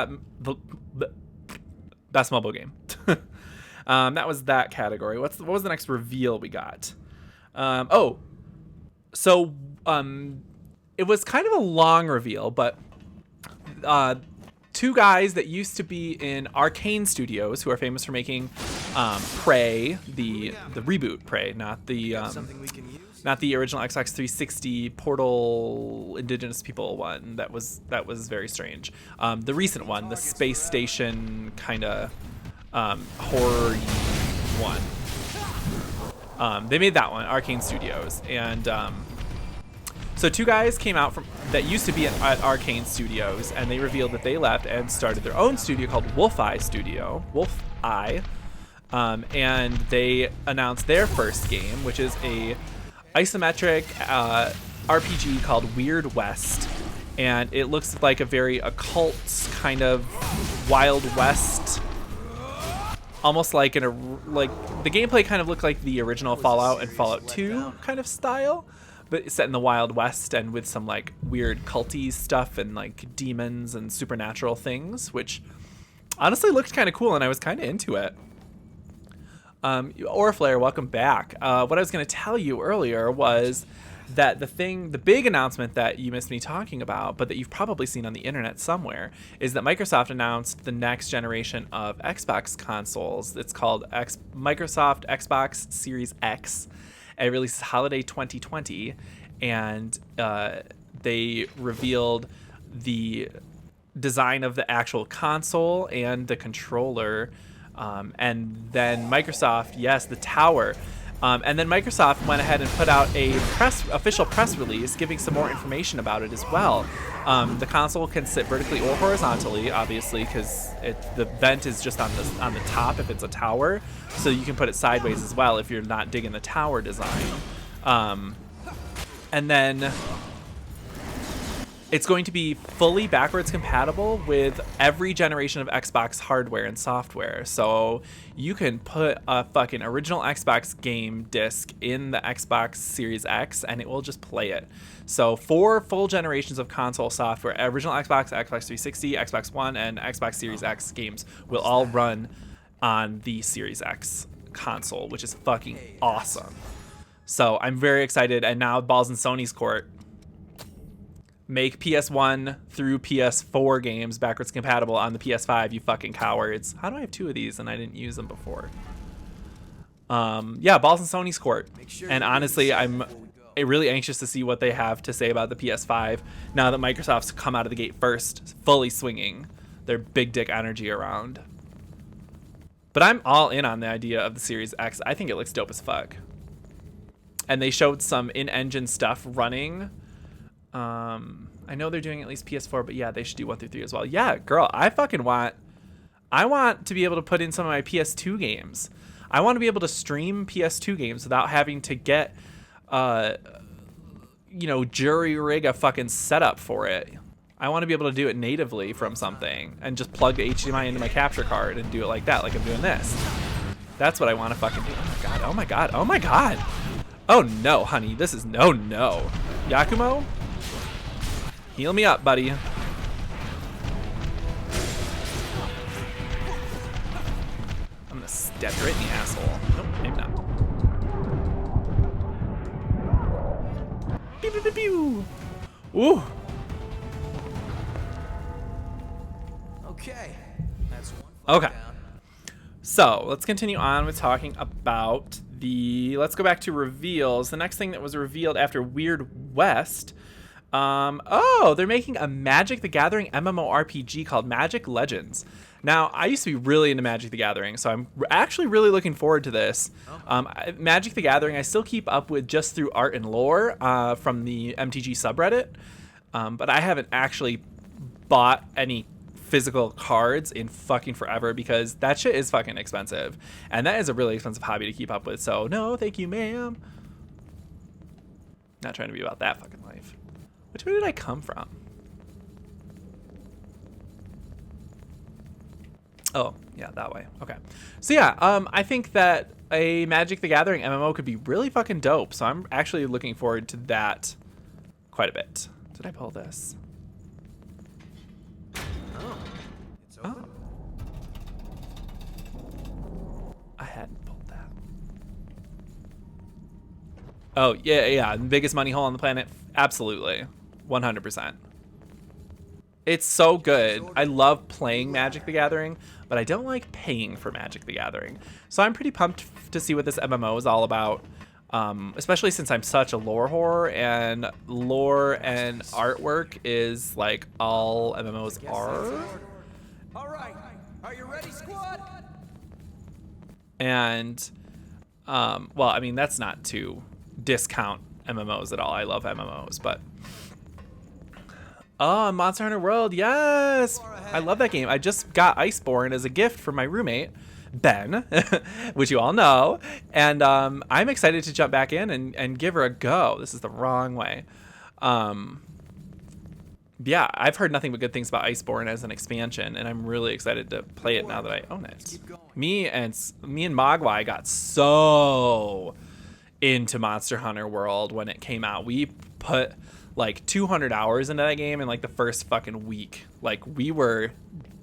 best mobile game. That was that category. What was the next reveal we got? It was kind of a long reveal, but two guys that used to be in Arcane Studios, who are famous for making Prey, the reboot Prey, not the original Xbox 360 Portal Indigenous People one. That was very strange. The recent one, the space station kind of horror one. They made that one, Arcane Studios, and so two guys came out that used to be at Arcane Studios, and they revealed that they left and started their own studio called Wolfeye Studio, Wolfeye, and they announced their first game, which is a isometric RPG called Weird West, and it looks like a very occult kind of Wild West. Almost like the gameplay kind of looked like the original Fallout and Fallout 2 kind of style, but it's set in the Wild West and with some like weird culty stuff and like demons and supernatural things, which honestly looked kind of cool, and I was kind of into it. Oriflare, welcome back. What I was going to tell you earlier was that the big announcement that you missed me talking about, but that you've probably seen on the internet somewhere, is that Microsoft announced the next generation of Xbox consoles. It's called Microsoft Xbox Series X. It releases holiday 2020, and they revealed the design of the actual console and the controller, and then Microsoft, yes, the tower. And then Microsoft went ahead and put out a official press release giving some more information about it as well. The console can sit vertically or horizontally, obviously, because the vent is just on the top if it's a tower. So you can put it sideways as well if you're not digging the tower design. And then it's going to be fully backwards compatible with every generation of Xbox hardware and software. So you can put a fucking original Xbox game disc in the Xbox Series X and it will just play it. So 4 full generations of console software, original Xbox, Xbox 360, Xbox One, and Xbox Series X games will all run on the Series X console, which is fucking awesome. So I'm very excited, and now ball's in Sony's court. Make PS1 through PS4 games backwards compatible on the PS5, you fucking cowards. How do I have 2 of these and I didn't use them before? Yeah, balls in Sony's court. And honestly, I'm really anxious to see what they have to say about the PS5 now that Microsoft's come out of the gate first, fully swinging their big dick energy around. But I'm all in on the idea of the Series X. I think it looks dope as fuck. And they showed some in-engine stuff running. I know they're doing at least PS4, but yeah, they should do 1 through 3 as well. Yeah, girl, I want to be able to put in some of my PS2 games. I want to be able to stream PS2 games without having to get, jury rig a fucking setup for it. I want to be able to do it natively from something and just plug the HDMI into my capture card and do it like that, like I'm doing this. That's what I want to fucking do. Oh my god, oh my god, oh my god. Oh no, honey, this is no. Yakumo? Heal me up, buddy. I'm gonna stab you right in the asshole. Nope, maybe not. Pew, pew, pew, pew. Ooh. Okay, that's one. Okay. So let's continue on with talking about let's go back to reveals. The next thing that was revealed after Weird West. They're making a Magic the Gathering MMORPG called Magic Legends. Now, I used to be really into Magic the Gathering, so I'm actually really looking forward to this. Magic the Gathering, I still keep up with just through art and lore from the MTG subreddit, but I haven't actually bought any physical cards in fucking forever because that shit is fucking expensive, and that is a really expensive hobby to keep up with. So no, thank you, ma'am. Not trying to be about that fucking life. Which way did I come from? Oh, yeah, that way. Okay. So yeah, I think that a Magic the Gathering MMO could be really fucking dope. So I'm actually looking forward to that quite a bit. Did I pull this? Oh, it's open. I hadn't pulled that. Oh, yeah. The biggest money hole on the planet? Absolutely. 100%. It's so good. I love playing Magic the Gathering, but I don't like paying for Magic the Gathering. So I'm pretty pumped to see what this MMO is all about, especially since I'm such a lore whore, and lore and artwork is like all MMOs are. All right, are you ready, squad? And, well, I mean, that's not to discount MMOs at all. I love MMOs, but... Oh, Monster Hunter World, yes! I love that game. I just got Iceborne as a gift from my roommate, Ben, which you all know, and I'm excited to jump back in and give her a go. This is the wrong way. Yeah, I've heard nothing but good things about Iceborne as an expansion, and I'm really excited to play it now that I own it. Me and Mogwai got so into Monster Hunter World when it came out. We put like 200 hours into that game in like the first fucking week. Like, we were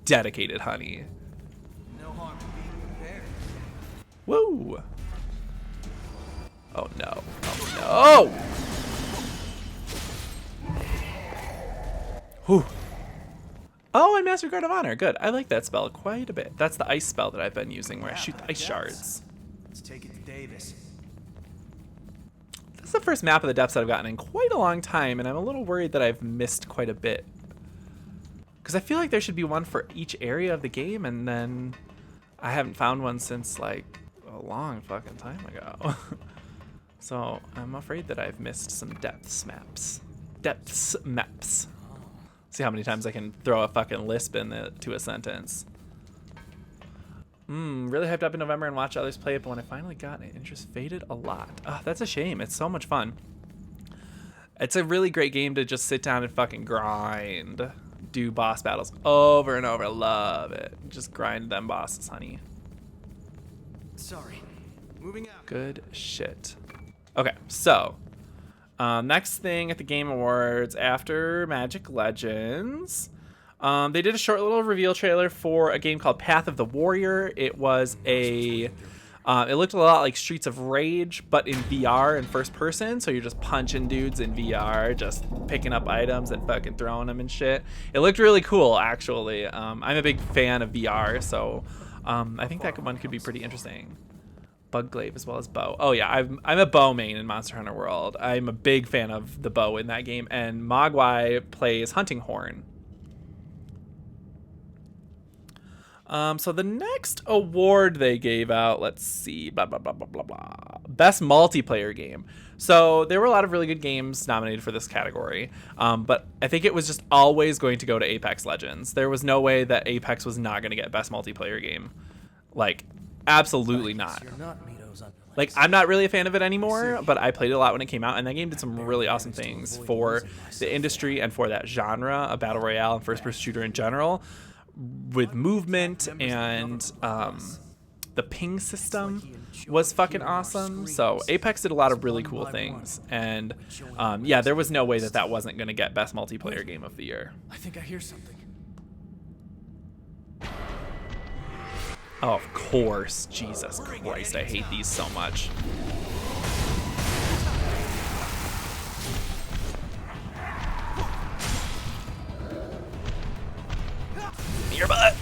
dedicated, honey. No harm in being prepared. Woo! Oh no. Oh no! Whew. Oh, and Master Guard of Honor. Good. I like that spell quite a bit. That's the ice spell that I've been using where I shoot the ice shards. Let's take it to Davis. This is the first map of the depths that I've gotten in quite a long time, and I'm a little worried that I've missed quite a bit. Because I feel like there should be one for each area of the game, and then I haven't found one since like a long fucking time ago. So I'm afraid that I've missed some depths maps. Depths maps. See how many times I can throw a fucking lisp into a sentence. Really hyped up in November and watched others play it, but when I finally got it, interest faded a lot. Oh, that's a shame. It's so much fun. It's a really great game to just sit down and fucking grind. Do boss battles over and over. Love it. Just grind them bosses, honey. Sorry. Moving out. Good shit. Okay, so next thing at the Game Awards after Magic Legends, they did a short little reveal trailer for a game called Path of the Warrior. It was it looked a lot like Streets of Rage, but in VR and first person. So you're just punching dudes in VR, just picking up items and fucking throwing them and shit. It looked really cool, actually. I'm a big fan of VR, so I think that one could be pretty interesting. Bugglaive as well as bow. Oh yeah, I'm a bow main in Monster Hunter World. I'm a big fan of the bow in that game, and Mogwai plays Hunting Horn. So the next award they gave out, let's see, blah, blah, blah, blah, blah, blah. Best multiplayer game. So there were a lot of really good games nominated for this category, but I think it was just always going to go to Apex Legends. There was no way that Apex was not going to get best multiplayer game. Like, absolutely not. Like, I'm not really a fan of it anymore, but I played it a lot when it came out, and that game did some really awesome things for the industry and for that genre of battle royale and first-person shooter in general, with movement, and the ping system was fucking awesome. So Apex did a lot of really cool things, and yeah, there was no way that that wasn't going to get best multiplayer game of the year. I think I hear something. Oh, of course. Jesus Christ, I hate these so much. Your butt.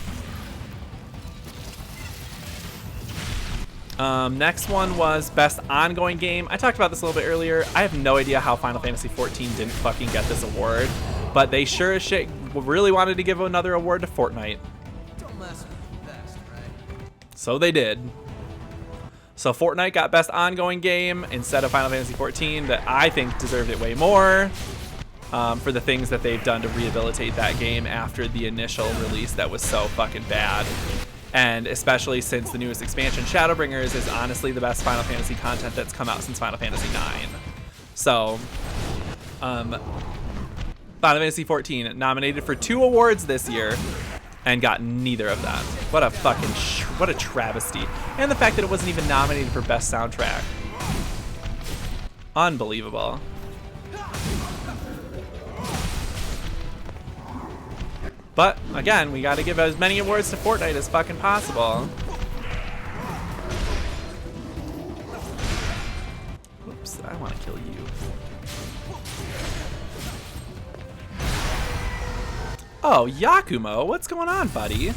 Next one was best ongoing game. I talked about this a little bit earlier. I have no idea how Final Fantasy XIV didn't fucking get this award, but they sure as shit really wanted to give another award to Fortnite. Don't mess with the best, right? So they did. So Fortnite got best ongoing game instead of Final Fantasy XIV, that I think deserved it way more. For the things that they've done to rehabilitate that game after the initial release that was so fucking bad. And especially since the newest expansion, Shadowbringers, is honestly the best Final Fantasy content that's come out since Final Fantasy IX. So, Final Fantasy XIV nominated for 2 awards this year and got neither of them. What a fucking, what a travesty. And the fact that it wasn't even nominated for best soundtrack. Unbelievable. But, again, we gotta give as many awards to Fortnite as fucking possible. Oops, I wanna kill you. Oh, Yakumo, what's going on, buddy?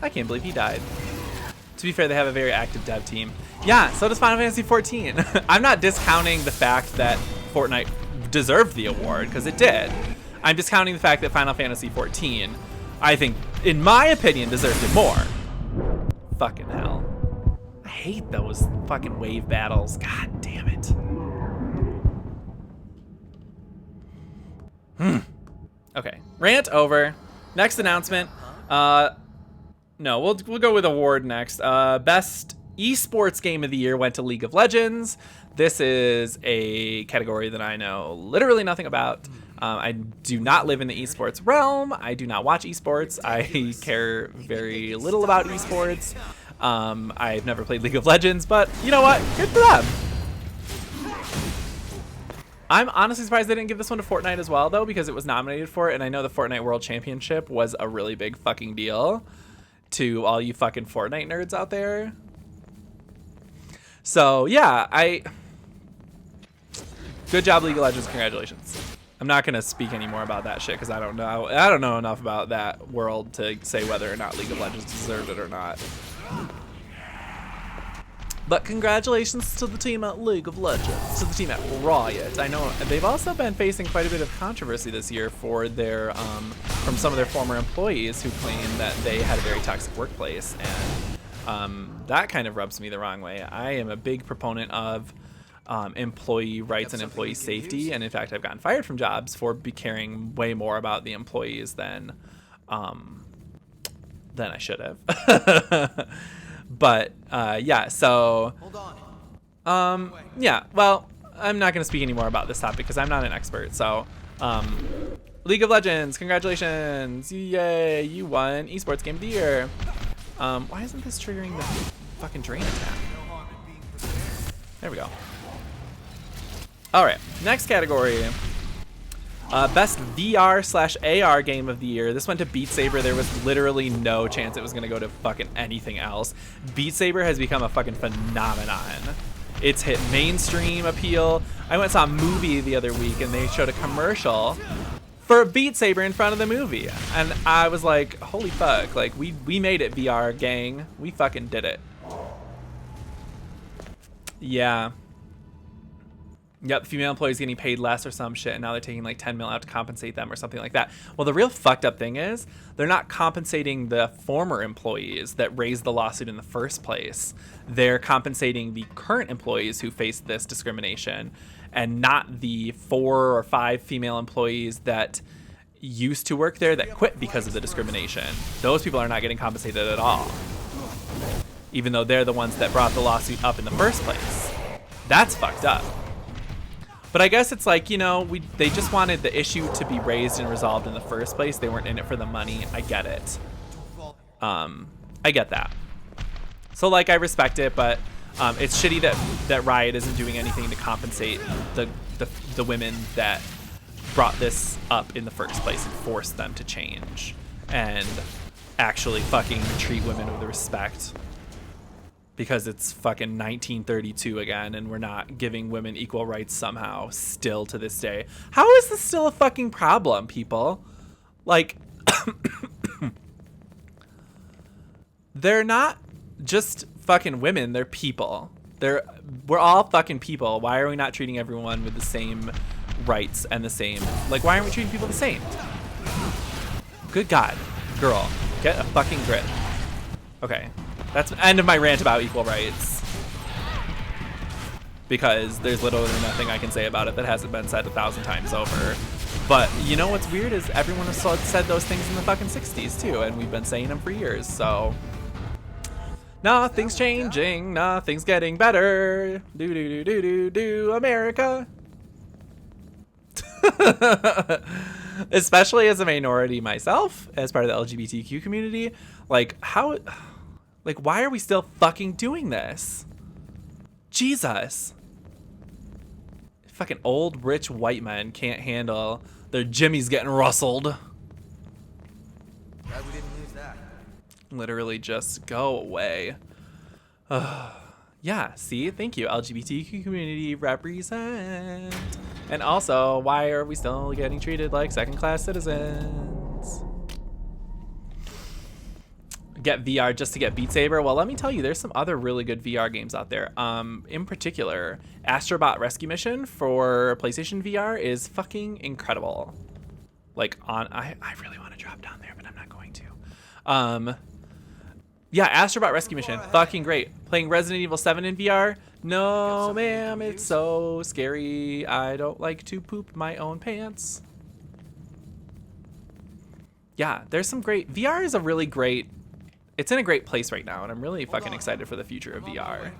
I can't believe he died. To be fair, they have a very active dev team. Yeah, so does Final Fantasy XIV. I'm not discounting the fact that Fortnite deserved the award, because it did. I'm discounting the fact that Final Fantasy XIV, I think, in my opinion, deserved it more. Fucking hell. I hate those fucking wave battles. God damn it. Okay, rant over. Next announcement. No, we'll go with award next. Best esports game of the year went to League of Legends. This is a category that I know literally nothing about. I do not live in the esports realm. I do not watch esports. I care very little about esports. I've never played League of Legends, but you know what? Good for them. I'm honestly surprised they didn't give this one to Fortnite as well, though, because it was nominated for it, and I know the Fortnite World Championship was a really big fucking deal to all you fucking Fortnite nerds out there. So yeah, good job, League of Legends. Congratulations. I'm not gonna speak any more about that shit because I don't know enough about that world to say whether or not League of Legends deserved it or not. But congratulations to the team at League of Legends, to the team at Riot. I know they've also been facing quite a bit of controversy this year for their from some of their former employees who claim that they had a very toxic workplace, and that kind of rubs me the wrong way. I am a big proponent of employee rights and employee safety, and in fact, I've gotten fired from jobs for caring way more about the employees than I should have. But yeah, so yeah, well, I'm not going to speak anymore about this topic because I'm not an expert. So League of Legends, congratulations, yay, you won esports game of the year. Why isn't this triggering the fucking drain attack? There we go. All right, next category. Best VR/AR game of the year. This went to Beat Saber. There was literally no chance it was gonna go to fucking anything else. Beat Saber has become a fucking phenomenon. It's hit mainstream appeal. I went and saw a movie the other week and they showed a commercial for Beat Saber in front of the movie. And I was like, holy fuck, like we made it, VR gang. We fucking did it. Yeah. Yep, female employees getting paid less or some shit, and now they're taking like 10 mil out to compensate them or something like that. Well, the real fucked up thing is they're not compensating the former employees that raised the lawsuit in the first place. They're compensating the current employees who faced this discrimination, and not the 4 or 5 female employees that used to work there that quit because of the discrimination. Those people are not getting compensated at all, even though they're the ones that brought the lawsuit up in the first place. That's fucked up. But I guess it's like, you know, they just wanted the issue to be raised and resolved in the first place. They weren't in it for the money. I get it. I get that. So like, I respect it, but it's shitty that Riot isn't doing anything to compensate the women that brought this up in the first place and forced them to change and actually fucking treat women with respect. Because it's fucking 1932 again, and we're not giving women equal rights somehow, still to this day. How is this still a fucking problem, people? Like, they're not just fucking women, they're people. We're all fucking people. Why are we not treating everyone with the same rights and the same, like, why aren't we treating people the same? Good God, girl, get a fucking grip. Okay. That's the end of my rant about equal rights. Because there's literally nothing I can say about it that hasn't been said 1,000 times over. But you know what's weird is everyone has said those things in the fucking 60s too, and we've been saying them for years, so. Nothing's changing, nothing's getting better. Do, America. Especially as a minority myself, as part of the LGBTQ community. Like, why are we still fucking doing this? Jesus. It Fucking old, rich white men can't handle their jimmies getting rustled. Glad we didn't lose that. Literally just go away. Yeah, see? Thank you. LGBTQ community represent. And also, why are we still getting treated like second-class citizens? Get VR just to get Beat Saber? Well, let me tell you, there's some other really good VR games out there. In particular, Astrobot Rescue Mission for PlayStation VR is fucking incredible. Like, I really want to drop down there, but I'm not going to. Yeah, Astrobot Rescue Mission, fucking great. Playing Resident Evil 7 in VR? No, ma'am, it's so scary. I don't like to poop my own pants. Yeah, there's some great... VR is a really great... It's in a great place right now, and I'm really fucking excited for the future of VR.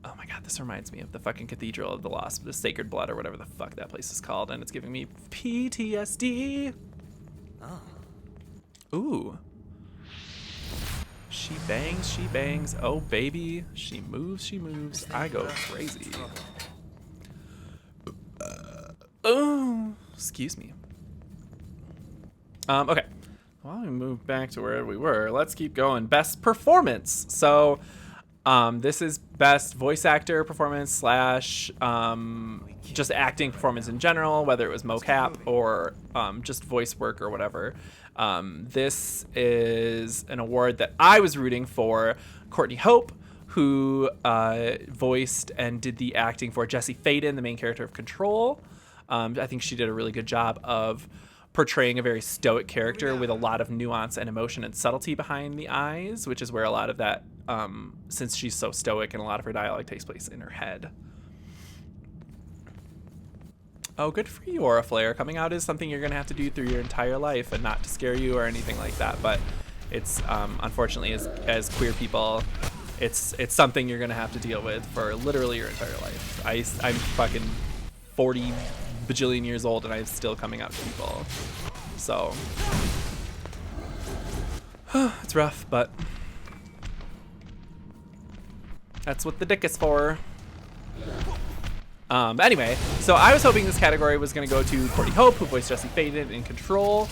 Oh my god, this reminds me of the fucking Cathedral of the Lost, the Sacred Blood, or whatever the fuck that place is called, and it's giving me PTSD. Oh. Ooh. She bangs, oh baby. She moves, I go crazy. Oh, excuse me. Okay. While we move back to where we were, let's keep going. Best performance. So, this is best voice actor performance slash just acting performance in general, whether it was mocap or just voice work or whatever. This is an award that I was rooting for Courtney Hope, who voiced and did the acting for Jesse Faden, the main character of Control. I think she did a really good job of portraying a very stoic character with a lot of nuance and emotion and subtlety behind the eyes, which is where a lot of that, since she's so stoic and a lot of her dialogue takes place in her head. Oh, good for you, Aura Flare. Coming out is something you're going to have to do through your entire life, and not to scare you or anything like that, but it's, unfortunately, as queer people, it's something you're going to have to deal with for literally your entire life. I'm fucking 40 bajillion years old and I'm still coming out to people. So it's rough, but that's what the dick is for. But anyway, so I was hoping this category was going to go to Courtney Hope, who voiced Jesse Faden in Control.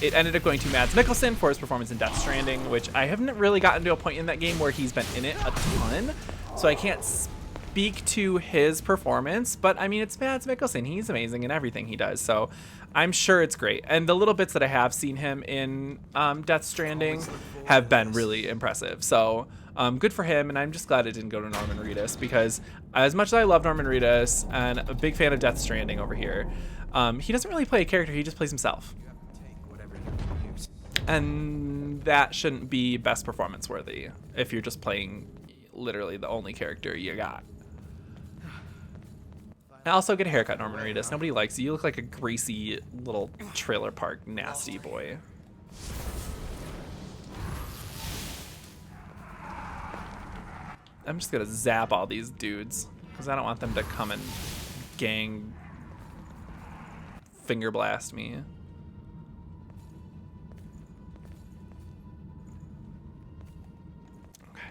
It ended up going to Mads Mikkelsen for his performance in Death Stranding, which I haven't really gotten to a point in that game where he's been in it a ton, so I can't speak to his performance, but I mean, it's Mads Mikkelsen. He's amazing in everything he does, so I'm sure it's great. And the little bits that I have seen him in Death Stranding have been really impressive. So good for him, and I'm just glad it didn't go to Norman Reedus, because as much as I love Norman Reedus and a big fan of Death Stranding over here, he doesn't really play a character, he just plays himself. And that shouldn't be best performance worthy if you're just playing literally the only character you got. And also get a haircut, Norman Reedus. Nobody likes you. You look like a greasy little trailer park nasty boy. I'm just gonna zap all these dudes because I don't want them to come and gang finger blast me. Okay.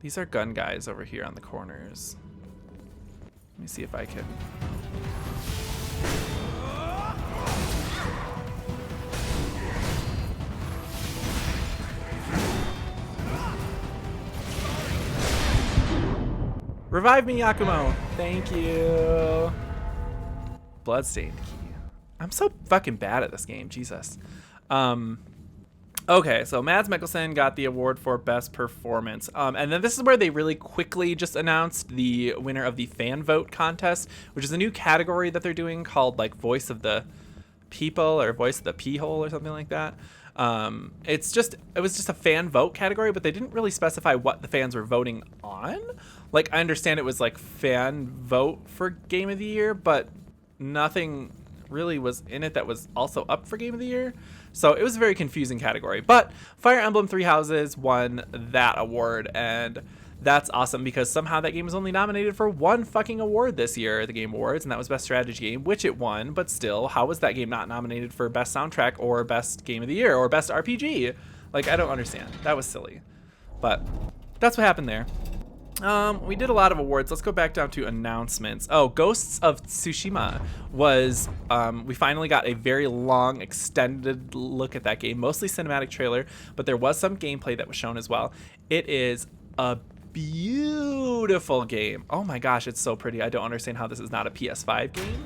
These are gun guys over here on the corners. Let me see if I can. Revive me, Yakumo. Thank you. Bloodstained key. I'm so fucking bad at this game. Jesus. Okay, so Mads Mikkelsen got the award for Best Performance. And then this is where they really quickly just announced the winner of the Fan Vote Contest, which is a new category that they're doing called like Voice of the People or Voice of the P-hole or something like that. It was just a fan vote category, but they didn't really specify what the fans were voting on. Like, I understand it was like fan vote for Game of the Year, but nothing really was in it that was also up for Game of the Year. So it was a very confusing category, but Fire Emblem Three Houses won that award, and that's awesome because somehow that game was only nominated for one fucking award this year at the Game Awards, and that was Best Strategy Game, which it won, but still, how was that game not nominated for Best Soundtrack or Best Game of the Year or Best RPG? Like, I don't understand. That was silly. But that's what happened there. We did a lot of awards. Let's go back down to announcements. Oh, Ghosts of Tsushima was, we finally got a very long, extended look at that game. Mostly cinematic trailer, but there was some gameplay that was shown as well. It is a beautiful game. Oh my gosh, it's so pretty. I don't understand how this is not a PS5 game.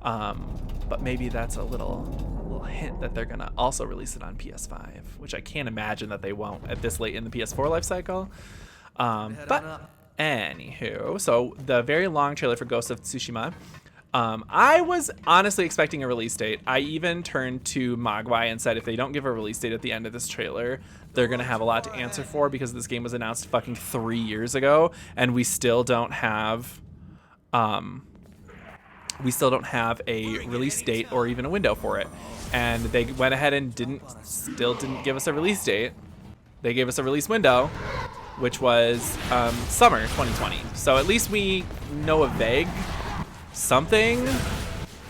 But maybe that's a little hint that they're gonna also release it on PS5, which I can't imagine that they won't at this late in the PS4 life cycle. But anywho, so the very long trailer for Ghost of Tsushima, I was honestly expecting a release date. I even turned to Mogwai and said if they don't give a release date at the end of this trailer, they're gonna have a lot to answer for, because this game was announced fucking 3 years ago and we still don't have a release date or even a window for it. And they went ahead and still didn't give us a release date. They gave us a release window, which was summer 2020. So at least we know a vague something.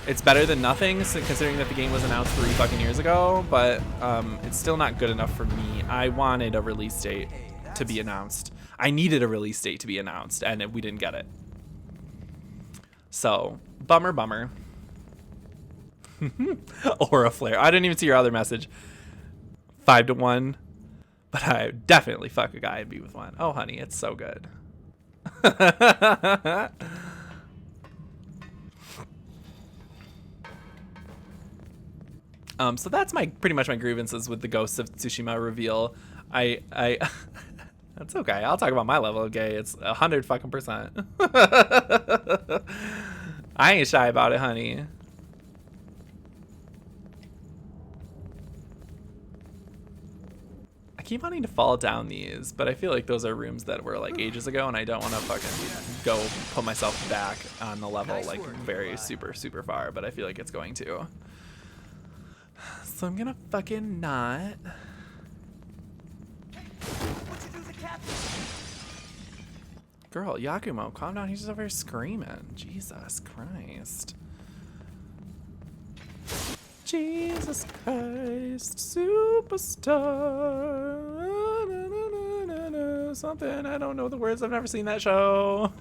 It's better than nothing, considering that the game was announced 3 fucking years ago, but it's still not good enough for me. I wanted a release date to be announced. I needed a release date to be announced, and we didn't get it. So, bummer. Aura flare. I didn't even see your other message. 5-1. But I definitely fuck a guy and be with one. Oh, honey, it's so good. So that's pretty much my grievances with the Ghosts of Tsushima reveal. I that's okay. I'll talk about my level of gay. It's 100 fucking percent. I ain't shy about it, honey. I keep wanting to fall down these, but I feel like those are rooms that were like ages ago, and I don't want to fucking go put myself back on the level like very super far, but I feel like it's going to. So I'm gonna fucking not. Girl, Yakumo, calm down. He's just over here screaming. Jesus Christ. Jesus Christ, superstar. Na, na, na, na, na, something. I don't know the words. I've never seen that show.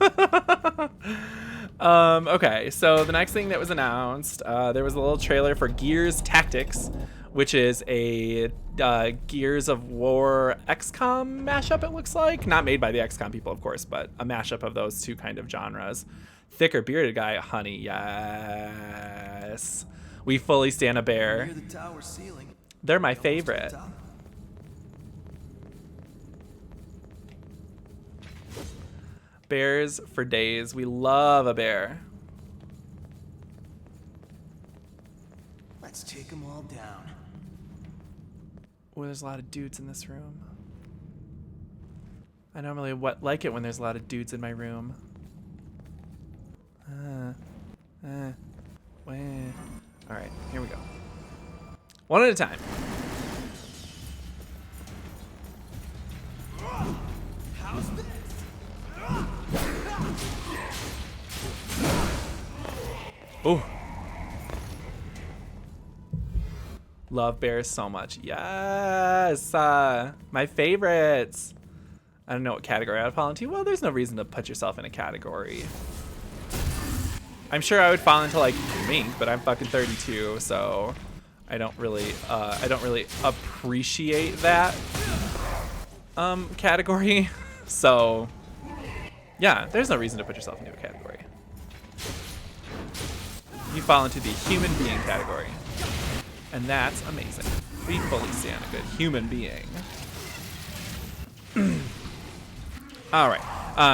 Okay, so the next thing that was announced, there was a little trailer for Gears Tactics, which is a Gears of War XCOM mashup, it looks like. Not made by the XCOM people, of course, but a mashup of those two kind of genres. Thicker bearded guy, honey, yes. We fully stand a bear. They're my favorite. Bears for days. We love a bear. Let's take them all down. Oh, there's a lot of dudes in this room. I normally like it when there's a lot of dudes in my room. All right, here we go. One at a time. How's this? Ooh. Love bears so much. Yes. My favorites. I don't know what category I'd fall into. Well, there's no reason to put yourself in a category. I'm sure I would fall into like mink, but I'm fucking 32, so I don't really appreciate that category. So yeah, there's no reason to put yourself into a category. You fall into the human being category, and that's amazing. We fully stand a good human being. All right.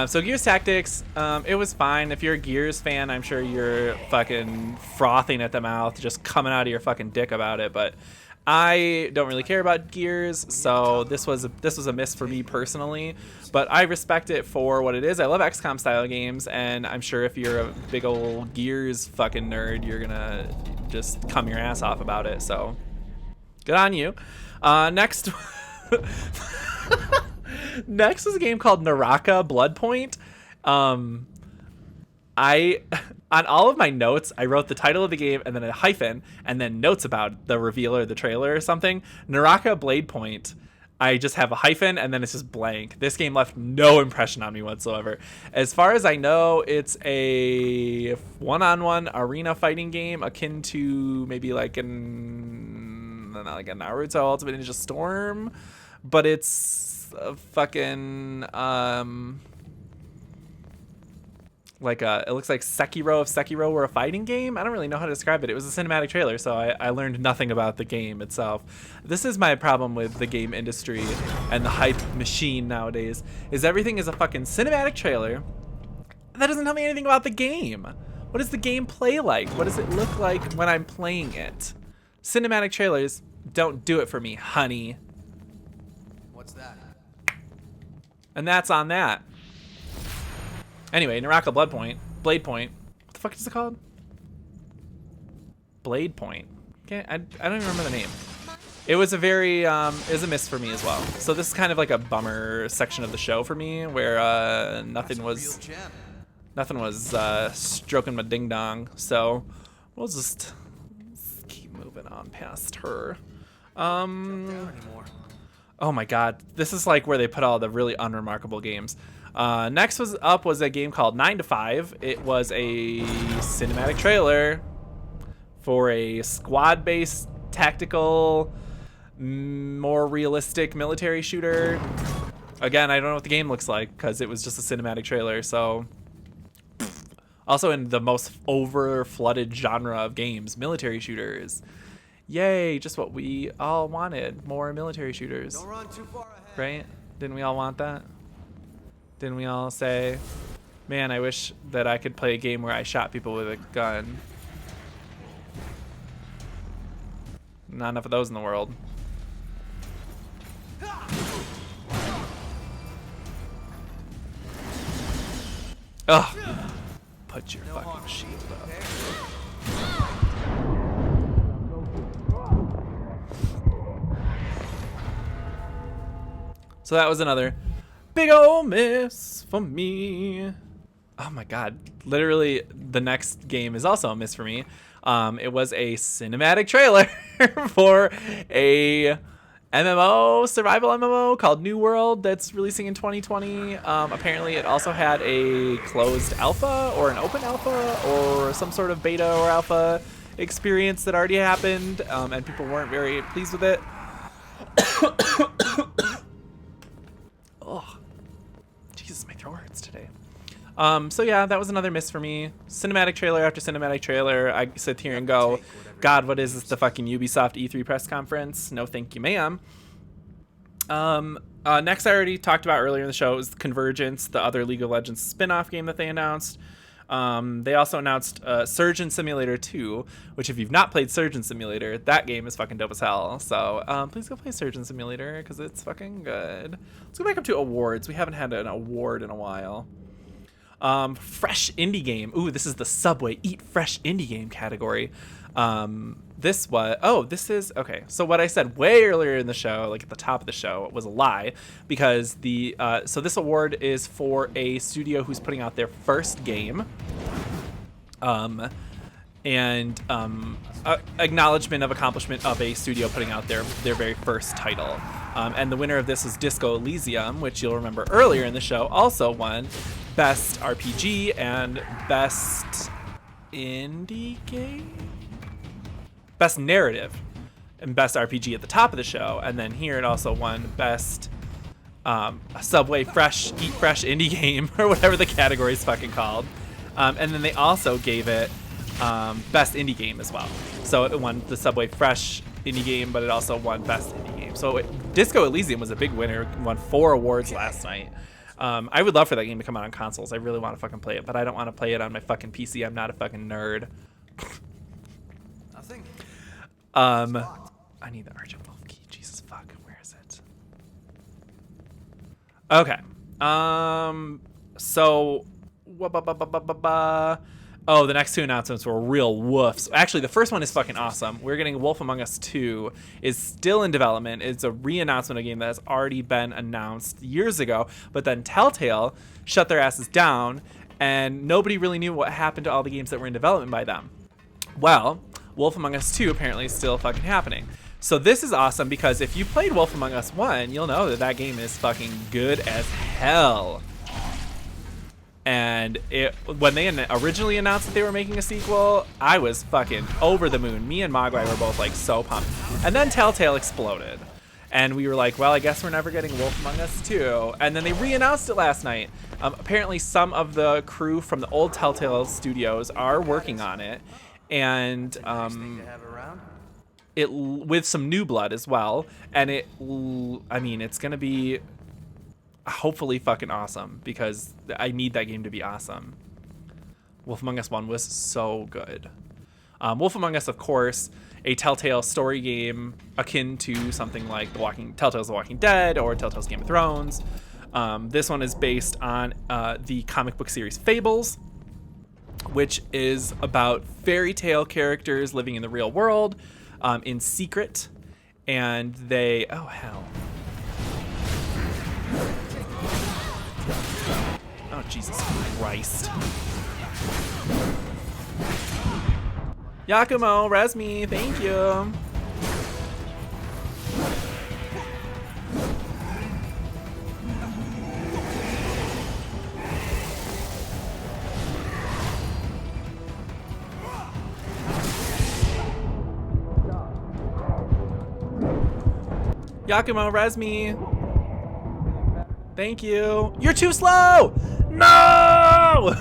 So Gears Tactics, it was fine. If you're a Gears fan, I'm sure you're fucking frothing at the mouth, just coming out of your fucking dick about it. But I don't really care about Gears, so this was a miss for me personally. But I respect it for what it is. I love XCOM style games, and I'm sure if you're a big old Gears fucking nerd, you're gonna just cum your ass off about it. So good on you. Next. Next is a game called Naraka Bloodpoint. On all of my notes, I wrote the title of the game and then a hyphen and then notes about the reveal or the trailer or something. Naraka Blade Point. I just have a hyphen and then it's just blank. This game left no impression on me whatsoever. As far as I know, it's a one-on-one arena fighting game akin to maybe like not like a Naruto Ultimate Ninja Storm, but it's a fucking it looks like Sekiro if Sekiro were a fighting game. I don't really know how to describe it. It was a cinematic trailer, so I learned nothing about the game itself. This is my problem with the game industry and the hype machine nowadays, is everything is a fucking cinematic trailer that doesn't tell me anything about the game. What does the game play like? What does it look like when I'm playing it? Cinematic trailers don't do it for me, honey. What's that? And that's on that. Anyway, Naraka Blade Point. What the fuck is it called? Blade Point. Okay, I don't even remember the name. It was a very, it was a miss for me as well. So this is kind of like a bummer section of the show for me, where nothing was stroking my ding dong. So we'll just keep moving on past her. Oh my god, this is like where they put all the really unremarkable games. Next was a game called 9 to 5. It was a cinematic trailer for a squad-based tactical, more realistic military shooter. Again, I don't know what the game looks like because it was just a cinematic trailer. So, also in the most over-flooded genre of games, military shooters. Yay, just what we all wanted, more military shooters. Don't run too far ahead. Right? Didn't we all want that? Didn't we all say, man, I wish that I could play a game where I shot people with a gun? Not enough of those in the world. Ugh. Put your fucking shield up. So that was another big ol' miss for me. Oh my god. Literally, the next game is also a miss for me. It was a cinematic trailer for a MMO, survival MMO called New World that's releasing in 2020. Apparently it also had a closed alpha or an open alpha or some sort of beta or alpha experience that already happened, and people weren't very pleased with it. Oh, Jesus, my throat hurts today. So yeah, that was another miss for me. Cinematic trailer after cinematic trailer. I sit here and go, God, what is this, the fucking Ubisoft E3 press conference? No thank you, ma'am. Next I already talked about earlier in the show was Convergence, the other League of Legends spin-off game that they announced. They also announced Surgeon Simulator 2, which if you've not played Surgeon Simulator, that game is fucking dope as hell. So please go play Surgeon Simulator because it's fucking good. Let's go back up to awards. We haven't had an award in a while. Fresh indie game. Ooh, this is the Subway Eat Fresh indie game category. This is okay. So what I said way earlier in the show, like at the top of the show, was a lie because so this award is for a studio who's putting out their first game. Acknowledgement of accomplishment of a studio putting out their very first title. And the winner of this is Disco Elysium, which you'll remember earlier in the show also won Best RPG and Best Indie Game? Best Narrative and Best RPG at the top of the show. And then here it also won Best Subway Eat Fresh Indie Game, or whatever the category is fucking called. And then they also gave it Best Indie Game as well. So it won the Subway Fresh Indie Game, but it also won Best Indie Game. So Disco Elysium was a big winner. It won 4 awards last night. I would love for that game to come out on consoles. I really want to fucking play it, but I don't want to play it on my fucking PC. I'm not a fucking nerd. Nothing. I need the Argent Wolf key. Jesus fuck, where is it? Okay. So oh, the next 2 announcements were real woofs. Actually, the first one is fucking awesome. We're getting Wolf Among Us 2 is still in development. It's a re-announcement of a game that has already been announced years ago, but then Telltale shut their asses down, and nobody really knew what happened to all the games that were in development by them. Well, Wolf Among Us 2 apparently is still fucking happening. So this is awesome because if you played Wolf Among Us 1, you'll know that that game is fucking good as hell. And when they originally announced that they were making a sequel, I was fucking over the moon. Me and Mogwai were both like so pumped. And then Telltale exploded. And we were like, well, I guess we're never getting Wolf Among Us 2. And then they re-announced it last night. Apparently some of the crew from the old Telltale studios are working on it. And it with some new blood as well. And I mean, it's going to be hopefully fucking awesome because I need that game to be awesome. Wolf Among Us 1 was so good. Wolf Among Us, of course, a Telltale story game akin to something like Telltale's The Walking Dead or Telltale's Game of Thrones. This one is based on the comic book series Fables, which is about fairy tale characters living in the real world in secret. And they... Oh, hell. Oh, Jesus Christ. Yakumo, res me, thank you. Yakumo, res me. Thank you. You're too slow! No!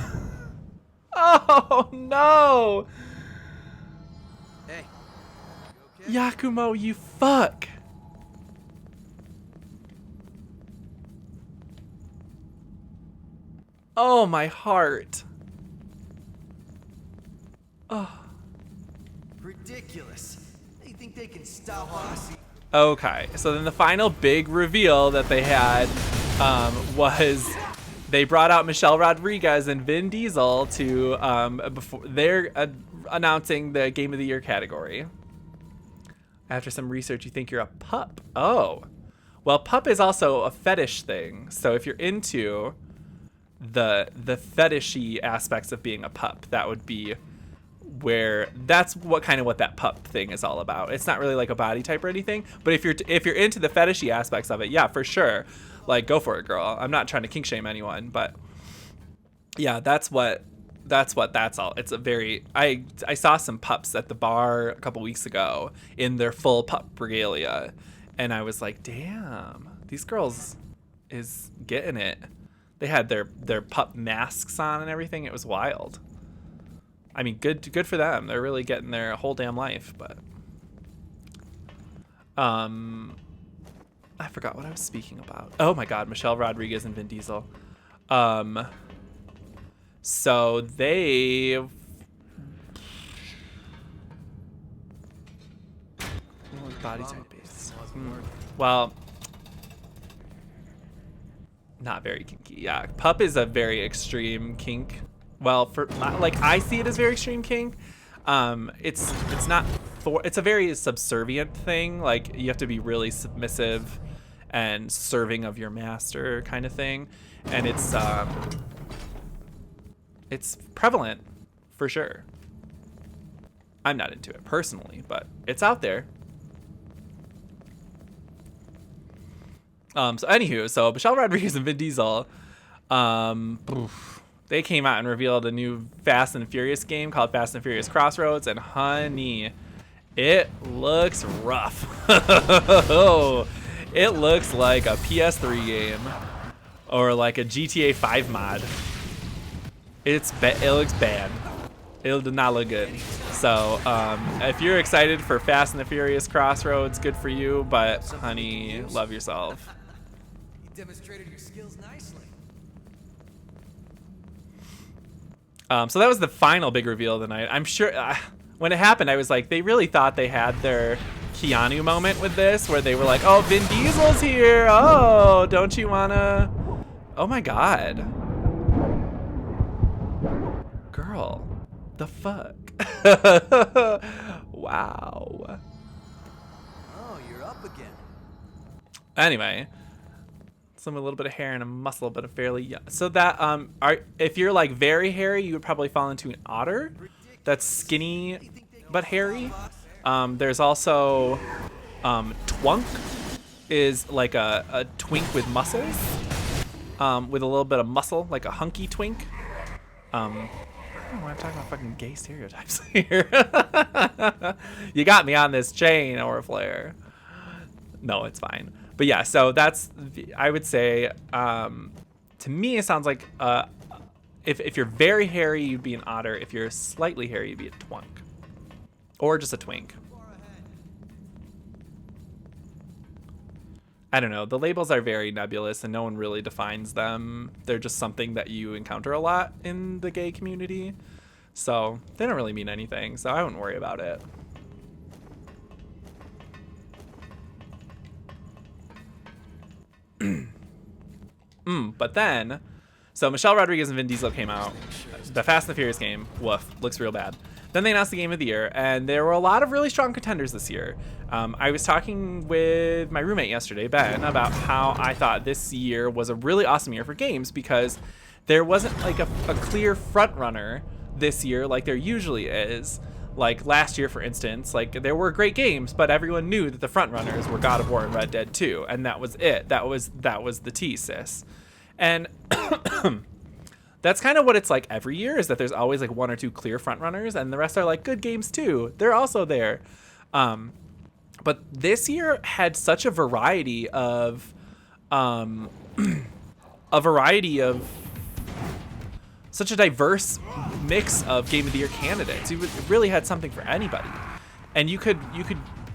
Oh, no! Hey. Okay? Yakumo, you fuck! Oh, my heart. Oh. Ridiculous. They think they can stop us. Okay, so then the final big reveal that they had was they brought out Michelle Rodriguez and Vin Diesel to before they're announcing the Game of the Year category. After some research, you think you're a pup. Oh, well, pup is also a fetish thing. So if you're into the fetishy aspects of being a pup, that would be where that's what that pup thing is all about. It's not really like a body type or anything, but if you're into the fetishy aspects of it, yeah, for sure. Like, go for it, girl. I'm not trying to kink shame anyone, but yeah, that's all. It's a very, I saw some pups at the bar a couple weeks ago in their full pup regalia, and I was like, damn, these girls is getting it. They had their pup masks on and everything. It was wild. I mean, good for them. They're really getting their whole damn life, but I forgot what I was speaking about. Oh my God, Michelle Rodriguez and Vin Diesel. So they... Body type base. Well, not very kinky. Yeah, pup is a very extreme kink. Well, for like I see it as very extreme kink. It's a very subservient thing. Like, you have to be really submissive and serving of your master kind of thing, and it's prevalent for sure. I'm not into it personally, but it's out there. So anywho, so Michelle Rodriguez and Vin Diesel, they came out and revealed a new Fast and Furious game called Fast and Furious Crossroads, and honey, it looks rough. It looks like a PS3 game or like a GTA 5 mod. It looks bad. It did not look good. So if you're excited for Fast and the Furious Crossroads, good for you, but honey, love yourself. You demonstrated your skills nicely. So that was the final big reveal of the night. I'm sure when it happened, I was like, they really thought they had their Keanu moment with this, where they were like, oh, Vin Diesel's here. Oh, don't you wanna? Oh my God. Girl, the fuck? Wow. Oh, you're up again. Anyway, a little bit of hair and a muscle, but a fairly young. So that if you're like very hairy, you would probably fall into an otter. That's skinny but hairy. There's also Twunk is like a twink with muscles, with a little bit of muscle, like a hunky twink. I don't know why I'm talking about fucking gay stereotypes here. You got me on this chain, Oriflare. No, it's fine. But yeah, so that's, I would say, to me, it sounds like if you're very hairy, you'd be an otter. If you're slightly hairy, you'd be a twunk. Or just a twink. I don't know. The labels are very nebulous and no one really defines them. They're just something that you encounter a lot in the gay community. So they don't really mean anything, so I wouldn't worry about it. But then, so Michelle Rodriguez and Vin Diesel came out. The Fast and the Furious game, woof, looks real bad. Then they announced the Game of the Year, and there were a lot of really strong contenders this year. I was talking with my roommate yesterday, Ben, about how I thought this year was a really awesome year for games because there wasn't like a clear front runner this year like there usually is. Like last year, for instance, like there were great games, but everyone knew that the front runners were God of War and Red Dead 2, and that was it. That was the T, sis. And that's kind of what it's like every year, is that there's always like one or two clear front runners, and the rest are like good games too. They're also there. But this year had such a variety of such a diverse mix of Game of the Year candidates. You really had something for anybody, and you could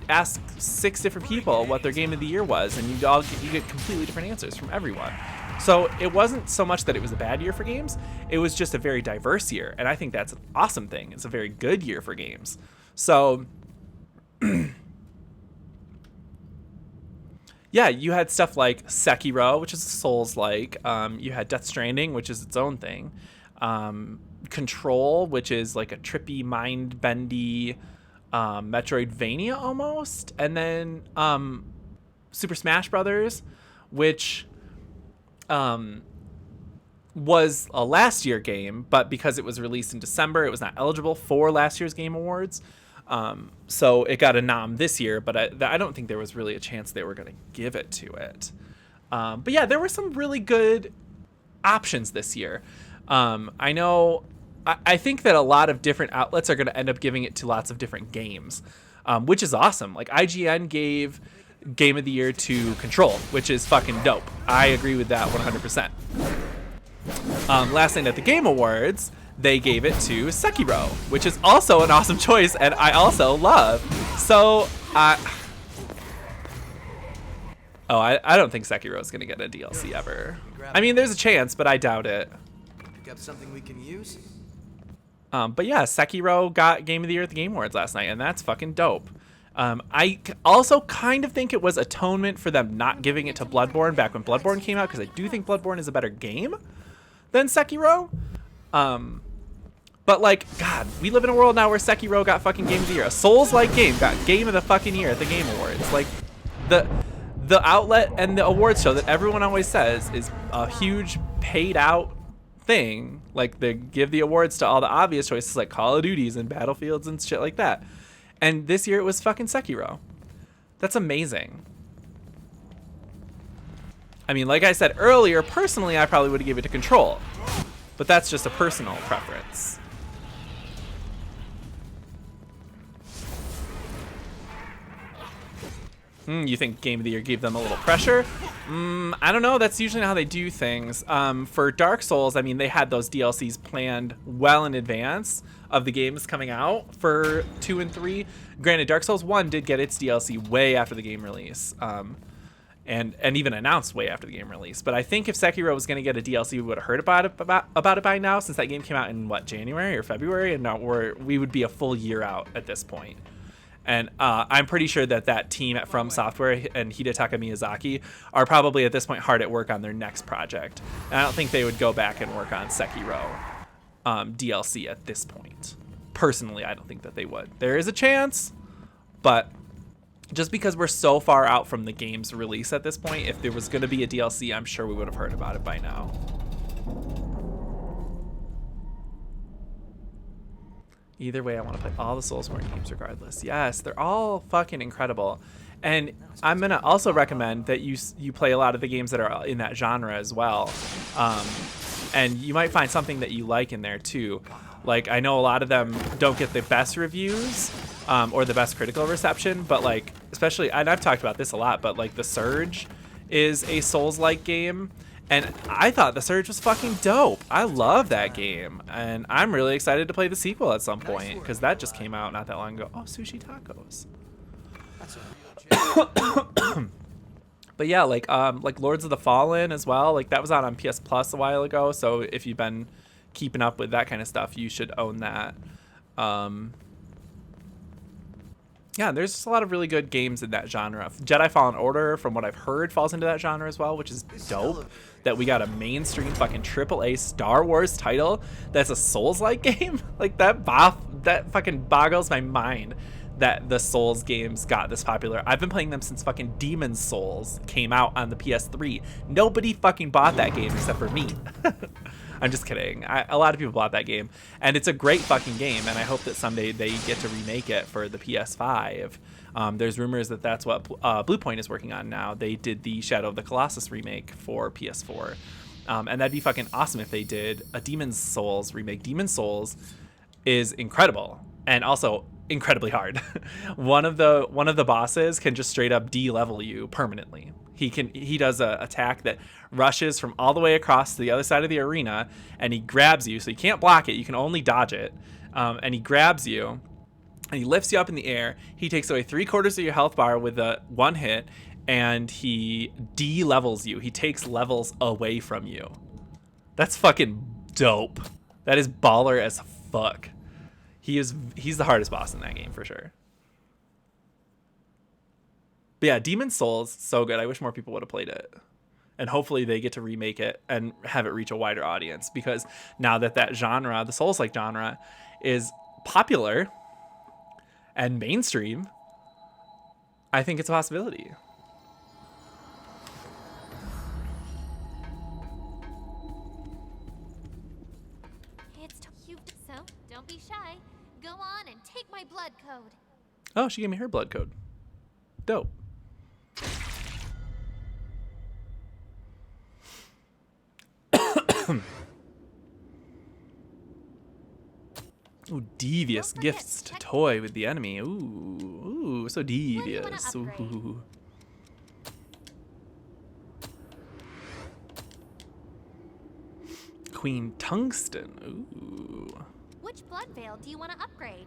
ask 6 different people what their Game of the Year was, and you get completely different answers from everyone. So it wasn't so much that it was a bad year for games; it was just a very diverse year, and I think that's an awesome thing. It's a very good year for games. So. Yeah, you had stuff like Sekiro, which is Souls-like. You had Death Stranding, which is its own thing. Control, which is like a trippy, mind-bendy Metroidvania almost. And then Super Smash Brothers, which was a last year game, but because it was released in December, it was not eligible for last year's Game Awards. So it got a nom this year, but I don't think there was really a chance they were going to give it to it. But yeah, there were some really good options this year. I think that a lot of different outlets are going to end up giving it to lots of different games, which is awesome. Like IGN gave Game of the Year to Control, which is fucking dope. I agree with that 100%. Last night at the Game Awards, they gave it to Sekiro, which is also an awesome choice, and I also love. So, I don't think Sekiro is going to get a DLC ever. I mean, there's a chance, but I doubt it. Pick up something we can use? But yeah, Sekiro got Game of the Year at the Game Awards last night, and that's fucking dope. I also kind of think it was atonement for them not giving it to Bloodborne back when Bloodborne came out, because I do think Bloodborne is a better game than Sekiro. But like, God, we live in a world now where Sekiro got fucking Game of the Year. A Souls-like game got Game of the fucking Year at the Game Awards. Like, the outlet and the awards show that everyone always says is a huge paid out thing. Like, they give the awards to all the obvious choices like Call of Duties and Battlefields and shit like that. And this year it was fucking Sekiro. That's amazing. I mean, like I said earlier, personally, I probably would have given it to Control. But that's just a personal preference. You think Game of the Year gave them a little pressure? I don't know. That's usually not how they do things. For Dark Souls, I mean, they had those DLCs planned well in advance of the games coming out for 2 and 3. Granted, Dark Souls 1 did get its DLC way after the game release. And even announced way after the game release. But I think if Sekiro was going to get a DLC, we would have heard about it by now, since that game came out in, what, January or February? And now we would be a full year out at this point. And I'm pretty sure that team at From Software and Hidetaka Miyazaki are probably at this point hard at work on their next project. And I don't think they would go back and work on Sekiro DLC at this point. Personally, I don't think that they would. There is a chance, but just because we're so far out from the game's release at this point, if there was going to be a DLC, I'm sure we would have heard about it by now. Either way, I want to play all the Soulsborne games regardless. Yes, they're all fucking incredible. And I'm going to also recommend that you play a lot of the games that are in that genre as well. And you might find something that you like in there too. Like, I know a lot of them don't get the best reviews or the best critical reception, but like, especially, and I've talked about this a lot, but like The Surge is a Souls-like game. And I thought The Surge was fucking dope. I love that game. And I'm really excited to play the sequel at some point, because that just came out not that long ago. Oh, sushi tacos. But yeah, like Lords of the Fallen as well. Like, that was out on PS Plus a while ago. So if you've been keeping up with that kind of stuff, you should own that. Yeah, there's just a lot of really good games in that genre. Jedi Fallen Order, from what I've heard, falls into that genre as well, which is dope. That we got a mainstream fucking AAA Star Wars title that's a Souls-like game. Like, that fucking boggles my mind that the Souls games got this popular. I've been playing them since fucking Demon's Souls came out on the PS3. Nobody fucking bought that game except for me. I'm just kidding. A lot of people bought that game, and it's a great fucking game, and I hope that someday they get to remake it for the PS5. There's rumors that that's what Bluepoint is working on now. They did the Shadow of the Colossus remake for PS4, and that'd be fucking awesome if they did a Demon's Souls remake. Demon's Souls is incredible, and also incredibly hard. One of the bosses can just straight up de-level you permanently. He does a attack that rushes from all the way across to the other side of the arena, and he grabs you, so you can't block it, you can only dodge it. And he grabs you, and he lifts you up in the air. He takes away 3/4 of your health bar with a one hit, and he de-levels you. He takes levels away from you. That's fucking dope. That is baller as fuck. He's the hardest boss in that game for sure. But yeah, Demon's Souls, so good. I wish more people would have played it. And hopefully they get to remake it and have it reach a wider audience, because now that genre, the Souls-like genre, is popular and mainstream, I think it's a possibility. It's you, so don't be shy. Go on and take my blood code. Oh, she gave me her blood code. Dope. Ooh, devious gifts to toy with the enemy. Ooh, so devious. Ooh. Queen Tungsten. Ooh. Which blood veil do you want to upgrade?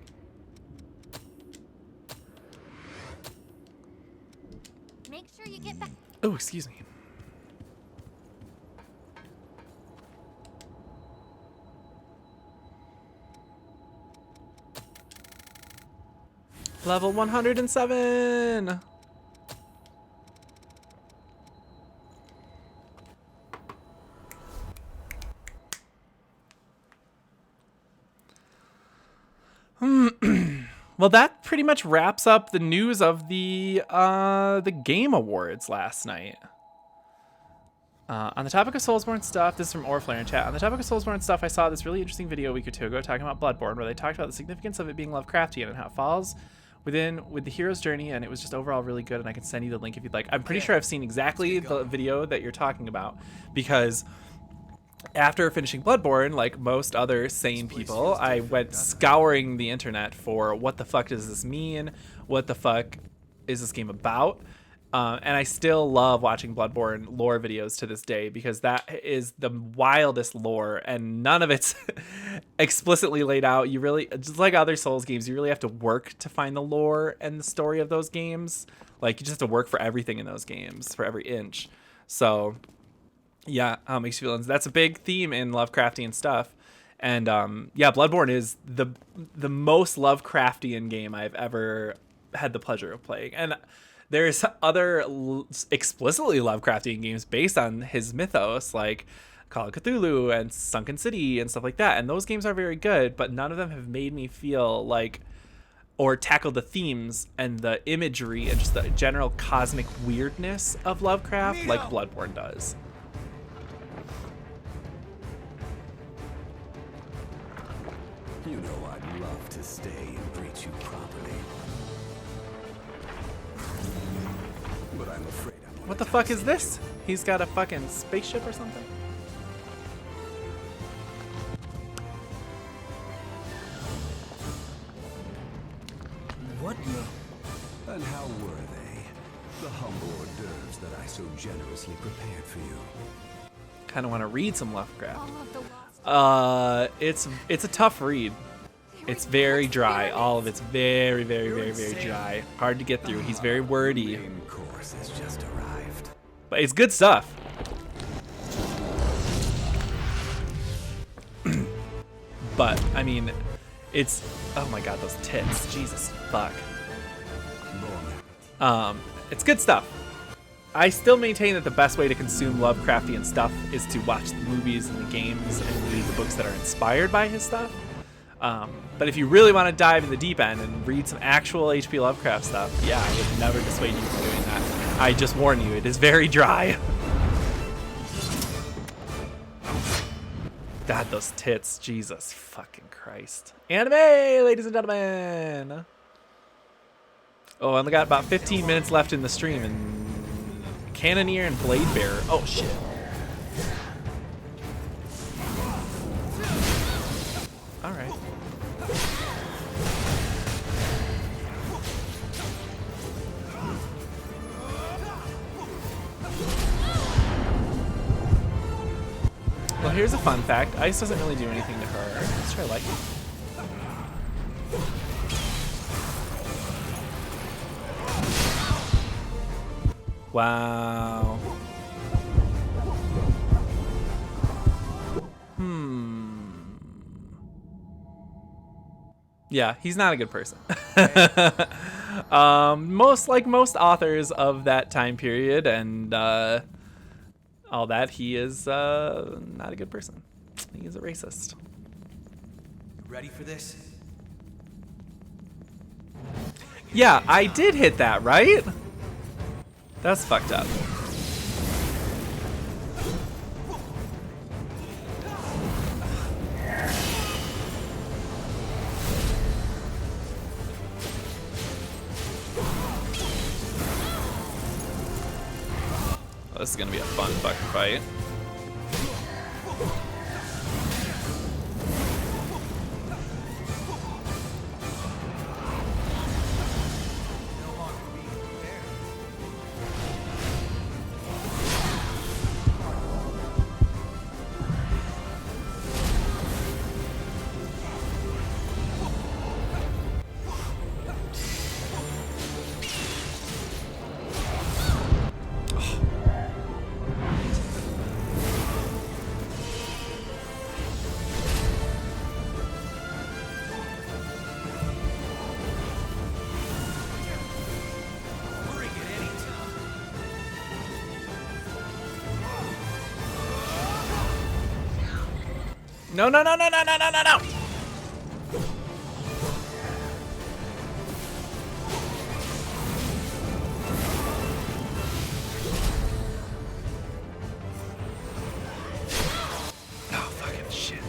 Make sure you get back. Oh, excuse me. Level 107. Well, that pretty much wraps up the news of the Game Awards last night. On the topic of Soulsborne stuff, this is from Orflare in chat. On the topic of Soulsborne stuff, I saw this really interesting video a week or two ago talking about Bloodborne, where they talked about the significance of it being Lovecraftian and how it falls with the hero's journey, and it was just overall really good, and I can send you the link if you'd like. I'm pretty sure I've seen exactly the video that you're talking about, because after finishing Bloodborne, like most other sane people, I went scouring the internet for what the fuck does this mean? What the fuck is this game about? And I still love watching Bloodborne lore videos to this day, because that is the wildest lore, and none of it's explicitly laid out. You really, just like other Souls games, you really have to work to find the lore and the story of those games. Like, you just have to work for everything in those games, for every inch. So yeah, makes you feel, that's a big theme in Lovecraftian stuff. And yeah, Bloodborne is the most Lovecraftian game I've ever had the pleasure of playing. And there's other explicitly Lovecraftian games based on his mythos, like Call of Cthulhu and Sunken City and stuff like that. And those games are very good, but none of them have made me feel like, or tackle the themes and the imagery and just the general cosmic weirdness of Lovecraft like Bloodborne does. You know I'd love to to stay and treat you properly. But I'm afraid I'm What the fuck is this? He's got a fucking spaceship or something? What the? And how were they? The humble hors d'oeuvres that I so generously prepared for you. Kind of want to read some Lovecraft. All of the lost It's a tough read. It's very dry. All of it's very, very, very, very dry. Hard to get through. He's very wordy. Main course has just arrived. But it's good stuff. But, I mean, it's... Oh my god, those tits. Jesus fuck. It's good stuff. I still maintain that the best way to consume Lovecraftian stuff is to watch the movies and the games and read the books that are inspired by his stuff. But if you really want to dive in the deep end and read some actual H.P. Lovecraft stuff, yeah, I would never dissuade you from doing that. I just warn you, it is very dry. God, those tits. Jesus fucking Christ. Anime, ladies and gentlemen. Oh, I only got about 15 minutes left in the stream, and Cannoneer and Blade Bearer. Oh, shit. All right. Well, here's a fun fact. Ice doesn't really do anything to her. Let's try lightning. Wow. Yeah, he's not a good person. Most authors of that time period and all that, he is not a good person. He is a racist. Ready for this? Yeah, I did hit that, right? That's fucked up. Oh, this is gonna be a fun fucking fight. No, no, no, no, no, no, no, no, no! Oh, fucking shit.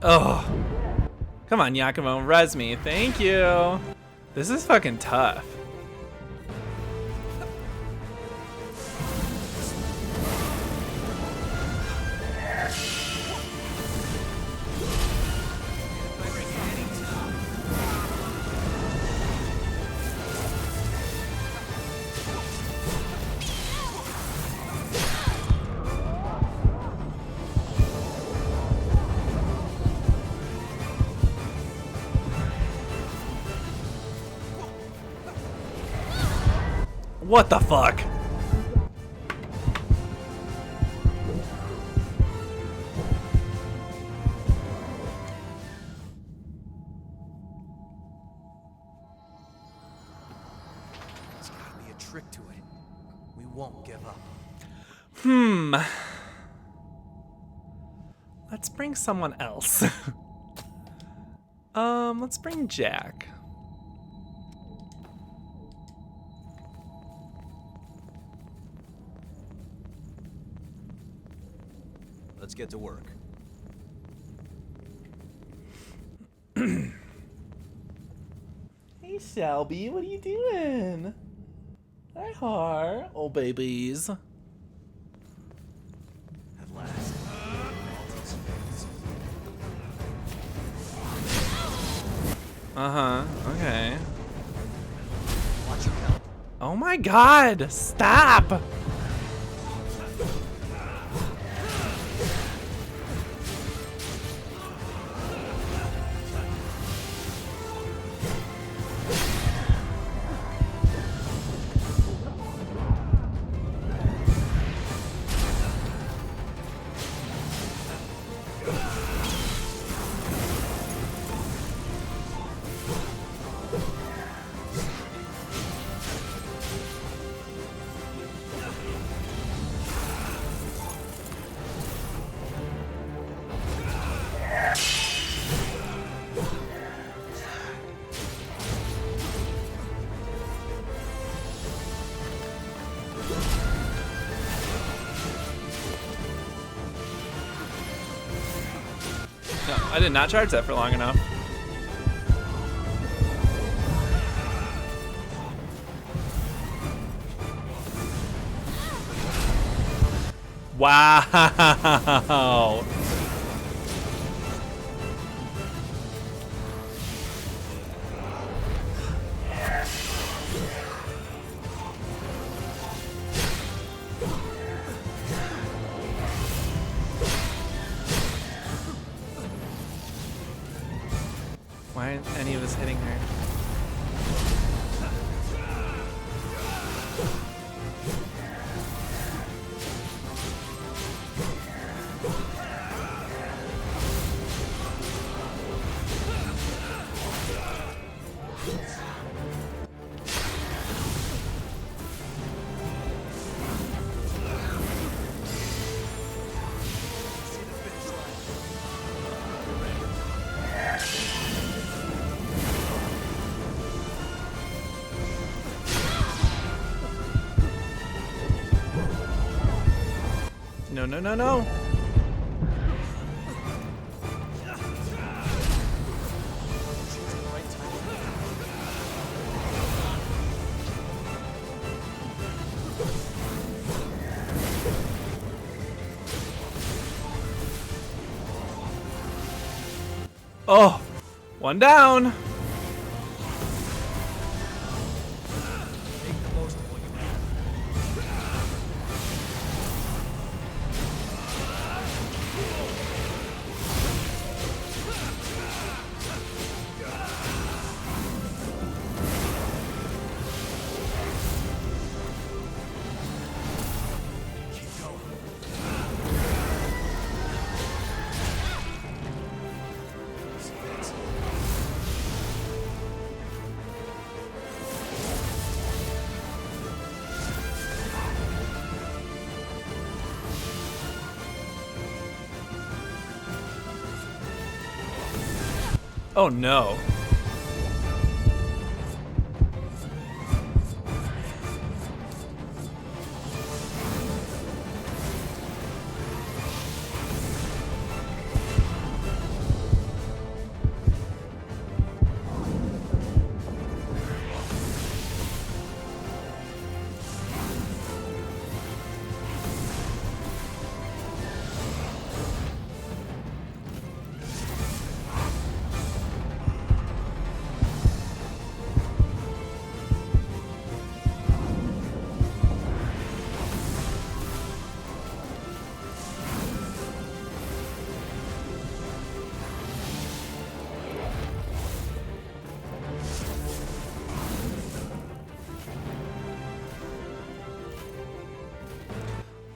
Oh. Come on, Yakumo, res me. Thank you. This is fucking tough. What the fuck? stick to it. We won't give up. Let's bring someone else. Let's bring Jack. Let's get to work. Hey Shelby, what are you doing? Hi Har. Oh babies. At last. Okay. Watch your count. Oh my god, stop! No, I did not charge that for long enough. Wow. Why aren't any of us hitting her? No, no, no, no. Oh, one down. Oh no.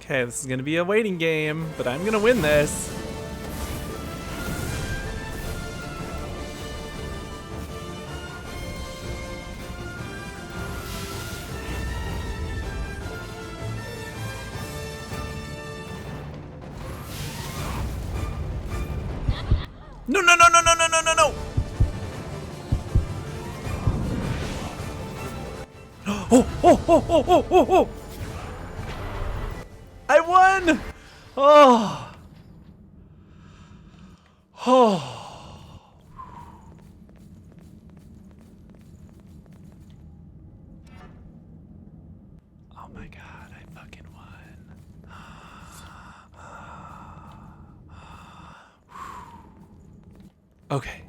Okay, this is gonna be a waiting game, but I'm gonna win this. No, no, no, no, no, no, no, no, no! Oh, oh, oh, oh, oh, oh, oh! I won! Oh! Oh! Oh my god, I fucking won. Okay.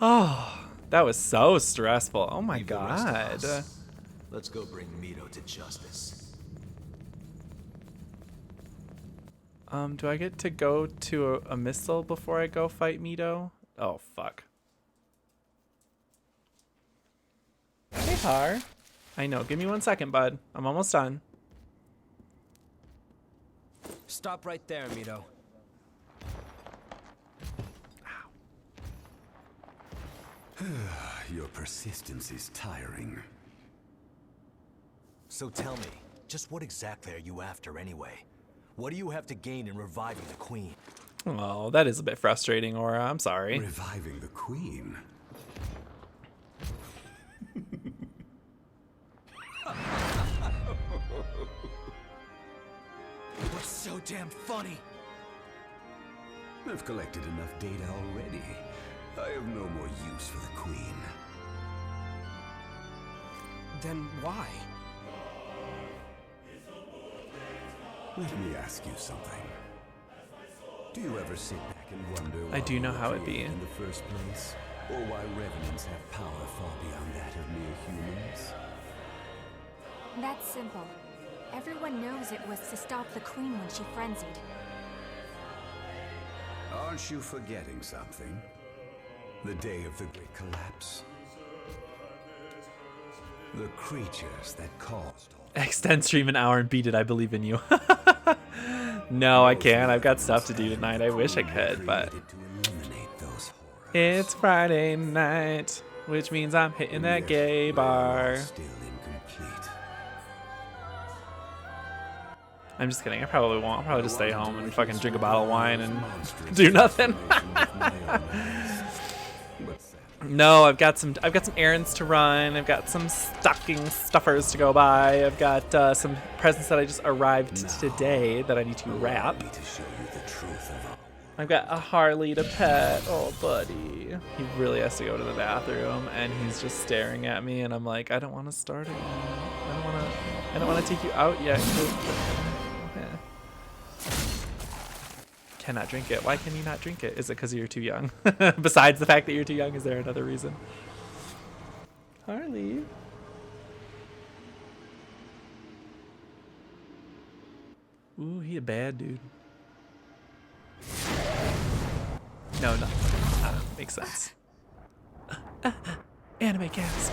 Oh, that was so stressful. Oh my Leave the rest of god. us. Let's go bring Mito to justice. Do I get to go to a missile before I go fight Mito? Oh, fuck. Hey, Har. I know. Give me 1 second, bud. I'm almost done. Stop right there, Mito. Your persistence is tiring. So tell me, just what exactly are you after anyway? What do you have to gain in reviving the Queen? Oh, that is a bit frustrating, Aura. I'm sorry. Reviving the Queen? What's so damn funny? I've collected enough data already. I have no more use for the Queen. Then why? Let me ask you something. Do you ever sit back and wonder I why do we know were how it be. created in the first place? Or why revenants have power far beyond that of mere humans? That's simple. Everyone knows it was to stop the Queen when she frenzied. Aren't you forgetting something? The day of the Great Collapse? The creatures that caused all Extend stream an hour and beat it. I believe in you. No, I can't. I've got stuff to do tonight. I wish I could, but created to eliminate those horrors. it's Friday night, which means I'm hitting that gay bar. Still incomplete. I'm just kidding. I probably won't. I'll probably just stay home and fucking drink a bottle of wine and do nothing. No, I've got some errands to run. I've got some stocking stuffers to go buy. I've got some presents that I just arrived today that I need to wrap. To show you the truth of I've got a Harley to pet. Oh, buddy. He really has to go to the bathroom, and he's just staring at me, and I'm like, I don't want to start it. I don't want to take you out yet. Cannot drink it. Why can you not drink it? Is it because you're too young? Besides the fact that you're too young, is there another reason? Harley. Ooh, he a bad dude. No. Makes sense. Anime cast.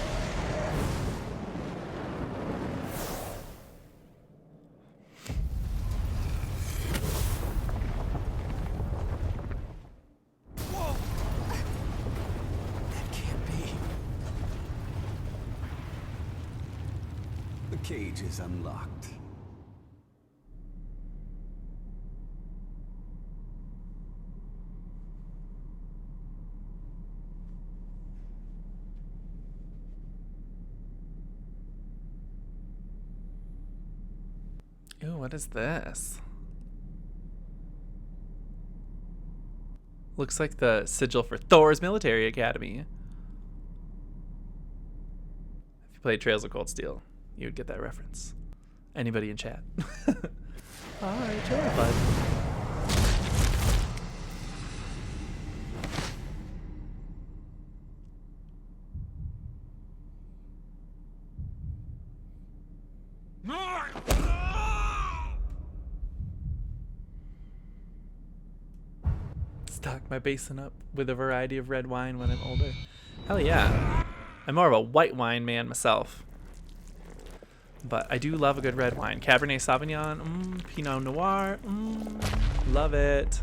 the cage is unlocked. Ooh, what is this? Looks like the sigil for Thor's military academy. If you played Trails of Cold Steel, you would get that reference. Anybody in chat? Alright, chill out, bud. Stock my basin up with a variety of red wine when I'm older. Hell yeah. I'm more of a white wine man myself. But I do love a good red wine. Cabernet Sauvignon, Pinot Noir, love it.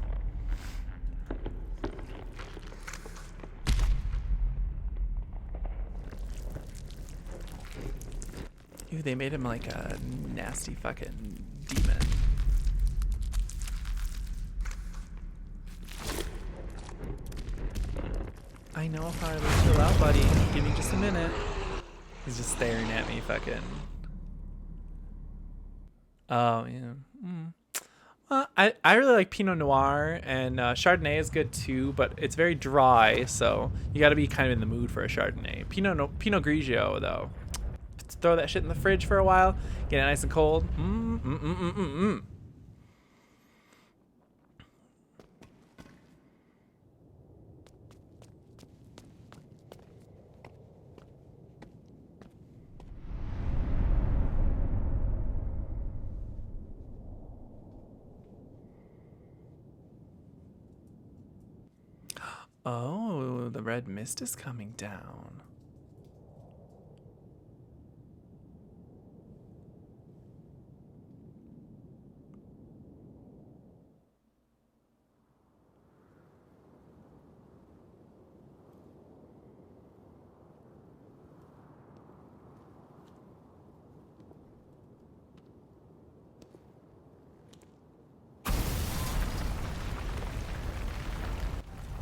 Ooh, they made him like a nasty fucking demon. I know, Harley. Chill out, buddy. Give me just a minute. He's just staring at me, fucking. Oh, yeah. I really like Pinot Noir, and Chardonnay is good too, but it's very dry, so you got to be kind of in the mood for a Chardonnay. Pinot Grigio, though. Let's throw that shit in the fridge for a while, get it nice and cold. Oh, the red mist is coming down.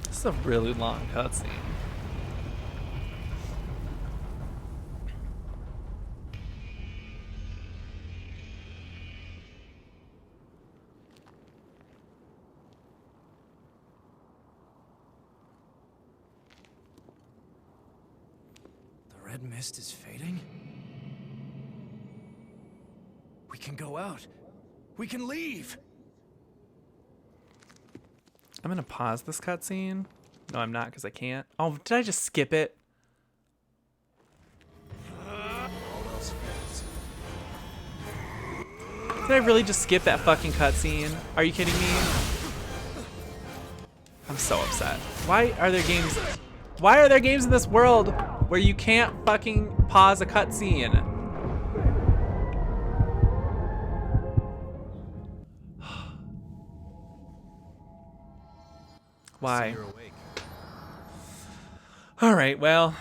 This is a really long cutscene. The red mist is fading? We can go out. We can leave. I'm gonna pause this cutscene. No, I'm not, because I can't. Oh, did I just skip it? Did I really just skip that fucking cutscene? Are you kidding me? I'm so upset. Why are there games? Why are there games in this world where you can't fucking pause a cutscene? Why? All right, well,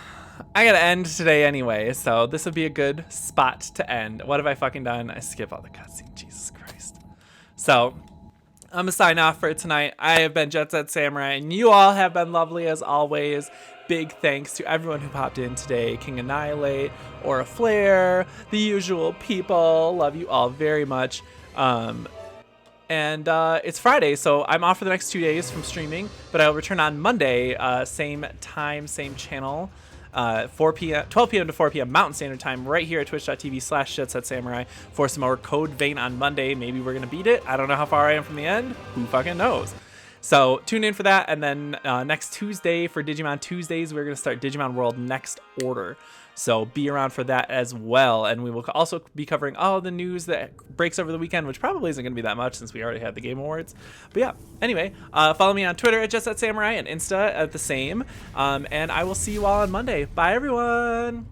I gotta end today anyway, so this would be a good spot to end. What have I fucking done? I skip all the cutscenes, Jesus Christ. So, I'm gonna sign off for tonight. I have been JetSetSamurai, and you all have been lovely as always. Big thanks to everyone who popped in today. King Annihilate, Aura Flare, the usual people. Love you all very much. And it's Friday, so I'm off for the next 2 days from streaming, but I'll return on Monday, same time, same channel, 12 p.m. to 4 p.m. Mountain Standard Time, right here at twitch.tv/JetSetSamurai for some more Code Vein on Monday. Maybe we're going to beat it. I don't know how far I am from the end. Who fucking knows? So tune in for that, and then next Tuesday for Digimon Tuesdays, we're going to start Digimon World Next Order. So be around for that as well. And we will also be covering all the news that breaks over the weekend, which probably isn't going to be that much since we already had the Game Awards. But yeah, anyway, follow me on Twitter at JetSetSamurai and Insta at the same. And I will see you all on Monday. Bye, everyone.